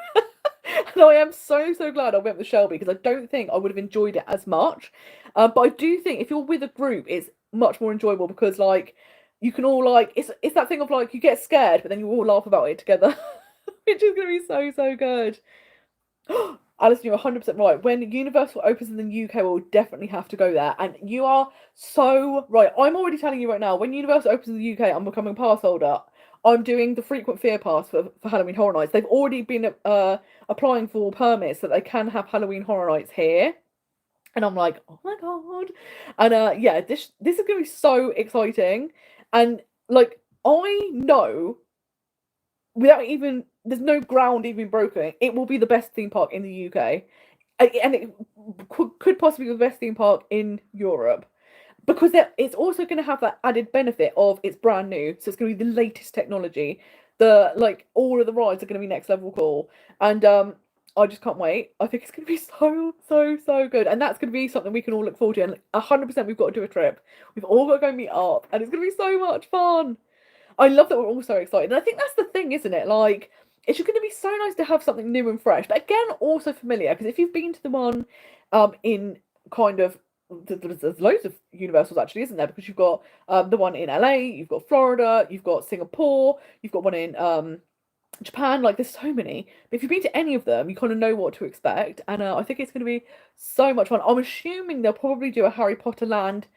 And I am so, so glad I went with Shelby because I don't think I would have enjoyed it as much. But I do think if you're with a group, it's much more enjoyable because like you can all like it's that thing of like you get scared, but then you all laugh about it together, which is gonna be so, so good. Alison, you're 100% right. When Universal opens in the UK, we'll definitely have to go there. And you are so right. I'm already telling you right now, when Universal opens in the UK, I'm becoming a pass holder. I'm doing the frequent fear pass for Halloween Horror Nights. They've already been applying for permits so that they can have Halloween Horror Nights here. And I'm like, oh my god. And yeah, this is gonna be so exciting. And like I know without even there's no ground even broken, it will be the best theme park in the UK. And it could possibly be the best theme park in Europe. Because it's also going to have that added benefit of it's brand new, so it's going to be the latest technology. All of the rides are going to be next level cool, and I just can't wait. I think it's going to be so, so, so good, and that's going to be something we can all look forward to. And 100%, we've got to do a trip. We've all got to go meet up, and it's going to be so much fun. I love that we're all so excited, and I think that's the thing, isn't it? Like, it's just going to be so nice to have something new and fresh, but again, also familiar. Because if you've been to the one, in kind of there's loads of Universals actually, isn't there? Because you've got the one in LA, you've got Florida, you've got Singapore, you've got one in Japan. Like there's so many. But if you've been to any of them, you kind of know what to expect, and I think it's going to be so much fun. I'm assuming they'll probably do a Harry Potter land,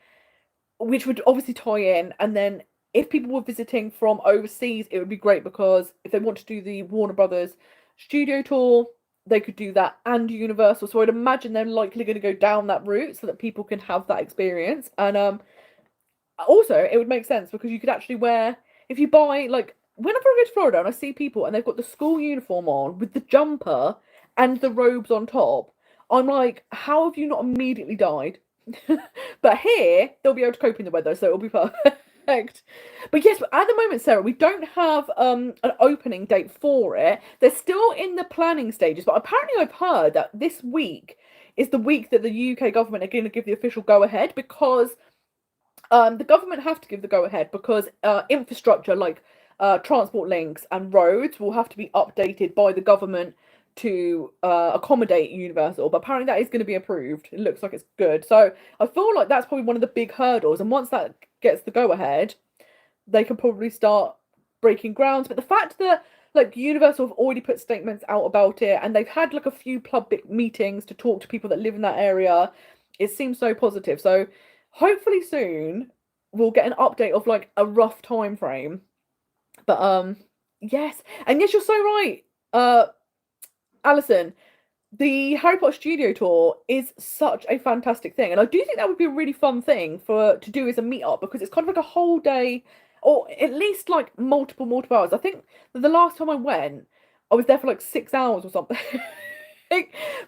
which would obviously tie in, and then if people were visiting from overseas, it would be great because if they want to do the Warner Brothers studio tour, they could do that and Universal. So I'd imagine they're likely going to go down that route so that people can have that experience. And also, it would make sense because you could actually wear, if you buy, like, whenever I go to Florida and I see people and they've got the school uniform on with the jumper and the robes on top, I'm like, how have you not immediately died? But here, they'll be able to cope in the weather, so it'll be perfect. But yes, at the moment, Sarah, we don't have an opening date for it. They're still in the planning stages, but apparently I've heard that this week is the week that the UK government are going to give the official go-ahead because the government have to give the go-ahead because infrastructure like transport links and roads will have to be updated by the government to accommodate Universal, but apparently that is going to be approved. It looks like it's good. So I feel like that's probably one of the big hurdles, and once that gets the go-ahead, they can probably start breaking grounds. But the fact that like Universal have already put statements out about it, and they've had like a few public meetings to talk to people that live in that area. It seems so positive. So hopefully soon we'll get an update of like a rough time frame. But yes, and yes, you're so right. Alison, the Harry Potter studio tour is such a fantastic thing, and I do think that would be a really fun thing to do as a meetup, because it's kind of like a whole day, or at least like multiple hours. I think that the last time I went, I was there for like 6 hours or something.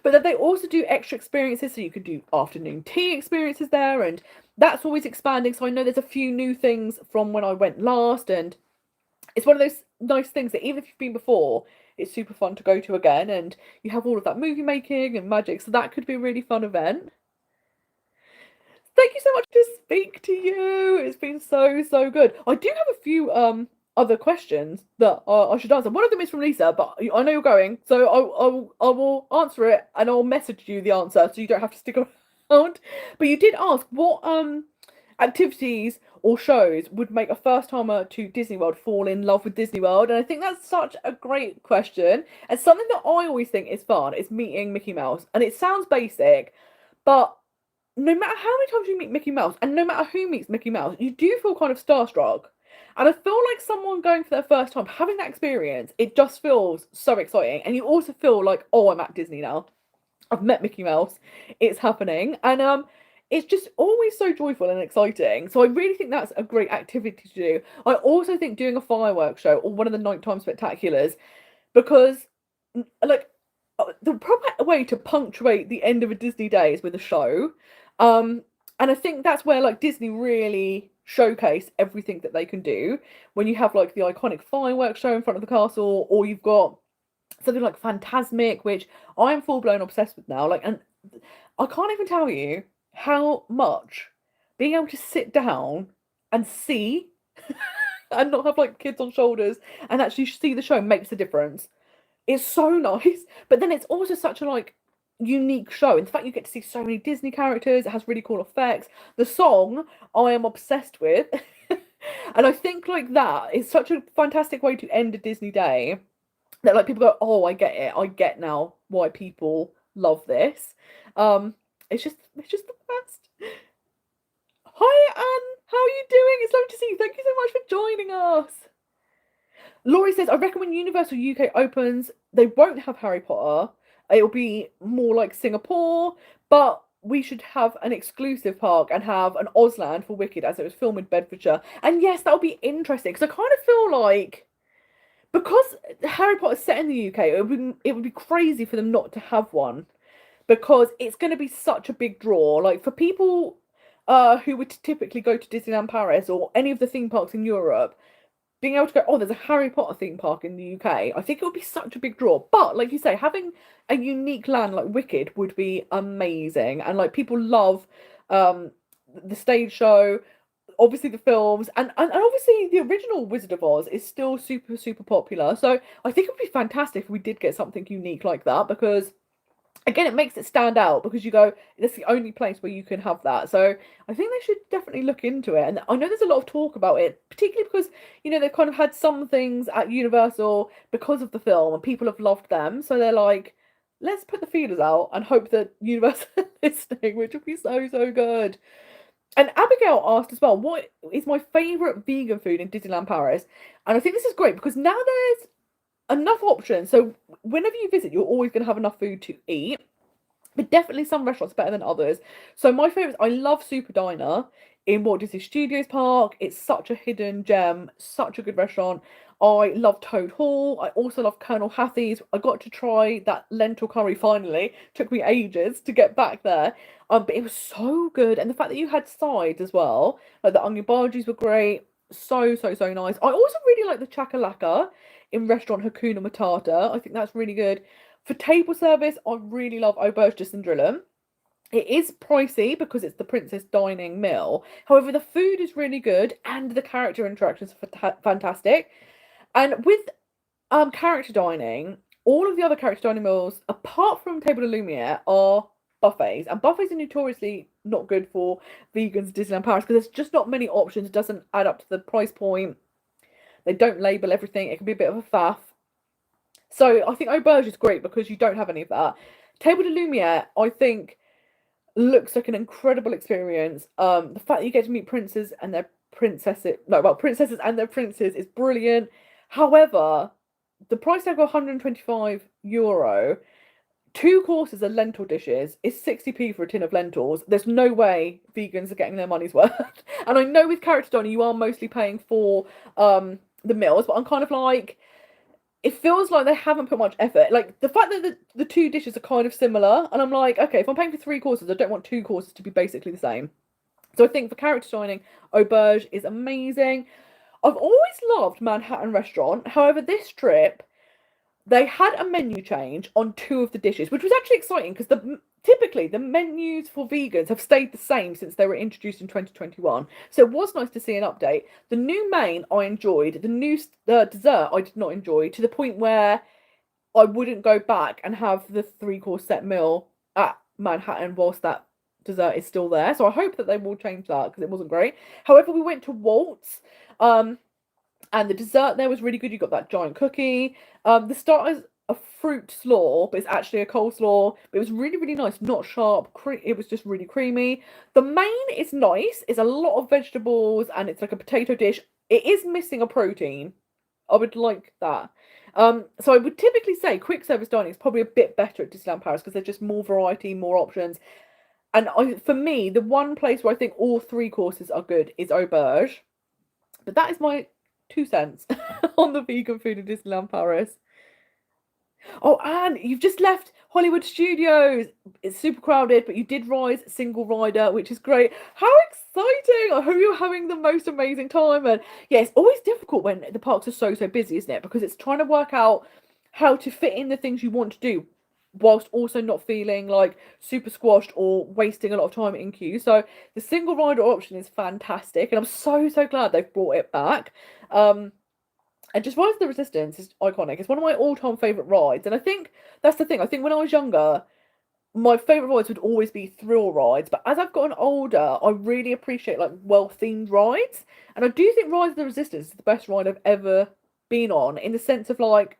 But then they also do extra experiences, so you can do afternoon tea experiences there, and that's always expanding. So I know there's a few new things from when I went last, and it's one of those nice things that even if you've been before, it's super fun to go to again, and you have all of that movie making and magic, so that could be a really fun event. Thank you so much to speak to you. It's been so good. I do have a few other questions that I should answer. One of them is from Lisa, but I know you're going, so I will answer it, and I'll message you the answer so you don't have to stick around. But you did ask what activities or shows would make a first timer to Disney World fall in love with Disney World, and I think that's such a great question, and something that I always think is fun is meeting Mickey Mouse. And it sounds basic, but no matter how many times you meet Mickey Mouse, and no matter who meets Mickey Mouse, you do feel kind of starstruck. And I feel like someone going for their first time, having that experience, it just feels so exciting. And you also feel like, oh, I'm at Disney now. I've met Mickey Mouse. It's happening. And it's just always so joyful and exciting. So I really think that's a great activity to do. I also think doing a fireworks show or one of the nighttime spectaculars, because like the proper way to punctuate the end of a Disney day is with a show. And I think that's where like Disney really showcase everything that they can do when you have like the iconic fireworks show in front of the castle, or you've got something like Phantasmic, which I'm full blown obsessed with now. Like, and I can't even tell you how much being able to sit down and see and not have like kids on shoulders and actually see the show makes a difference. It's so nice, but then it's also such a like unique show. In fact, you get to see so many Disney characters. It has really cool effects. The song I am obsessed with, and I think like that is such a fantastic way to end a Disney day. That like people go, oh, I get it. I get now why people love this. It's just the best. Hi Anne, how are you doing? It's lovely to see you. Thank you so much for joining us. Laurie says, I reckon when Universal UK opens, they won't have Harry Potter. It'll be more like Singapore, but we should have an exclusive park and have an Ausland for Wicked, as it was filmed in Bedfordshire. And yes, that'll be interesting, because I kind of feel like, because Harry Potter's set in the UK, it would be crazy for them not to have one, because it's going to be such a big draw. Like for people who would typically go to Disneyland Paris or any of the theme parks in Europe, being able to go, oh, there's a Harry Potter theme park in the UK, I think it would be such a big draw. But like you say, having a unique land like Wicked would be amazing. And like people love the stage show, obviously the films, and obviously the original Wizard of Oz is still super popular. So I think it would be fantastic if we did get something unique like that, because again, it makes it stand out, because you go, that's the only place where you can have that. So I think they should definitely look into it. And I know there's a lot of talk about it, particularly because, you know, they've kind of had some things at Universal because of the film and people have loved them. So they're like, let's put the feelers out and hope that Universal is listening, which would be so good. And Abigail asked as well, what is my favourite vegan food in Disneyland Paris? And I think this is great because now there's enough options. So whenever you visit, you're always going to have enough food to eat. But definitely some restaurants better than others. So my favourites, I love Super Diner in Walt Disney Studios Park. It's such a hidden gem, such a good restaurant. I love Toad Hall. I also love Colonel Hathie's. I got to try that lentil curry finally. Took me ages to get back there. But it was so good. And the fact that you had sides as well, like the onion bhajis were great. So nice. I also really like the chakalaka in restaurant Hakuna Matata. I think that's really good. For table service, I really love Auberge de Cendrillon. It is pricey because it's the Princess Dining Meal. However, the food is really good and the character interactions are fantastic. And with character dining, all of the other character dining meals, apart from Table de Lumiere, are buffets. And buffets are notoriously not good for vegans at Disneyland Paris because there's just not many options. It doesn't add up to the price point. They don't label everything. It can be a bit of a faff. So I think Auberge is great because you don't have any of that. Table de Lumiere, I think, looks like an incredible experience. The fact that you get to meet princes and their princesses, no, well, princesses and their princes is brilliant. However, the price tag of €125, two courses of lentil dishes is 60p for a tin of lentils. There's no way vegans are getting their money's worth. And I know with character dining you are mostly paying for the meals, but I'm kind of like, it feels like they haven't put much effort. Like the fact that the two dishes are kind of similar, and I'm like, okay, if I'm paying for three courses, I don't want two courses to be basically the same. So I think for character dining, Auberge is amazing. I've always loved Manhattan Restaurant. However, this trip, they had a menu change on two of the dishes, which was actually exciting because typically the menus for vegans have stayed the same since they were introduced in 2021. So it was nice to see an update. The new main I enjoyed, the new dessert I did not enjoy, to the point where I wouldn't go back and have the three-course set meal at Manhattan whilst that dessert is still there. So I hope that they will change that because it wasn't great. However, we went to Waltz. And the dessert there was really good. You got that giant cookie. The starter's a fruit slaw, but it's actually a coleslaw. But it was really, really nice. Not sharp. It was just really creamy. The main is nice. It's a lot of vegetables and it's like a potato dish. It is missing a protein. I would like that. So I would typically say quick service dining is probably a bit better at Disneyland Paris because there's just more variety, more options. And for me, the one place where I think all three courses are good is Auberge. But that is my 2 cents on the vegan food in Disneyland Paris. Oh, and you've just left Hollywood Studios. It's super crowded, but you did rise single rider, which is great. How exciting! I hope you're having the most amazing time. And yeah, it's always difficult when the parks are so busy, isn't it? Because it's trying to work out how to fit in the things you want to do whilst also not feeling like super squashed or wasting a lot of time in queue. So the single rider option is fantastic, and I'm so glad they've brought it back. And just Rise of the Resistance is iconic. It's one of my all-time favourite rides, and I think that's the thing. I think when I was younger, my favourite rides would always be thrill rides, but as I've gotten older, I really appreciate like well-themed rides, and I do think Rise of the Resistance is the best ride I've ever been on, in the sense of like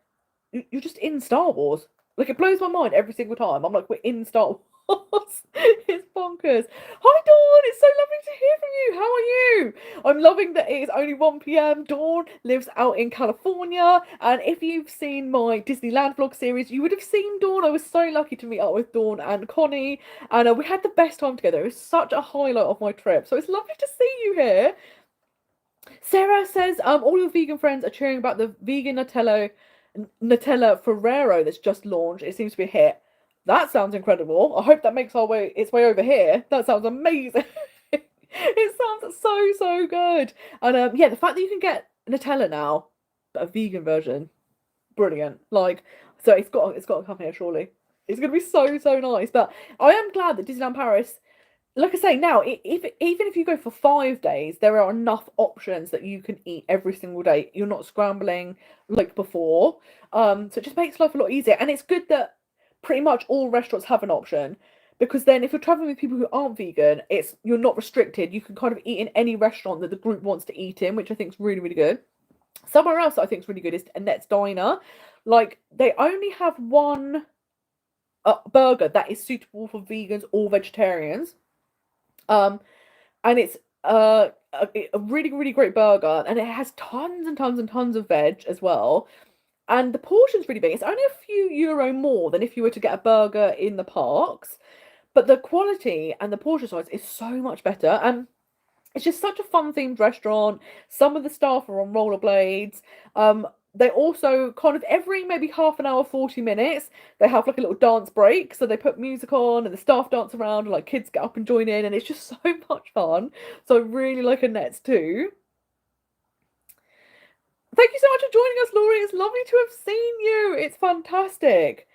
you're just in Star Wars. Like, it blows my mind every single time. I'm like, we're in Star Wars. It's bonkers. Hi, Dawn. It's so lovely to hear from you. How are you? I'm loving that it is only 1 p.m. Dawn lives out in California. And if you've seen my Disneyland vlog series, you would have seen Dawn. I was so lucky to meet up with Dawn and Connie. And we had the best time together. It was such a highlight of my trip. So it's lovely to see you here. Sarah says, all your vegan friends are cheering about the vegan Nutella Ferrero that's just launched. It seems to be a hit. That sounds incredible. I hope that makes its way over here. That sounds amazing. It sounds so good. And yeah, the fact that you can get Nutella now, but a vegan version, brilliant. Like, so it's got to come here surely. It's gonna be so nice. But I am glad that Disneyland Paris, like I say, now even if you go for 5 days, there are enough options that you can eat every single day. You're not scrambling like before. So it just makes life a lot easier. And it's good that pretty much all restaurants have an option, because then if you're traveling with people who aren't vegan, you're not restricted. You can kind of eat in any restaurant that the group wants to eat in, which I think is really good. Somewhere else that I think is really good is Annette's Diner. Like, they only have one burger that is suitable for vegans or vegetarians. And it's a really great burger, and it has tons and tons of veg as well. And the portion's really big. It's only a few euro more than if you were to get a burger in the parks, but the quality and the portion size is so much better. And it's just such a fun themed restaurant. Some of the staff are on rollerblades. They also kind of every maybe half an hour, 40 minutes, they have like a little dance break. So they put music on and the staff dance around and like kids get up and join in, and it's just so much fun. So I really like Annette's too. Thank you so much for joining us, Laurie. It's lovely to have seen you. It's fantastic.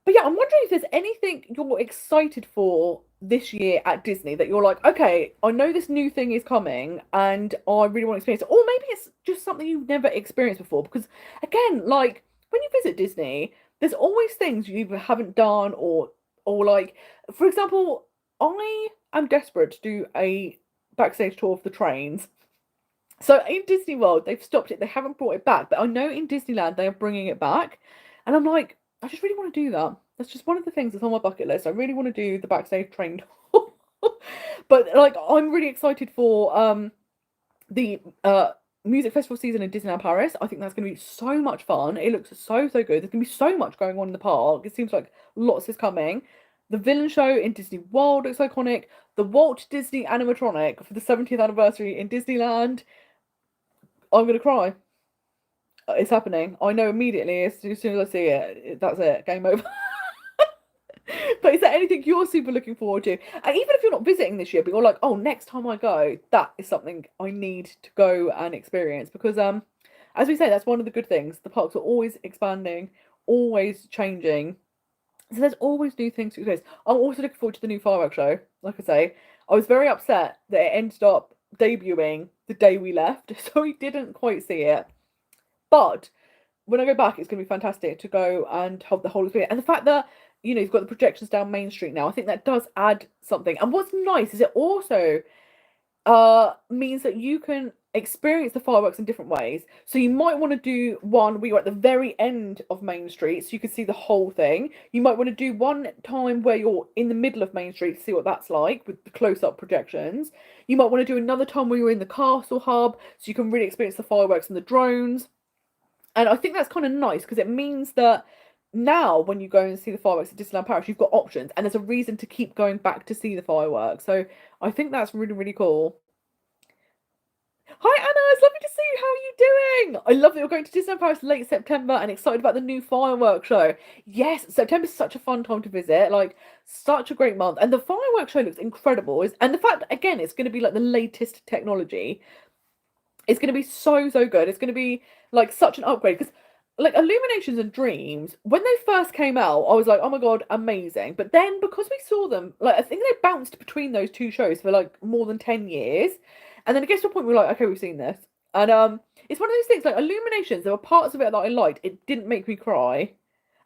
But yeah, I'm wondering if there's anything you're excited for this year at Disney that you're like, okay, I know this new thing is coming and I really want to experience it. Or maybe it's just something you've never experienced before. Because again, like when you visit Disney, there's always things you either haven't done or like, for example, I am desperate to do a backstage tour of the trains. So in Disney World, they've stopped it. They haven't brought it back. But I know in Disneyland, they are bringing it back. And I'm like, I just really want to do that. That's just one of the things that's on my bucket list. I really want to do the backstage train tour. But like, I'm really excited for the music festival season in Disneyland Paris. I think that's going to be so much fun. It looks so good. There's going to be so much going on in the park. It seems like lots is coming. The villain show in Disney World looks iconic. The Walt Disney animatronic for the 70th anniversary in Disneyland. I'm going to cry. It's happening. I know immediately as soon as I see it. That's it. Game over. But is there anything you're super looking forward to? And even if you're not visiting this year, but you're like, oh, next time I go, that is something I need to go and experience. Because as we say, that's one of the good things. The parks are always expanding, always changing. So there's always new things to experience. I'm also looking forward to the new fireworks show. Like I say, I was very upset that it ended up debuting the day we left, so we didn't quite see it. But when I go back, it's going to be fantastic to go and have the whole experience. And the fact that, you know, you've got the projections down Main Street now, I think that does add something. And what's nice is it also means that you can experience the fireworks in different ways. So you might want to do one where you're at the very end of Main Street so you can see the whole thing. You might want to do one time where you're in the middle of Main Street to see what that's like with the close-up projections. You might want to do another time where you're in the castle hub so you can really experience the fireworks and the drones. And I think that's kind of nice because it means that now when you go and see the fireworks at Disneyland Paris, you've got options and there's a reason to keep going back to see the fireworks. So I think that's really, really cool. Hi Anna, it's lovely to see you. How are you doing? I love that you're going to Disneyland Paris late September and excited about the new fireworks show. Yes, September is such a fun time to visit, like such a great month. And the fireworks show looks incredible. And the fact, again, it's going to be like the latest technology. It's going to be so, so good. It's going to be like such an upgrade because like Illuminations and Dreams, when they first came out, I was like, oh my God, amazing. But then because we saw them, like I think they bounced between those two shows for like more than 10 years. And then it gets to a point where we're like, okay, we've seen this. And it's one of those things, like Illuminations, there were parts of it that I liked. It didn't make me cry.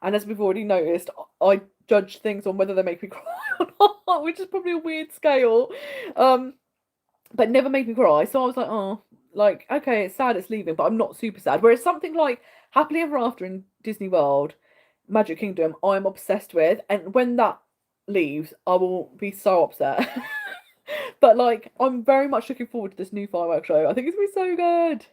And as we've already noticed, I judge things on whether they make me cry or not, which is probably a weird scale. But never made me cry. So I was like, oh, like, okay, it's sad it's leaving, but I'm not super sad. Whereas something like Happily Ever After in Disney World, Magic Kingdom, I'm obsessed with. And when that leaves, I will be so upset. But like, I'm very much looking forward to this new fireworks show. I think it's going to be so good.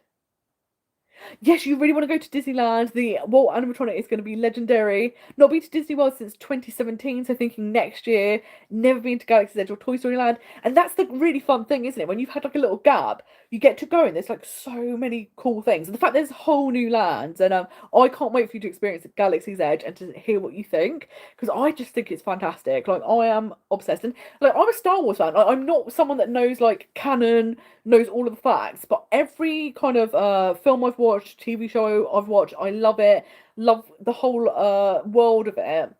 Yes, you really want to go to Disneyland. The Walt animatronic is going to be legendary. Not been to Disney World since 2017, so thinking next year. Never been to Galaxy's Edge or Toy Story Land. And that's the really fun thing, isn't it? When you've had like a little gap, you get to go and there's like so many cool things. And the fact there's whole new lands. And I can't wait for you to experience Galaxy's Edge and to hear what you think. Because I just think it's fantastic. Like, I am obsessed. And like, I'm a Star Wars fan. I'm not someone that knows like canon, knows all of the facts. But every kind of film I've watched, TV show I've watched, I love it. Love the whole world of it.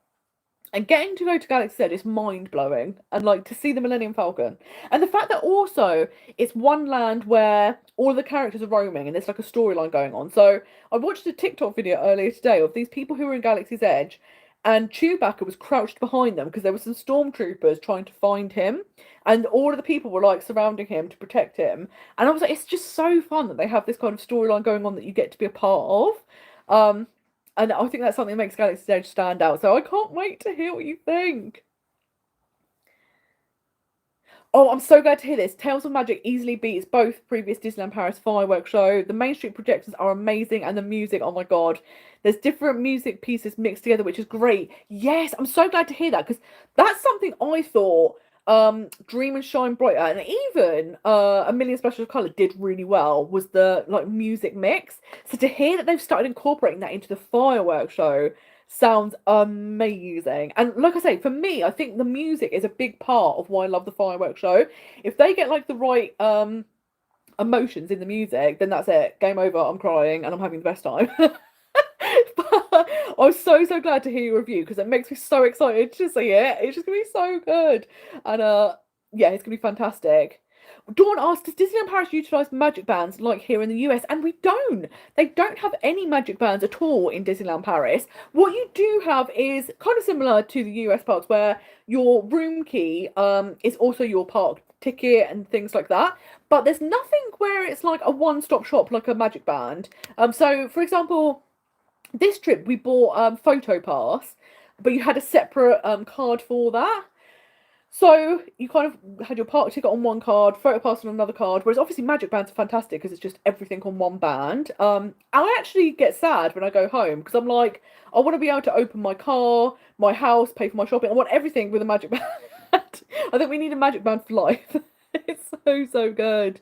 And getting to go to Galaxy's Edge is mind-blowing. And like to see the Millennium Falcon. And the fact that also it's one land where all the characters are roaming and there's like a storyline going on. So I watched a TikTok video earlier today of these people who were in Galaxy's Edge and Chewbacca was crouched behind them because there were some stormtroopers trying to find him. And all of the people were like surrounding him to protect him. And I was like, it's just so fun that they have this kind of storyline going on that you get to be a part of. And I think that's something that makes Galaxy's Edge stand out. So I can't wait to hear what you think. Oh, I'm so glad to hear this. Tales of Magic easily beats both previous Disneyland Paris fireworks show. The Main Street projections are amazing and the music, oh my God. There's different music pieces mixed together, which is great. Yes, I'm so glad to hear that because that's something I thought Dream and Shine Brighter and even A Million Splashes of Colour did really well was the like music mix. So to hear that they've started incorporating that into the fireworks show sounds amazing. And like I say, for me, I think the music is a big part of why I love the fireworks show. If they get like the right emotions in the music, then that's it. Game over. I'm crying and I'm having the best time. But I'm so glad to hear your review because it makes me so excited to see it. It's just gonna be so good. And yeah, it's gonna be fantastic. Dawn asked, does Disneyland Paris utilise magic bands like here in the US? And we don't. They don't have any magic bands at all in Disneyland Paris. What you do have is kind of similar to the US parks where your room key is also your park ticket and things like that. But there's nothing where it's like a one-stop shop like a magic band. So, for example, This trip we bought Photo Pass, but you had a separate card for that. So you kind of had your park ticket on one card, photo pass on another card. Whereas obviously Magic Bands are fantastic because it's just everything on one band. I actually get sad when I go home because I'm like, I want to be able to open my car, my house, pay for my shopping. I want everything with a Magic Band. I think we need a Magic Band for life. It's so good.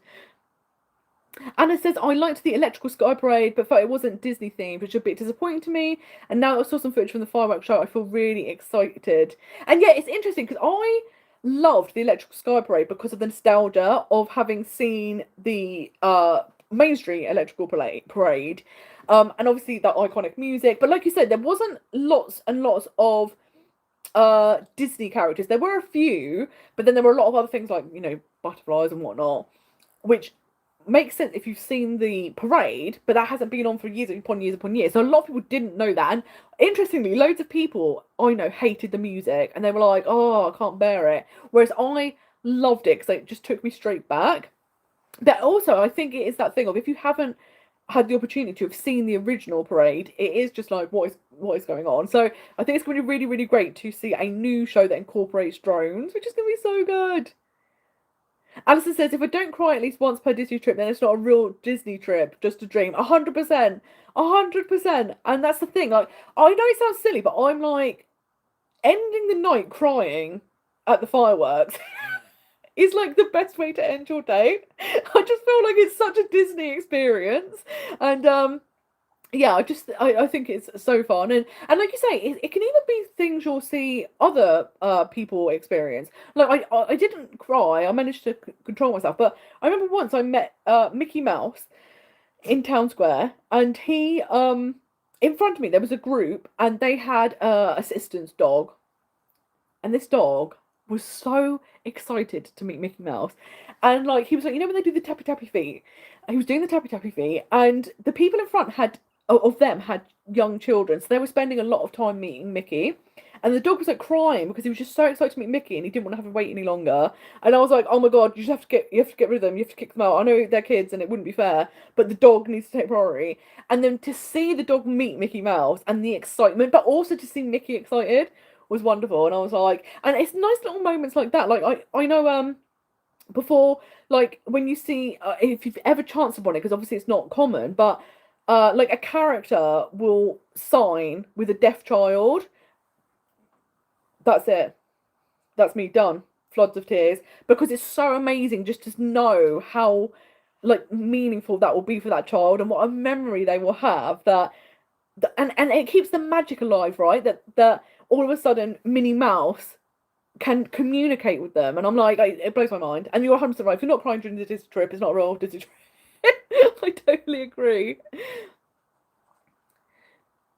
Anna says, I liked the electrical sky parade, but felt it wasn't Disney themed, which is a bit disappointing to me. And now I saw some footage from the fireworks show, I feel really excited. And yeah, it's interesting because I loved the electrical sky parade because of the nostalgia of having seen the Main Street electrical parade. And obviously that iconic music. But like you said, there wasn't lots and lots of Disney characters. There were a few, but then there were a lot of other things like, you know, butterflies and whatnot, which makes sense if you've seen the parade, but that hasn't been on for years upon years upon years. So a lot of people didn't know that. And interestingly, loads of people I know hated the music and they were like, oh, I can't bear it. Whereas I loved it because it just took me straight back. But also, I think it is that thing of if you haven't had the opportunity to have seen the original parade, it is just like what is going on. So I think it's going to be really, really great to see a new show that incorporates drones, which is going to be so good. Alison says, if I don't cry at least once per Disney trip, then it's not a real Disney trip, just a dream. 100%. 100%. And that's the thing. Like, I know it sounds silly, but I'm like, ending the night crying at the fireworks is like the best way to end your day. I just feel like it's such a Disney experience. And yeah, I think it's so fun, and like you say, it can even be things you'll see other people experience. Like I didn't cry, I managed to control myself, but I remember once I met Mickey Mouse in Town Square, and he in front of me there was a group, and they had assistant's dog, and this dog was so excited to meet Mickey Mouse, and like he was like, you know when they do the tappy tappy feet, and he was doing the tappy tappy feet, and the people in front had of them had young children, so they were spending a lot of time meeting Mickey. And the dog was like crying because he was just so excited to meet Mickey and he didn't want to have to wait any longer. And I was like, oh my god, you have to get rid of them, you have to kick them out. I know they're kids and it wouldn't be fair, but the dog needs to take priority. And then to see the dog meet Mickey Mouse and the excitement, but also to see Mickey excited was wonderful. And I was like, and it's nice little moments like that. Like I know before, like when you see if you've ever chanced upon it, because obviously it's not common, but like a character will sign with a deaf child. That's it. That's me done. Floods of tears, because it's so amazing just to know how like meaningful that will be for that child and what a memory they will have. And it keeps the magic alive, right? That all of a sudden Minnie Mouse can communicate with them, and I'm like, it blows my mind. And you're 100% right. If you're not crying during the Disney trip, it's not a real Disney trip. I totally agree.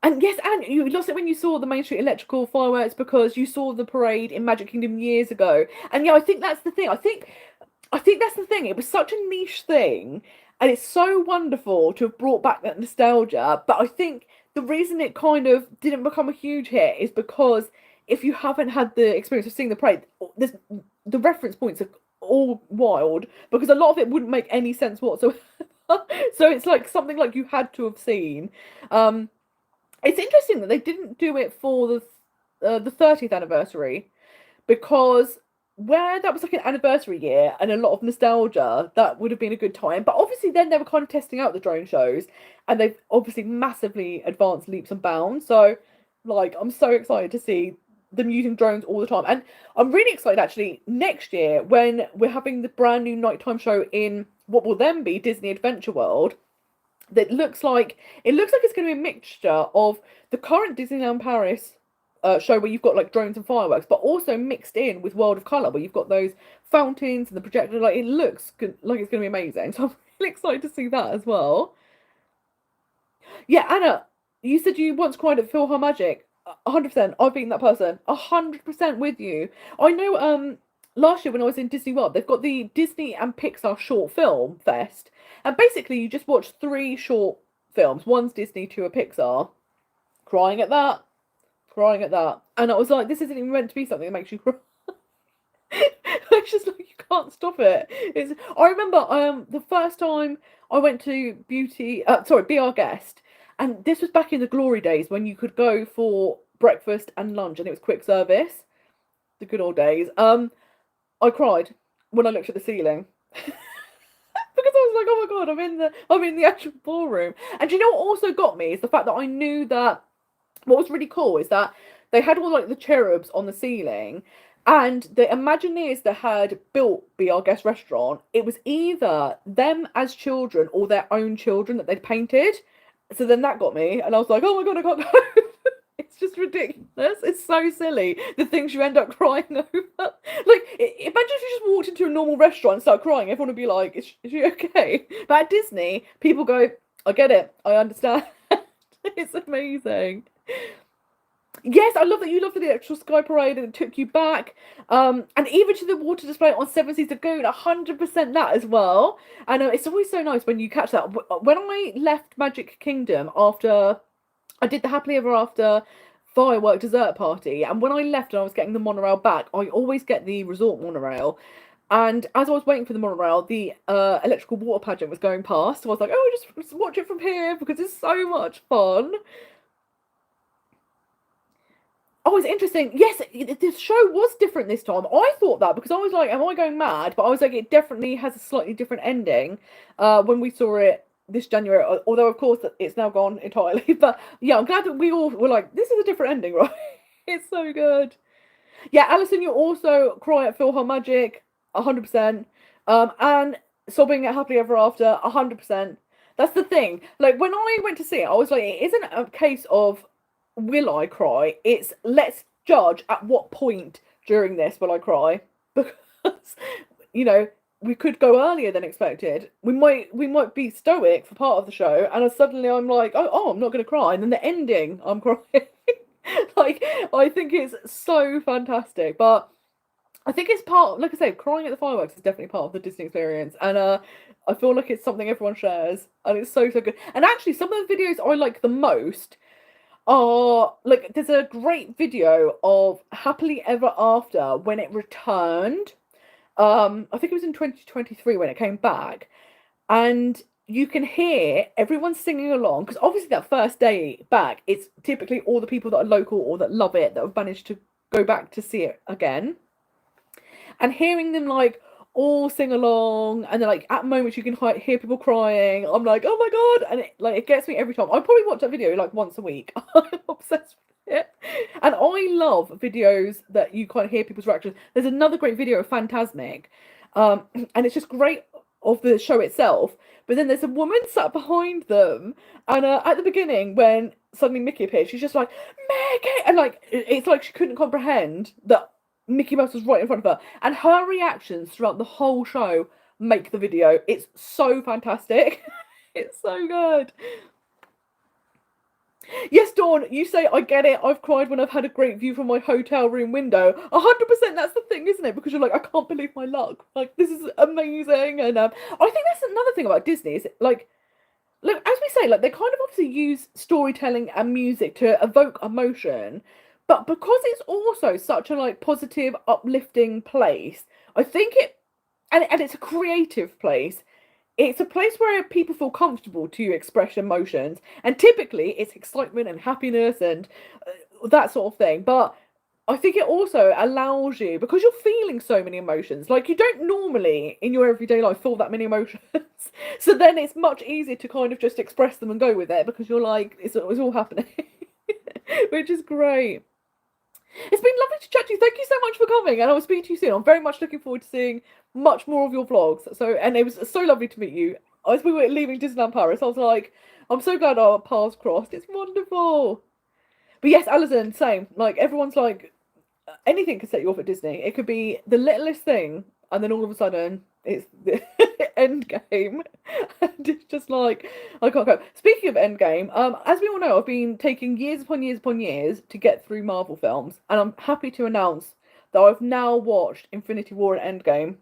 And yes, and you lost it when you saw the Main Street electrical fireworks because you saw the parade in Magic Kingdom years ago. And yeah, I think that's the thing. I think that's the thing. It was such a niche thing, and it's so wonderful to have brought back that nostalgia. But I think the reason it kind of didn't become a huge hit is because if you haven't had the experience of seeing the parade, the reference points are all wild because a lot of it wouldn't make any sense whatsoever. So it's like something like you had to have seen. It's interesting that they didn't do it for the 30th anniversary, because where that was like an anniversary year and a lot of nostalgia, that would have been a good time. But obviously then they were kind of testing out the drone shows, and they've obviously massively advanced leaps and bounds. So like I'm so excited to see them using drones all the time. And I'm really excited actually next year when we're having the brand new nighttime show in what will then be Disney Adventure World. That looks like it's going to be a mixture of the current Disneyland Paris show where you've got like drones and fireworks, but also mixed in with World of Colour where you've got those fountains and the projector. Like it looks good, like it's going to be amazing. So I'm really excited to see that as well. Yeah, Anna, you said you once cried at PhilharMagic. 100%. I've been that person. 100% with you. I know. Last year when I was in Disney World, they've got the Disney and Pixar Short Film Fest, and basically you just watch 3 short films. One's Disney, 2 are Pixar. Crying at that. Crying at that. And I was like, this isn't even meant to be something that makes you cry. It's just like you can't stop it. I remember the first time I went to Be Our Guest, And this was back in the glory days when you could go for breakfast and lunch and it was quick service. The good old days. I cried when I looked at the ceiling. Because I was like, oh my god, I'm in the actual ballroom. And do you know what also got me is the fact that I knew that what was really cool is that they had all like the cherubs on the ceiling, and the Imagineers that had built Be Our Guest restaurant, it was either them as children or their own children that they'd painted. So then that got me, and I was like, oh my god, I can't go. It's just ridiculous. It's so silly. The things you end up crying over. Like, imagine if you just walked into a normal restaurant and started crying. Everyone would be like, is she okay? But at Disney, people go, I get it. I understand. It's amazing. Yes, I love that you loved the actual Sky Parade and it took you back. And even to the water display on Seven Seas Lagoon, 100% that as well. And it's always so nice when you catch that. When I left Magic Kingdom after I did the Happily Ever After firework dessert party, and when I left and I was getting the monorail back, I always get the resort monorail. And as I was waiting for the monorail, the electrical water pageant was going past. So I was like, oh, just watch it from here because it's so much fun. Oh, it's interesting. Yes, the show was different this time. I thought that because I was like, am I going mad? But I was like, it definitely has a slightly different ending when we saw it this January. Although, of course, it's now gone entirely. But yeah, I'm glad that we all were like, this is a different ending, right? It's so good. Yeah, Alison, you also cry at PhilharMagic, 100%. And sobbing at Happily Ever After, 100%. That's the thing. Like, when I went to see it, I was like, it isn't a case of will I cry? It's let's judge at what point during this will I cry, because you know we could go earlier than expected. We might be stoic for part of the show, and suddenly I'm like, oh, I'm not going to cry, and then the ending I'm crying. Like, I think it's so fantastic, but I think it's part, like I say, crying at the fireworks is definitely part of the Disney experience, and I feel like it's something everyone shares, and it's so good. And actually, some of the videos I like the most are like, there's a great video of Happily Ever After when it returned. I think it was in 2023 when it came back, and you can hear everyone singing along because obviously that first day back, it's typically all the people that are local or that love it that have managed to go back to see it again, and hearing them like all sing along, and then like at moments you can hear people crying. I'm like, oh my god, and it gets me every time. I probably watch that video like once a week. I'm obsessed with it, and I love videos that you kind of hear people's reactions. There's another great video of Fantasmic, and it's just great of the show itself. But then there's a woman sat behind them, and at the beginning when suddenly Mickey appeared, she's just like, Mickey, and like it's like she couldn't comprehend that Mickey Mouse was right in front of her, and her reactions throughout the whole show make the video. It's so fantastic. It's so good. Yes, Dawn, you say, I get it. I've cried when I've had a great view from my hotel room window. 100%, that's the thing, isn't it? Because you're like, I can't believe my luck. Like, this is amazing. And I think that's another thing about Disney is, like, look, as we say, like, they kind of obviously use storytelling and music to evoke emotion. But because it's also such a like positive, uplifting place, I think and it's a creative place. It's a place where people feel comfortable to express emotions, and typically it's excitement and happiness and that sort of thing. But I think it also allows you, because you're feeling so many emotions, like you don't normally in your everyday life feel that many emotions. So then it's much easier to kind of just express them and go with it because you're like, it's all happening, which is great. It's been lovely to chat to you. Thank you so much for coming, and I will speak to you soon. I'm very much looking forward to seeing much more of your vlogs. And it was so lovely to meet you. As we were leaving Disneyland Paris, I was like, I'm so glad our paths crossed. It's wonderful. But yes, Alison, same. Like, everyone's like, anything can set you off at Disney. It could be the littlest thing, and then all of a sudden, it's the end game. And it's just like, I can't go. Speaking of end game, as we all know, I've been taking years upon years upon years to get through Marvel films, and I'm happy to announce that I've now watched Infinity War and Endgame.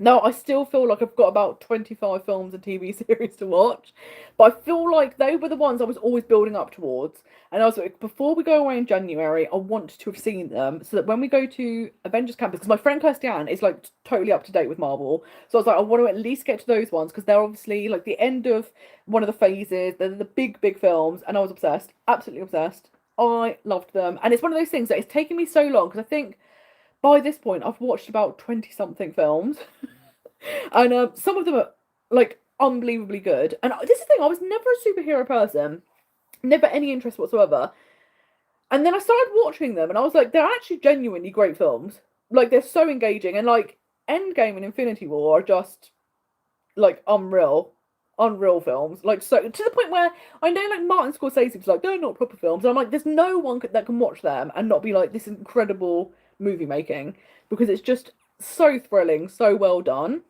No, I still feel like I've got about 25 films and TV series to watch. But I feel like they were the ones I was always building up towards. And I was like, before we go away in January, I want to have seen them so that when we go to Avengers Campus, because my friend Kirstian is like totally up to date with Marvel. So I was like, I want to at least get to those ones because they're obviously like the end of one of the phases. They're the big, big films. And I was obsessed, absolutely obsessed. I loved them. And it's one of those things that it's taken me so long because I think by this point I've watched about 20 something films. And some of them are like unbelievably good. And this is the thing, I was never a superhero person, never any interest whatsoever. And then I started watching them, and I was like, they're actually genuinely great films. Like they're so engaging, and like Endgame and Infinity War are just like unreal films. Like so to the point where I know like Martin Scorsese was like, they're not proper films. And I'm like, there's no one that can watch them and not be like, this is incredible movie making because it's just so thrilling, so well done.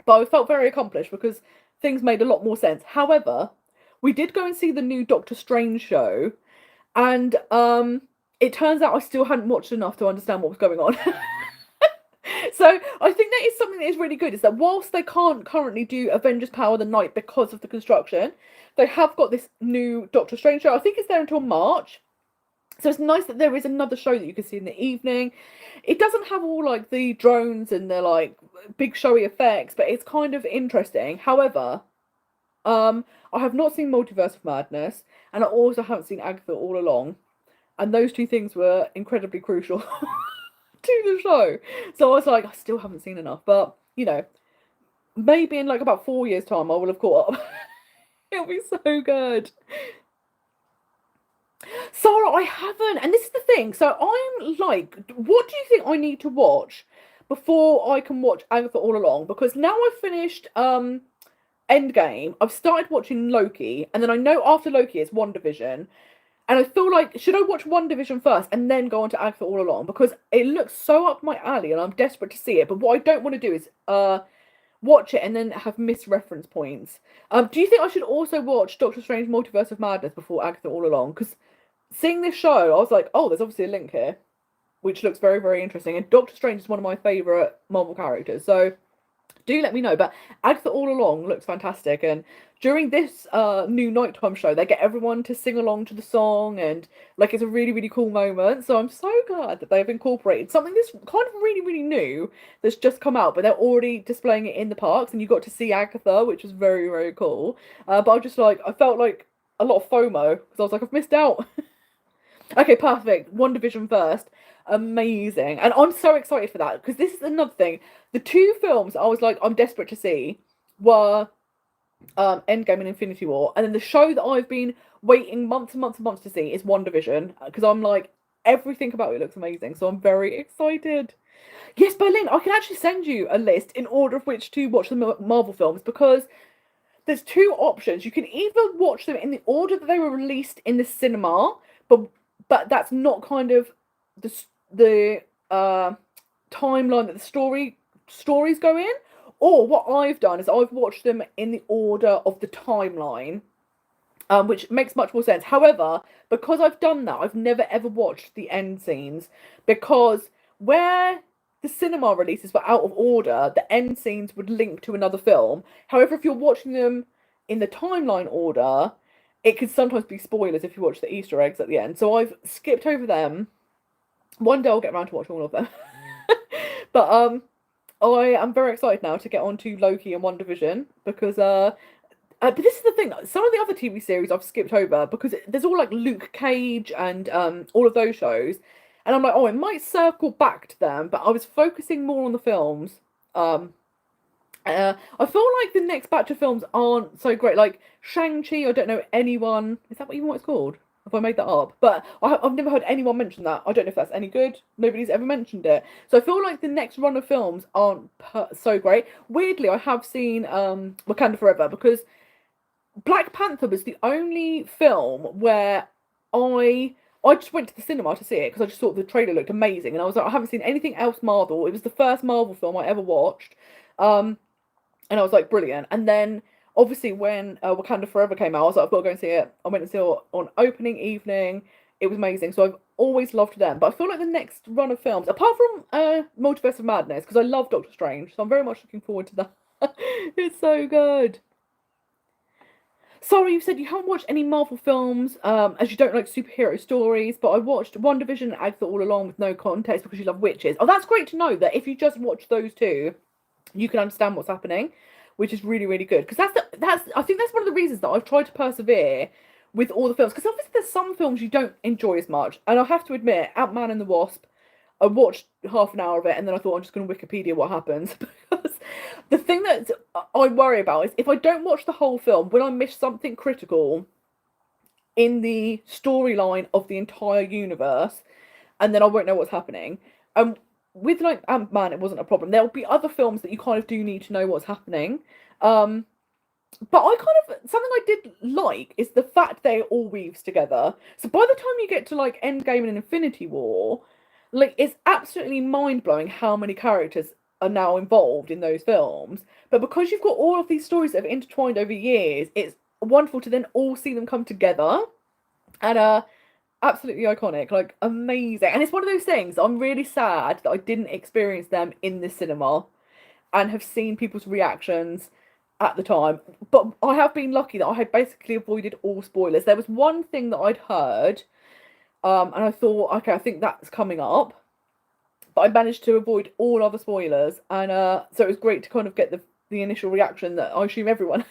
But I felt very accomplished because things made a lot more sense. However, we did go and see the new Doctor Strange show, and it turns out I still hadn't watched enough to understand what was going on. So I think that is something that is really good, is that whilst they can't currently do Avengers Power of the Night because of the construction, they have got this new Doctor Strange show. I think it's there until March. So it's nice that there is another show that you can see in the evening. It doesn't have all like the drones and the like big showy effects, but it's kind of interesting. However, I have not seen Multiverse of Madness, and I also haven't seen Agatha All Along, and those two things were incredibly crucial to the show. So I was like, I still haven't seen enough, but you know, maybe in like about 4 years' time, I will have caught up. It'll be so good. Sarah, I haven't, and this is the thing. So I'm like, what do you think I need to watch before I can watch Agatha All Along? Because now I've finished Endgame, I've started watching Loki, and then I know after Loki it's WandaVision. And I feel like, should I watch WandaVision first and then go on to Agatha All Along? Because it looks so up my alley and I'm desperate to see it. But what I don't want to do is watch it and then have misreference points. Do you think I should also watch Doctor Strange Multiverse of Madness before Agatha All Along? Because seeing this show, I was like, oh, there's obviously a link here, which looks very, very interesting. And Doctor Strange is one of my favourite Marvel characters. So do let me know. But Agatha All Along looks fantastic. And during this new nighttime show, they get everyone to sing along to the song, and like it's a really, really cool moment. So I'm so glad that they've incorporated something that's kind of really, really new that's just come out, but they're already displaying it in the parks, and you got to see Agatha, which was very, very cool. But I just like, I felt like a lot of FOMO because I was like, I've missed out. Okay, perfect. WandaVision first. Amazing. And I'm so excited for that because this is another thing. The two films I was like, I'm desperate to see were Endgame and Infinity War. And then the show that I've been waiting months and months and months to see is WandaVision because I'm like, everything about it looks amazing. So I'm very excited. Yes, Berlin, I can actually send you a list in order of which to watch the Marvel films because there's two options. You can either watch them in the order that they were released in the cinema, but that's not kind of the timeline that the stories go in. Or what I've done is I've watched them in the order of the timeline, which makes much more sense. However, because I've done that, I've never ever watched the end scenes because where the cinema releases were out of order, the end scenes would link to another film. However, if you're watching them in the timeline order, it could sometimes be spoilers if you watch the Easter eggs at the end. So I've skipped over them. One day I'll get around to watching all of them. But I am very excited now to get on to Loki and WandaVision because but this is the thing, some of the other TV series I've skipped over because there's all like Luke Cage and all of those shows, and I'm like, oh, it might circle back to them, but I was focusing more on the films. I feel like the next batch of films aren't so great. Like Shang-Chi, I don't know anyone. Is that even what it's called? Have I made that up? But I've never heard anyone mention that. I don't know if that's any good. Nobody's ever mentioned it. So I feel like the next run of films aren't so great. Weirdly, I have seen Wakanda Forever because Black Panther was the only film where I just went to the cinema to see it because I just thought the trailer looked amazing. And I was like, I haven't seen anything else Marvel. It was the first Marvel film I ever watched. And I was like, brilliant. And then obviously when Wakanda Forever came out, I was like, I've got to go and see it. I went and saw it on opening evening. It was amazing. So always loved them. But I feel like the next run of films, apart from Multiverse of Madness, because I love Doctor Strange, so I'm very much looking forward to that. It's so good. Sorry, you said you haven't watched any Marvel films, as you don't like superhero stories, but I watched WandaVision and Agatha All Along with no context because you love witches. Oh, that's great to know that if you just watch those two, you can understand what's happening, which is really, really good. Because that's I think that's one of the reasons that I've tried to persevere with all the films. Because obviously there's some films you don't enjoy as much, and I have to admit, Ant-Man and the Wasp, I watched half an hour of it and then I thought I'm just going to Wikipedia what happens because the thing that I worry about is if I don't watch the whole film, will I miss something critical in the storyline of the entire universe and then I won't know what's happening. With like Ant-Man, it wasn't a problem. There'll be other films that you kind of do need to know what's happening. But I kind of, something I did like is the fact they all weaves together. So by the time you get to like Endgame and Infinity War, like it's absolutely mind-blowing how many characters are now involved in those films. But because you've got all of these stories that have intertwined over years, it's wonderful to then all see them come together. And absolutely iconic, like amazing. And it's one of those things, I'm really sad that I didn't experience them in the cinema and have seen people's reactions at the time. But I have been lucky that I had basically avoided all spoilers. There was one thing that I'd heard, and I thought, okay, I think that's coming up. But I managed to avoid all other spoilers, and so it was great to kind of get the initial reaction that I assume everyone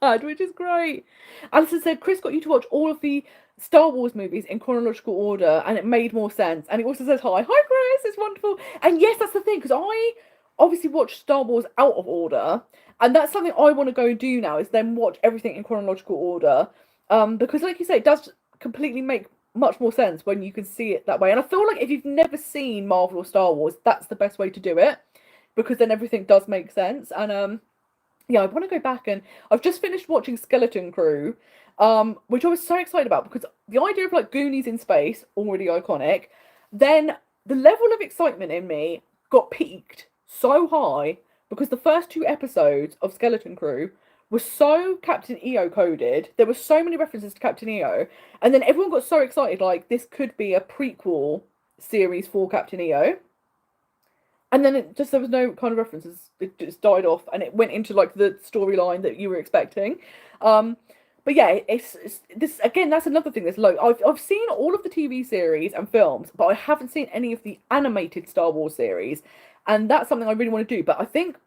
had, which is great. Alison said Chris got you to watch all of the Star Wars movies in chronological order, and it made more sense. And it also says hi Chris, it's wonderful. And yes, that's the thing, because I obviously watched Star Wars out of order, and that's something I want to go do now, is then watch everything in chronological order, because like you say, it does completely make much more sense when you can see it that way. And I feel like if you've never seen Marvel or Star Wars, that's the best way to do it, because then everything does make sense. And yeah, I want to go back, and I've just finished watching Skeleton Crew, which I was so excited about because the idea of like Goonies in space, already iconic. Then the level of excitement in me got peaked so high because the first two episodes of Skeleton Crew were so Captain EO coded. There were so many references to Captain EO, and then everyone got so excited, like this could be a prequel series for Captain EO. And then it just, there was no kind of references. It just died off, and it went into like the storyline that you were expecting. But yeah, it's this again. That's another thing that's low. I've seen all of the TV series and films, but I haven't seen any of the animated Star Wars series, and that's something I really want to do. But I think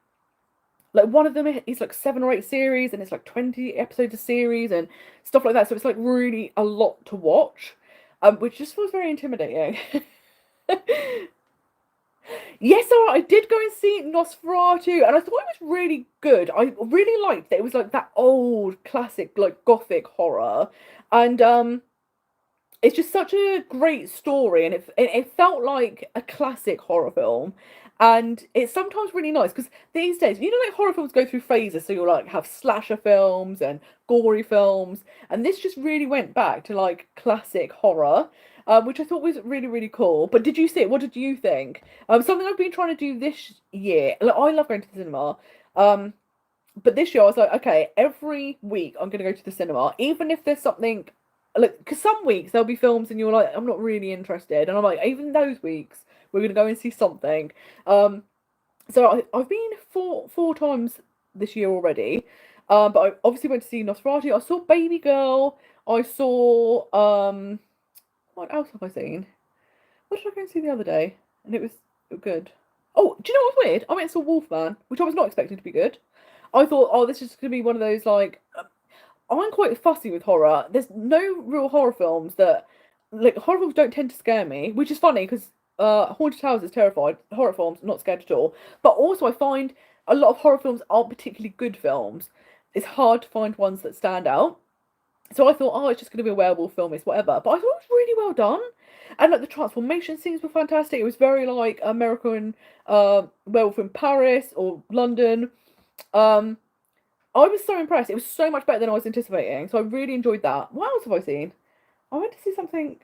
like one of them is like 7 or 8 series, and it's like 20 episodes a series and stuff like that. So it's like really a lot to watch, which just feels very intimidating. Yes, I did go and see Nosferatu, and I thought it was really good. I really liked it. It was like that old classic, like gothic horror, and it's just such a great story, and it felt like a classic horror film. And it's sometimes really nice because these days, you know, like horror films go through phases. So you'll like have slasher films and gory films, and this just really went back to like classic horror, which I thought was really, really cool. But did you see it? What did you think? Something I've been trying to do this year. Like, I love going to the cinema. But this year I was like, okay, every week I'm going to go to the cinema, even if there's something. Like, because some weeks there'll be films and you're like, I'm not really interested, and I'm like, even those weeks we're going to go and see something. So I've been four times this year already. But I obviously went to see Nosferatu. I saw Baby Girl. I saw what else have I seen? What did I go and see the other day? And it was good. Oh, do you know what's weird? I went and saw Wolfman, which I was not expecting to be good. I thought, oh, this is going to be one of those like. I'm quite fussy with horror. There's no real horror films that, like, horror films don't tend to scare me, which is funny because Haunted House is terrified. Horror films, not scared at all. But also I find a lot of horror films aren't particularly good films. It's hard to find ones that stand out. So I thought, oh, it's just going to be a werewolf film, it's whatever. But I thought it was really well done. And like the transformation scenes were fantastic. It was very like American Werewolf in Paris or London. I was so impressed. It was so much better than I was anticipating. So I really enjoyed that. What else have I seen? I went to see something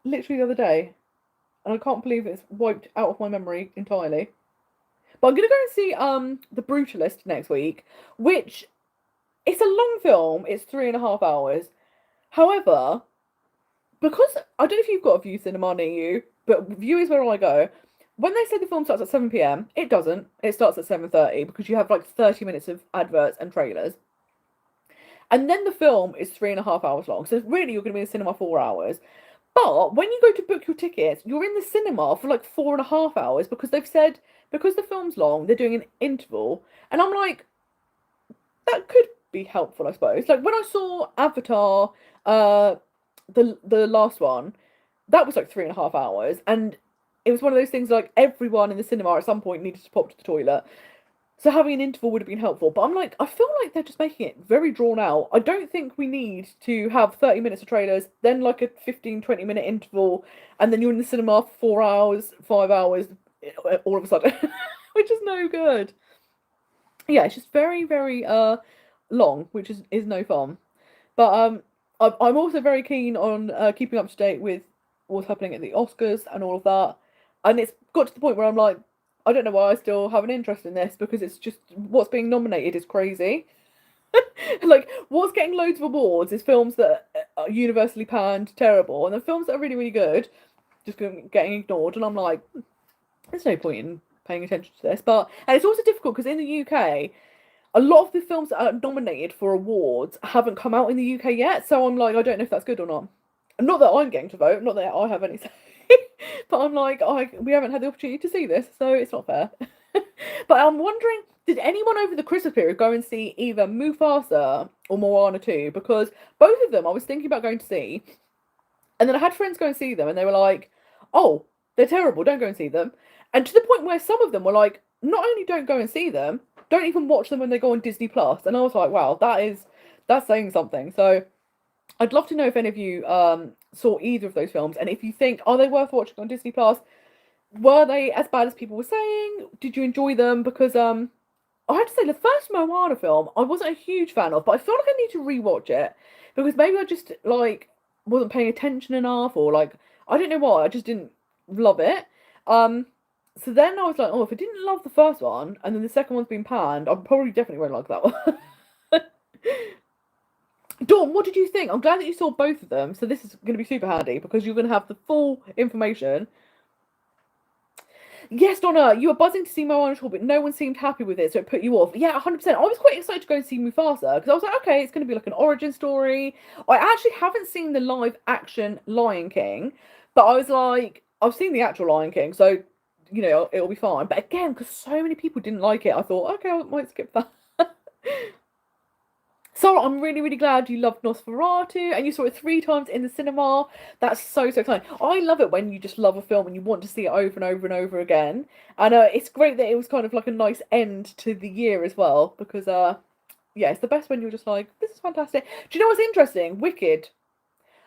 literally the other day, and I can't believe it's wiped out of my memory entirely. But I'm gonna go and see The Brutalist next week, which it's a long film. It's 3.5 hours. However, because I don't know if you've got a View cinema near you, but View is where I go. When they say the film starts at 7 p.m, it doesn't. It starts at 7:30 because you have like 30 minutes of adverts and trailers. And then the film is 3.5 hours long. So really, you're going to be in the cinema 4 hours. But when you go to book your tickets, you're in the cinema for like 4.5 hours because they've said, because the film's long, they're doing an interval. And I'm like, that could be helpful, I suppose. Like when I saw Avatar, the last one, that was like 3.5 hours. And it was one of those things like everyone in the cinema at some point needed to pop to the toilet. So having an interval would have been helpful. But I'm like, I feel like they're just making it very drawn out. I don't think we need to have 30 minutes of trailers, then like a 15, 20-minute interval, and then you're in the cinema for 4 hours, 5 hours, all of a sudden, which is no good. Yeah, it's just very, very long, which is no fun. But I'm also very keen on keeping up to date with what's happening at the Oscars and all of that. And it's got to the point where I'm like, I don't know why I still have an interest in this because it's just what's being nominated is crazy. Like what's getting loads of awards is films that are universally panned, terrible, and the films that are really, really good just getting ignored. And I'm like, there's no point in paying attention to this. But and it's also difficult because in the UK, a lot of the films that are nominated for awards haven't come out in the UK yet. So I'm like, I don't know if that's good or not. Not that I'm getting to vote, not that I have any say. But I'm like, we haven't had the opportunity to see this, so it's not fair. But I'm wondering, did anyone over the Christmas period go and see either Mufasa or Moana 2? Because both of them I was thinking about going to see, and then I had friends go and see them, and they were like, oh, they're terrible, don't go and see them. And to the point where some of them were like, not only don't go and see them, don't even watch them when they go on Disney Plus. And I was like, wow, that's saying something. So I'd love to know if any of you saw either of those films, and if you think, are they worth watching on Disney Plus? Were they as bad as people were saying? Did you enjoy them? Because I have to say the first Moana film I wasn't a huge fan of, but I feel like I need to rewatch it because maybe I just like wasn't paying attention enough, or like I don't know why, I just didn't love it. So then I was like, oh, if I didn't love the first one and then the second one's been panned, I probably definitely won't like that one. Dawn, what did you think? I'm glad that you saw both of them, so this is going to be super handy because you're going to have the full information. Yes, Donna, you were buzzing to see Moana, but no one seemed happy with it, so it put you off. Yeah, 100%. I was quite excited to go and see Mufasa because I was like, okay, it's going to be like an origin story. I actually haven't seen the live action Lion King, but I was like, I've seen the actual Lion King, so you know it'll be fine. But again, because so many people didn't like it, I thought, okay, I might skip that. So I'm really, really glad you loved Nosferatu and you saw it 3 times in the cinema. That's so, so exciting. I love it when you just love a film and you want to see it over and over and over again. And it's great that it was kind of like a nice end to the year as well. Because, yeah, it's the best when you're just like, this is fantastic. Do you know what's interesting? Wicked.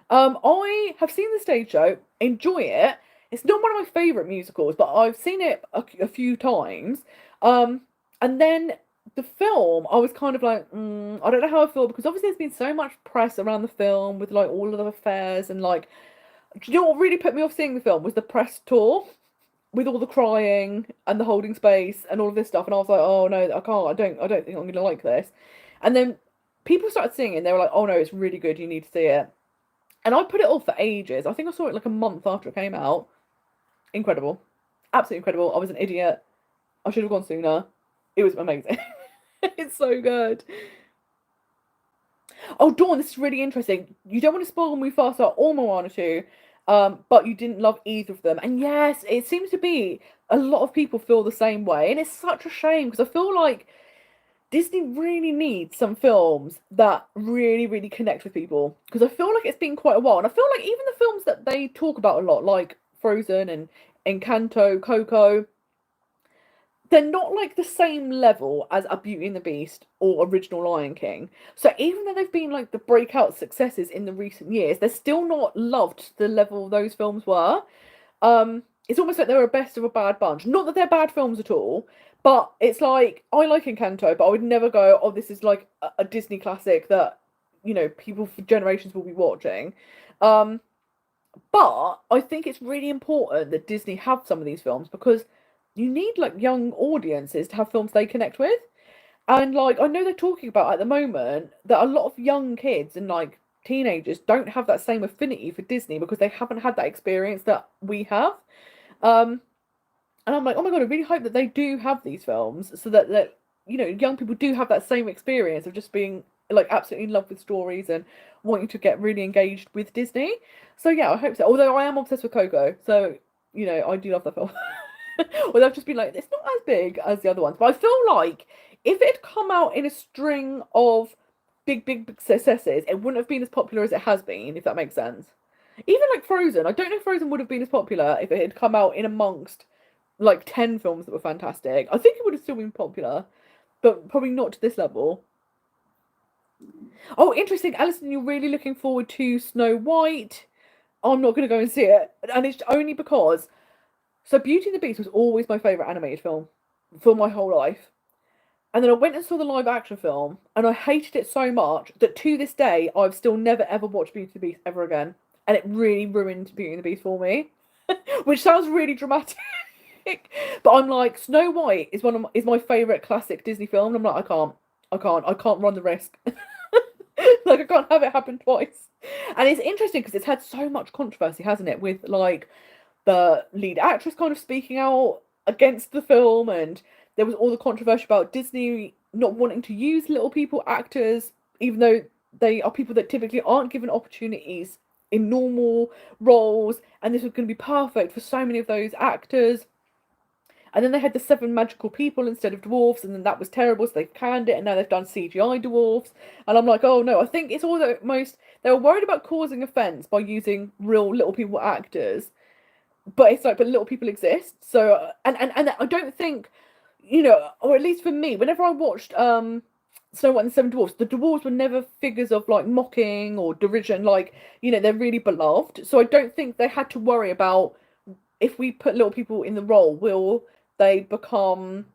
I have seen the stage show, enjoy it. It's not one of my favourite musicals, but I've seen it a few times. And then the film, I was kind of like, I don't know how I feel because obviously there's been so much press around the film with like all of the affairs and like, do you know what really put me off seeing the film was the press tour with all the crying and the holding space and all of this stuff, and I was like, oh no, I can't, I don't think I'm gonna like this. And then people started singing, they were like, oh no, it's really good, you need to see it. And I put it off for ages. I think I saw it like a month after it came out. Incredible, absolutely incredible. I was an idiot. I should have gone sooner. It was amazing. It's so good. Oh, Dawn, this is really interesting. You don't want to spoil Mufasa or Moana 2, but you didn't love either of them. And yes, it seems to be a lot of people feel the same way. And it's such a shame because I feel like Disney really needs some films that really, really connect with people. Because I feel like it's been quite a while. And I feel like even the films that they talk about a lot, like Frozen and Encanto, Coco, they're not like the same level as A Beauty and the Beast or original Lion King. So even though they've been like the breakout successes in the recent years, they're still not loved to the level those films were. It's almost like they're a best of a bad bunch. Not that they're bad films at all, but it's like, I like Encanto, but I would never go, oh, this is like a Disney classic that, you know, people for generations will be watching. But I think it's really important that Disney have some of these films because you need like young audiences to have films they connect with. And like I know they're talking about at the moment that a lot of young kids and like teenagers don't have that same affinity for Disney because they haven't had that experience that we have. Um, and I'm like, oh my God, I really hope that they do have these films so that young people do have that same experience of just being like absolutely in love with stories and wanting to get really engaged with Disney. So yeah, I hope so. Although I am obsessed with Coco, so I do love that film. Although I've just been like, it's not as big as the other ones, but I feel like if it had come out in a string of big successes, it wouldn't have been as popular as it has been, if that makes sense. Even like Frozen, I don't know if Frozen would have been as popular if it had come out in amongst like 10 films that were fantastic. I think it would have still been popular, but probably not to this level. Oh, interesting, Alison, you're really looking forward to Snow White. I'm not going to go and see it, and it's only because Beauty and the Beast was always my favourite animated film for my whole life. And then I went and saw the live action film, and I hated it so much that to this day, I've still never ever watched Beauty and the Beast ever again. And it really ruined Beauty and the Beast for me, which sounds really dramatic. But I'm like, Snow White is my favourite classic Disney film, and I'm like, I can't run the risk. Like, I can't have it happen twice. And it's interesting because it's had so much controversy, hasn't it, with like the lead actress kind of speaking out against the film, and there was all the controversy about Disney not wanting to use little people actors, even though they are people that typically aren't given opportunities in normal roles, and this was going to be perfect for so many of those actors. And then they had the 7 magical people instead of dwarfs, and then that was terrible, so they canned it, and now they've done CGI dwarfs. And I'm like, oh no, I think it's all the most... They were worried about causing offence by using real little people actors, but it's like, but little people exist. So, and I don't think, or at least for me, whenever I watched Snow White and the Seven Dwarfs, the dwarves were never figures of like mocking or derision, like, they're really beloved. So I don't think they had to worry about if we put little people in the role, will they become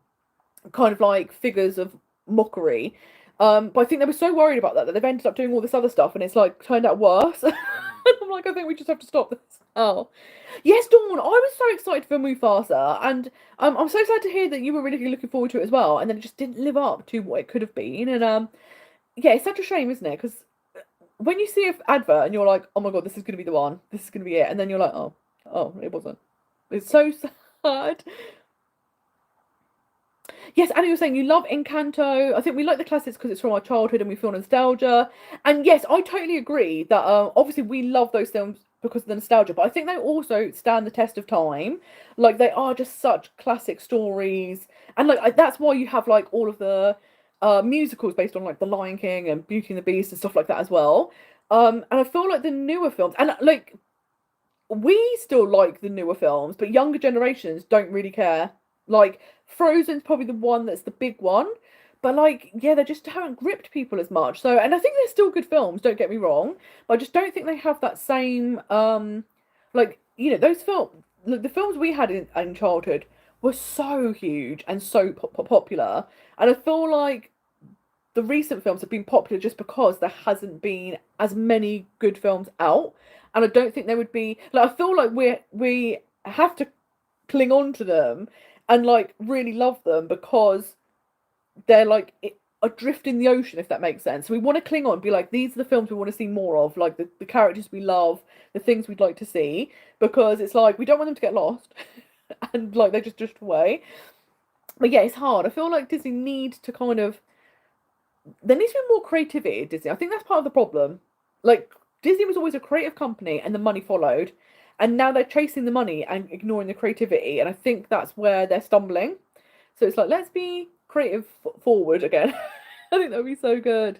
kind of like figures of mockery. But I think they were so worried about that they've ended up doing all this other stuff, and it's like turned out worse. I'm like, I think we just have to stop this. Oh, yes, Dawn. I was so excited for Mufasa, and I'm so sad to hear that you were really looking forward to it as well, and then it just didn't live up to what it could have been. And yeah, it's such a shame, isn't it? Because when you see an advert and you're like, oh my God, this is going to be the one, this is going to be it, and then you're like, oh, it wasn't. It's so sad. Yes, Annie was saying you love Encanto. I think we like the classics because it's from our childhood and we feel nostalgia. And yes, I totally agree that obviously we love those films because of the nostalgia, but I think they also stand the test of time. Like, they are just such classic stories, and like that's why you have like all of the musicals based on like The Lion King and Beauty and the Beast and stuff like that as well. And I feel like the newer films, and like we still like the newer films, but younger generations don't really care. Like, Frozen's probably the one that's the big one, but like, yeah, they just haven't gripped people as much. So, and I think they're still good films, don't get me wrong, but I just don't think they have that same like, those films, the films we had in childhood were so huge and so popular, and I feel like the recent films have been popular just because there hasn't been as many good films out, and I don't think there would be, like, I feel like we have to cling on to them and like really love them because they're like adrift in the ocean, if that makes sense. So we want to cling on, be like, these are the films we want to see more of, like the characters we love, the things we'd like to see, because it's like we don't want them to get lost and like they just drift away. But yeah, it's hard. I feel like Disney needs to kind of, there needs to be more creativity at Disney. I think that's part of the problem. Like, Disney was always a creative company and the money followed, and now they're chasing the money and ignoring the creativity, and I think that's where they're stumbling. So it's like, let's be creative forward again. I think that would be so good.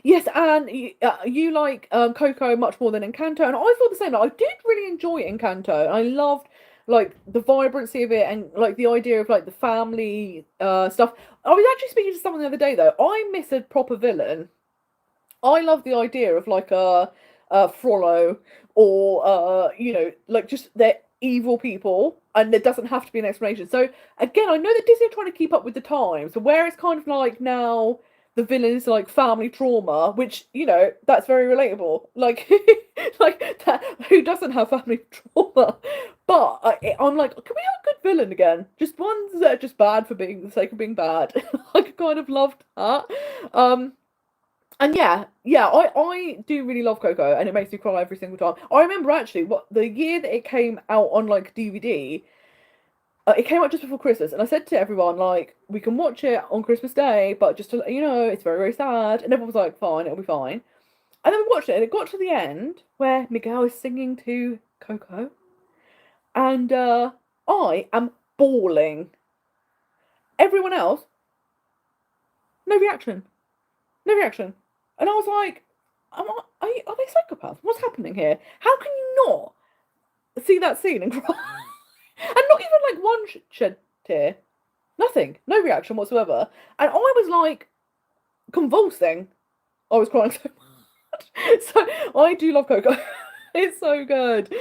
Yes, and you like Coco much more than Encanto, and I feel the same. Like, I did really enjoy Encanto. I loved like the vibrancy of it and like the idea of like the family stuff. I was actually speaking to someone the other day though. I miss a proper villain. I love the idea of like a Frollo, or like just they're evil people and there doesn't have to be an explanation. So again, I know that Disney are trying to keep up with the times, so where it's kind of like now the villain is like family trauma, which that's very relatable. Like, like that, who doesn't have family trauma? But I'm like, can we have a good villain again? Just ones that are just bad for being the sake of being bad. I kind of loved that. And I do really love Coco, and it makes me cry every single time. I remember actually what the year that it came out on like DVD. It came out just before Christmas, and I said to everyone like, we can watch it on Christmas Day, but just to let you know, it's very very sad. And everyone was like, fine, it'll be fine. And then we watched it, and it got to the end where Miguel is singing to Coco, and I am bawling. Everyone else, no reaction, no reaction. And I was like, are they psychopaths? What's happening here? How can you not see that scene and cry? And not even like one shed tear. Nothing. No reaction whatsoever. And I was like convulsing. I was crying so much. So I do love Coco. It's so good.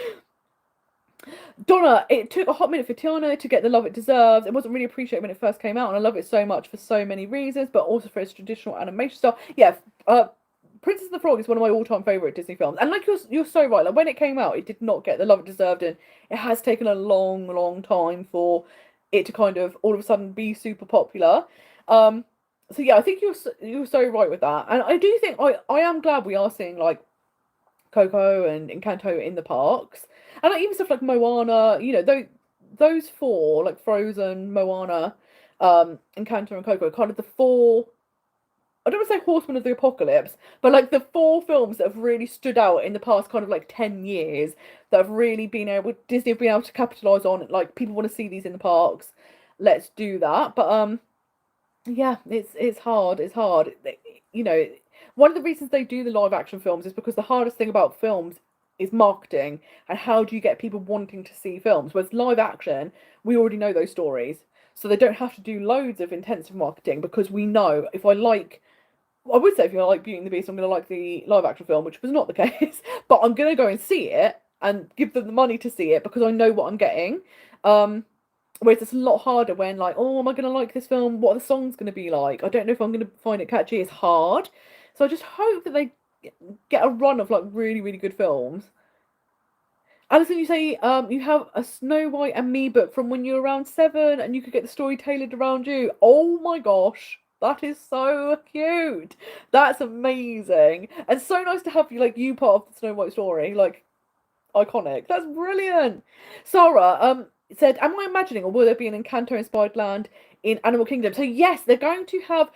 Donna, it took a hot minute for Tiana to get the love it deserves. It wasn't really appreciated when it first came out, and I love it so much for so many reasons, but also for its traditional animation style. Yeah, Princess and the Frog is one of my all-time favorite Disney films, and like you're so right. Like when it came out, it did not get the love it deserved, and it has taken a long, long time for it to kind of all of a sudden be super popular. So yeah, I think you're so right with that, and I do think I am glad we are seeing like Coco and Encanto in the parks, and like even stuff like Moana. You know, those four like Frozen, Moana, Encanto, and Coco, kind of the four. I don't want to say Horsemen of the Apocalypse, but like the four films that have really stood out in the past kind of like 10 years that have really been able, Disney have been able to capitalize on. Like people want to see these in the parks. Let's do that. But yeah, it's hard. It's hard. You know, one of the reasons they do the live action films is because the hardest thing about films is marketing and how do you get people wanting to see films. Whereas live action, we already know those stories. So they don't have to do loads of intensive marketing because we know if I like I would say if you like Beauty and the Beast, I'm going to like the live action film, which was not the case. But I'm going to go and see it and give them the money to see it because I know what I'm getting. Whereas it's a lot harder when like, oh, am I going to like this film? What are the songs going to be like? I don't know if I'm going to find it catchy. It's hard. So I just hope that they get a run of like really, really good films. Alison, you say you have a Snow White and Me book from when you were around 7 and you could get the story tailored around you. Oh my gosh. That is so cute. That's amazing. And so nice to have you like you part of the Snow White story. Like iconic. That's brilliant. Sarah said, am I imagining or will there be an Encanto inspired land in Animal Kingdom? So yes, they're going to have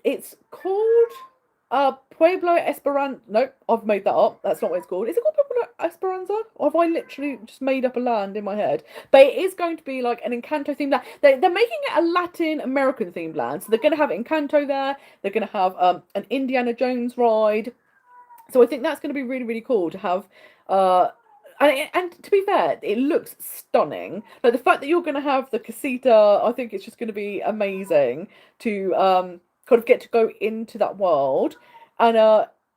it's called Pueblo Esperanza. No, I've made that up. That's not what it's called. Is it called Pueblo Esperanza? Or have I literally just made up a land in my head? But it is going to be like an Encanto themed land. They're making it a Latin American themed land. So they're going to have Encanto there. They're going to have an Indiana Jones ride. So I think that's going to be really, really cool to have. And to be fair, it looks stunning. Like the fact that you're going to have the casita, I think it's just going to be amazing to kind of get to go into that world, and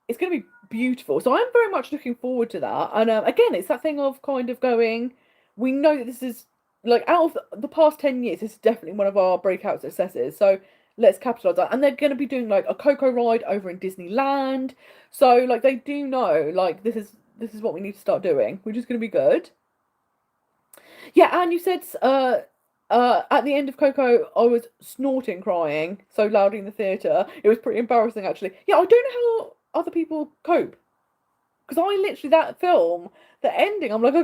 it's going to be beautiful. So I'm very much looking forward to that. And again, it's that thing of kind of going. We know that this is like out of the past 10 years, this is definitely one of our breakout successes. So let's capitalize that. And they're going to be doing like a Coco ride over in Disneyland. So like they do know like this is what we need to start doing, which is going to be good. Yeah, and you said at the end of Coco, I was snorting, crying so loudly in the theatre. It was pretty embarrassing, actually. Yeah, I don't know how other people cope. Because I literally, that film, the ending, I'm like, I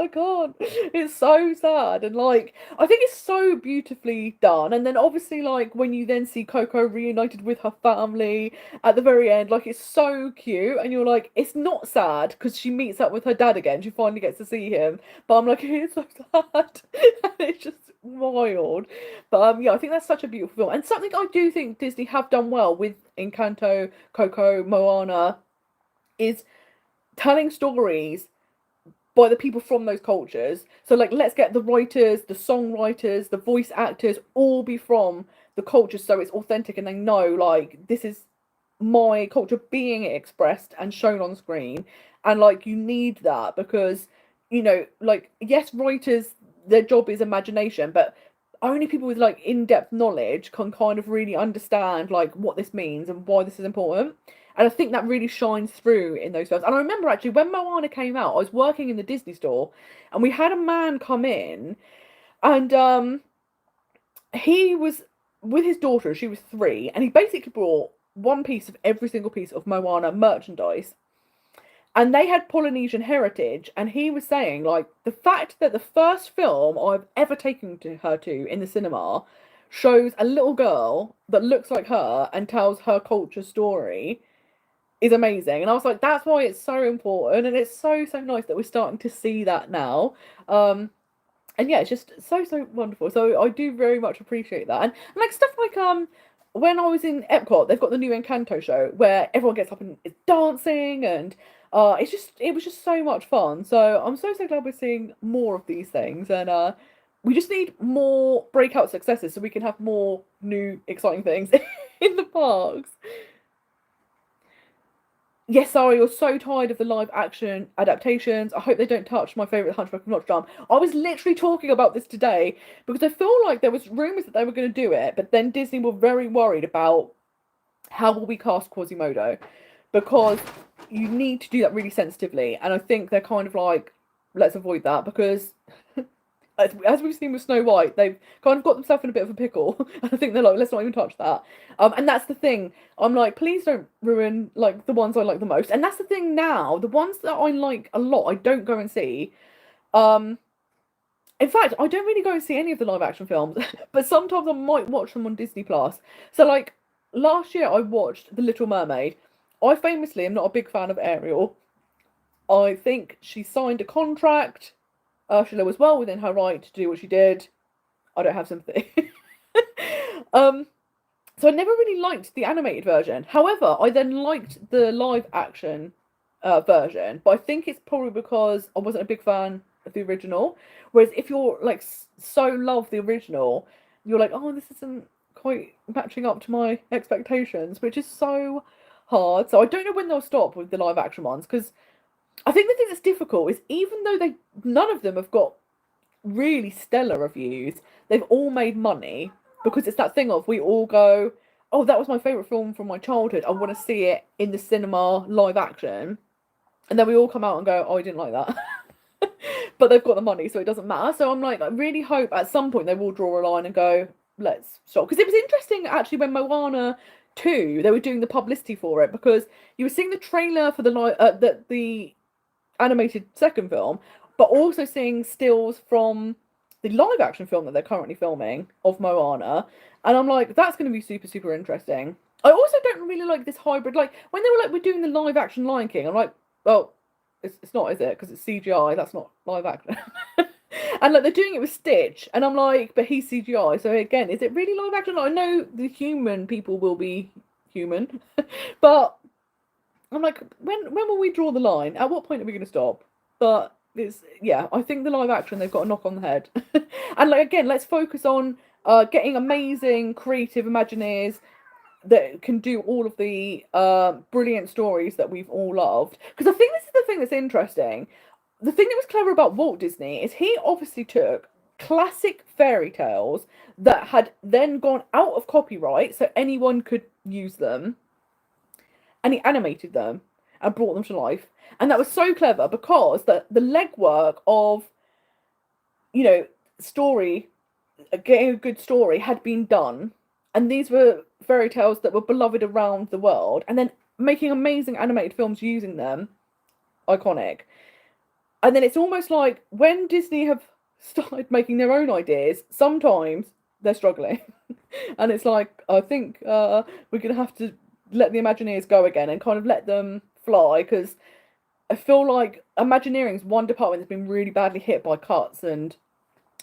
can't. It's so sad. And like, I think it's so beautifully done. And then obviously, like, when you then see Coco reunited with her family at the very end, like, it's so cute. And you're like, it's not sad because she meets up with her dad again. She finally gets to see him. But I'm like, it's so sad. And it's just wild. But yeah, I think that's such a beautiful film. And something I do think Disney have done well with Encanto, Coco, Moana is telling stories by the people from those cultures. So like let's get the writers, the songwriters, the voice actors all be from the culture so it's authentic and they know like this is my culture being expressed and shown on screen. And like you need that because you know like yes, writers, their job is imagination, but only people with like in-depth knowledge can kind of really understand like what this means and why this is important. And I think that really shines through in those films. And I remember actually when Moana came out, I was working in the Disney store and we had a man come in and he was with his daughter, she was 3, and he basically brought one piece of every single piece of Moana merchandise. And they had Polynesian heritage, and he was saying, like, the fact that the first film I've ever taken her to in the cinema shows a little girl that looks like her and tells her culture story is amazing. And I was like, that's why it's so important, and it's so nice that we're starting to see that now. And yeah, it's just so wonderful. So I do very much appreciate that, and like stuff like when I was in Epcot, they've got the new Encanto show where everyone gets up and is dancing, and it was just so much fun. So I'm so glad we're seeing more of these things, and we just need more breakout successes so we can have more new exciting things in the parks. Yes, sorry, you're so tired of the live action adaptations. I hope they don't touch my favourite Hunchback of Notre Dame. I was literally talking about this today because I feel like there was rumours that they were going to do it, but then Disney were very worried about how will we cast Quasimodo, because you need to do that really sensitively, and I think they're kind of like, let's avoid that, because as we've seen with Snow White, they've kind of got themselves in a bit of a pickle. And I think they're like, let's not even touch that. And that's the thing. I'm like, please don't ruin like the ones I like the most. And that's the thing now. The ones that I like a lot, I don't go and see. In fact, I don't really go and see any of the live action films, but sometimes I might watch them on Disney Plus. So like last year, I watched The Little Mermaid. I famously am not a big fan of Ariel. I think she signed a contract. Ursula was well within her right to do what she did. I don't have sympathy. So I never really liked the animated version. However, I then liked the live action version, but I think it's probably because I wasn't a big fan of the original. Whereas if you're like so love the original, you're like, oh, this isn't quite matching up to my expectations, which is so hard. So I don't know when they'll stop with the live action ones, because I think the thing that's difficult is even though none of them have got really stellar reviews, they've all made money, because it's that thing of we all go, oh, that was my favourite film from my childhood, I want to see it in the cinema live action, and then we all come out and go, oh, I didn't like that. But they've got the money, so it doesn't matter. So I'm like, I really hope at some point they will draw a line and go, let's stop. Because it was interesting actually when Moana 2, they were doing the publicity for it, because you were seeing the trailer for the animated second film, but also seeing stills from the live action film that they're currently filming of Moana, and I'm like, that's going to be super interesting. I also don't really like this hybrid, like when they were like, we're doing the live action Lion King, I'm like, well, it's not, is it? Because it's CGI, that's not live action. And like they're doing it with Stitch, and I'm like, but he's CGI, so again, is it really live action? I know the human people will be human, but I'm like, when will we draw the line? At what point are we going to stop? But I think the live action, they've got a knock on the head. And like again, let's focus on getting amazing creative Imagineers that can do all of the brilliant stories that we've all loved. Because I think this is the thing that's interesting. The thing that was clever about Walt Disney is he obviously took classic fairy tales that had then gone out of copyright so anyone could use them, and he animated them and brought them to life. And that was so clever, because the legwork of, story, getting a good story had been done. And these were fairy tales that were beloved around the world. And then making amazing animated films using them, iconic. And then it's almost like when Disney have started making their own ideas, sometimes they're struggling. And it's like, I think we're going to have to let the Imagineers go again and kind of let them fly, because I feel like Imagineering is one department that's been really badly hit by cuts and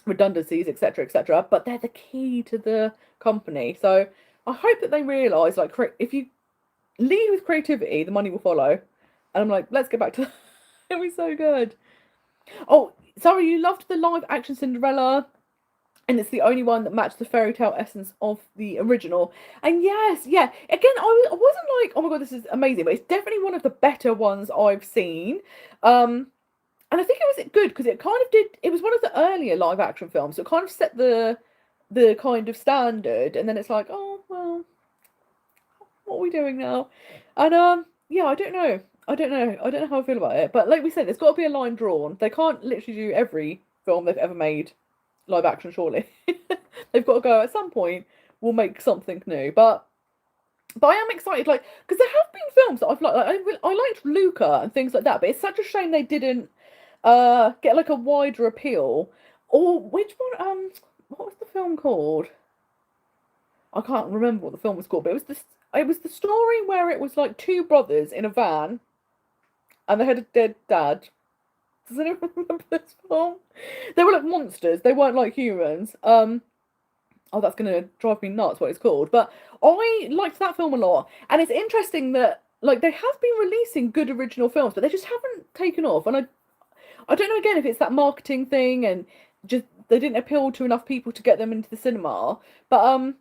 redundancies, etc., but they're the key to the company. So I hope that they realise, like, if you lead with creativity, the money will follow. And I'm like, let's get back to that. It was so good. Oh, sorry, you loved the live action Cinderella, and it's the only one that matched the fairy tale essence of the original. And yes, yeah, again, I wasn't like, oh my god, this is amazing, but it's definitely one of the better ones I've seen. And I think it was good because it kind of it was one of the earlier live action films, so it kind of set the kind of standard, and then it's like, oh well, what are we doing now? And yeah, I don't know how I feel about it, but like we said, there's got to be a line drawn. They can't literally do every film they've ever made live action, surely. They've got to go, at some point we'll make something new. But But I am excited, like, because there have been films that I've liked. I liked Luca and things like that, but it's such a shame they didn't get like a wider appeal. Or which one? What was the film called? I can't remember what the film was called, but it was this. It was the story where it was like two brothers in a van, and they had a dead dad. Does anyone remember this film? They were like monsters. They weren't like humans. Oh, that's gonna drive me nuts. What it's called, but I liked that film a lot, and it's interesting that like they have been releasing good original films, but they just haven't taken off. And I don't know again if it's that marketing thing and just they didn't appeal to enough people to get them into the cinema. But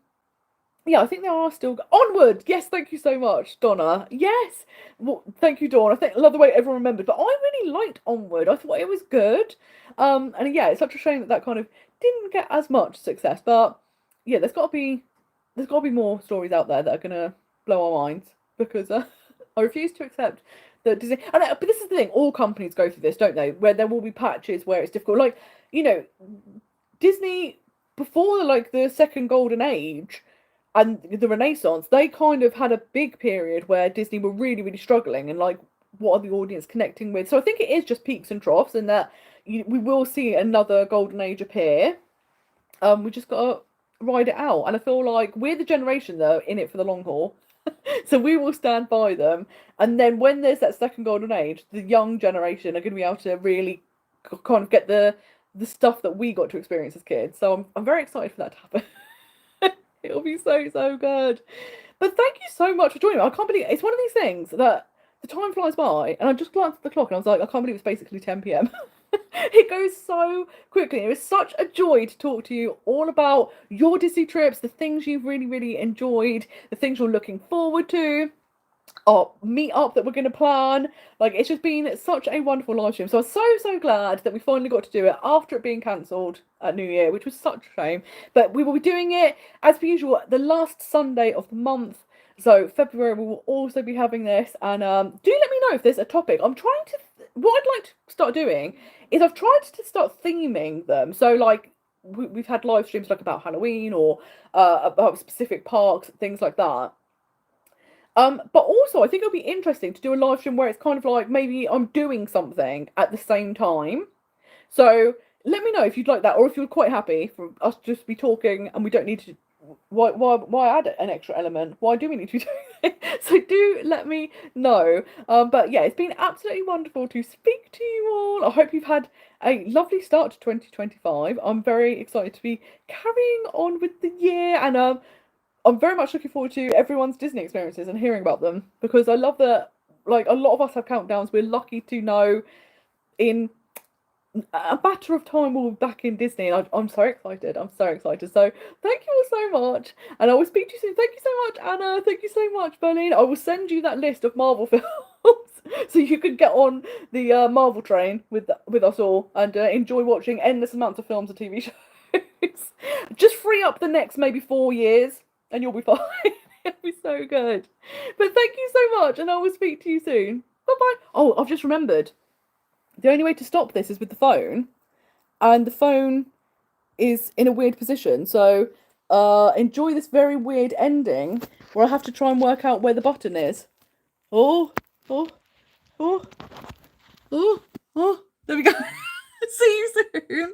yeah, I think they are still onward. Yes, thank you so much, Donna. Yes, well, thank you, Dawn. I love the way everyone remembered, but I really liked Onward. I thought it was good. And yeah, it's such a shame that that kind of didn't get as much success. But yeah, there's got to be more stories out there that are gonna blow our minds because I refuse to accept that Disney. And but this is the thing: all companies go through this, don't they? Where there will be patches where it's difficult. Like you know, Disney before like the second golden age and the Renaissance, they kind of had a big period where Disney were really, really struggling and like, what are the audience connecting with? So I think it is just peaks and troughs, and that we will see another golden age appear. We just got to ride it out, and I feel like we're the generation though in it for the long haul. So we will stand by them, and then when there's that second golden age, the young generation are going to be able to really kind of get the stuff that we got to experience as kids. So I'm very excited for that to happen. It'll be so, so good. But thank you so much for joining me. I can't believe it's one of these things that the time flies by, and I just glanced at the clock and I was like, I can't believe it's basically 10 p.m. It goes so quickly. It was such a joy to talk to you all about your Disney trips, the things you've really, really enjoyed, the things you're looking forward to, our meet up that we're going to plan. Like, it's just been such a wonderful live stream. So I'm so, so glad that we finally got to do it after it being cancelled at New Year, which was such a shame. But we will be doing it, as per usual, the last Sunday of the month. So February, we will also be having this. And do let me know if there's a topic. I'm trying to... What I'd like to start doing is I've tried to start theming them. So, like, we've had live streams like about Halloween or about specific parks, things like that. But also I think it'll be interesting to do a live stream where it's kind of like maybe I'm doing something at the same time. So let me know if you'd like that, or if you're quite happy for us to just be talking and we don't need to. Why add an extra element? Why do we need to be doing it? So do let me know. But yeah, it's been absolutely wonderful to speak to you all. I hope you've had a lovely start to 2025. I'm very excited to be carrying on with the year, and I'm very much looking forward to everyone's Disney experiences and hearing about them, because I love that, like, a lot of us have countdowns. We're lucky to know in a matter of time we'll be back in Disney, and I'm so excited. I'm so excited. So thank you all so much, and I will speak to you soon. Thank you so much, Anna. Thank you so much, Berlin. I will send you that list of Marvel films so you can get on the Marvel train with us all and enjoy watching endless amounts of films and TV shows. Just free up the next maybe 4 years and you'll be fine. It'll be so good. But thank you so much, and I will speak to you soon. Bye bye. Oh, I've just remembered. The only way to stop this is with the phone, and the phone is in a weird position. So enjoy this very weird ending where I have to try and work out where the button is. Oh, oh, oh, oh, oh. There we go. See you soon.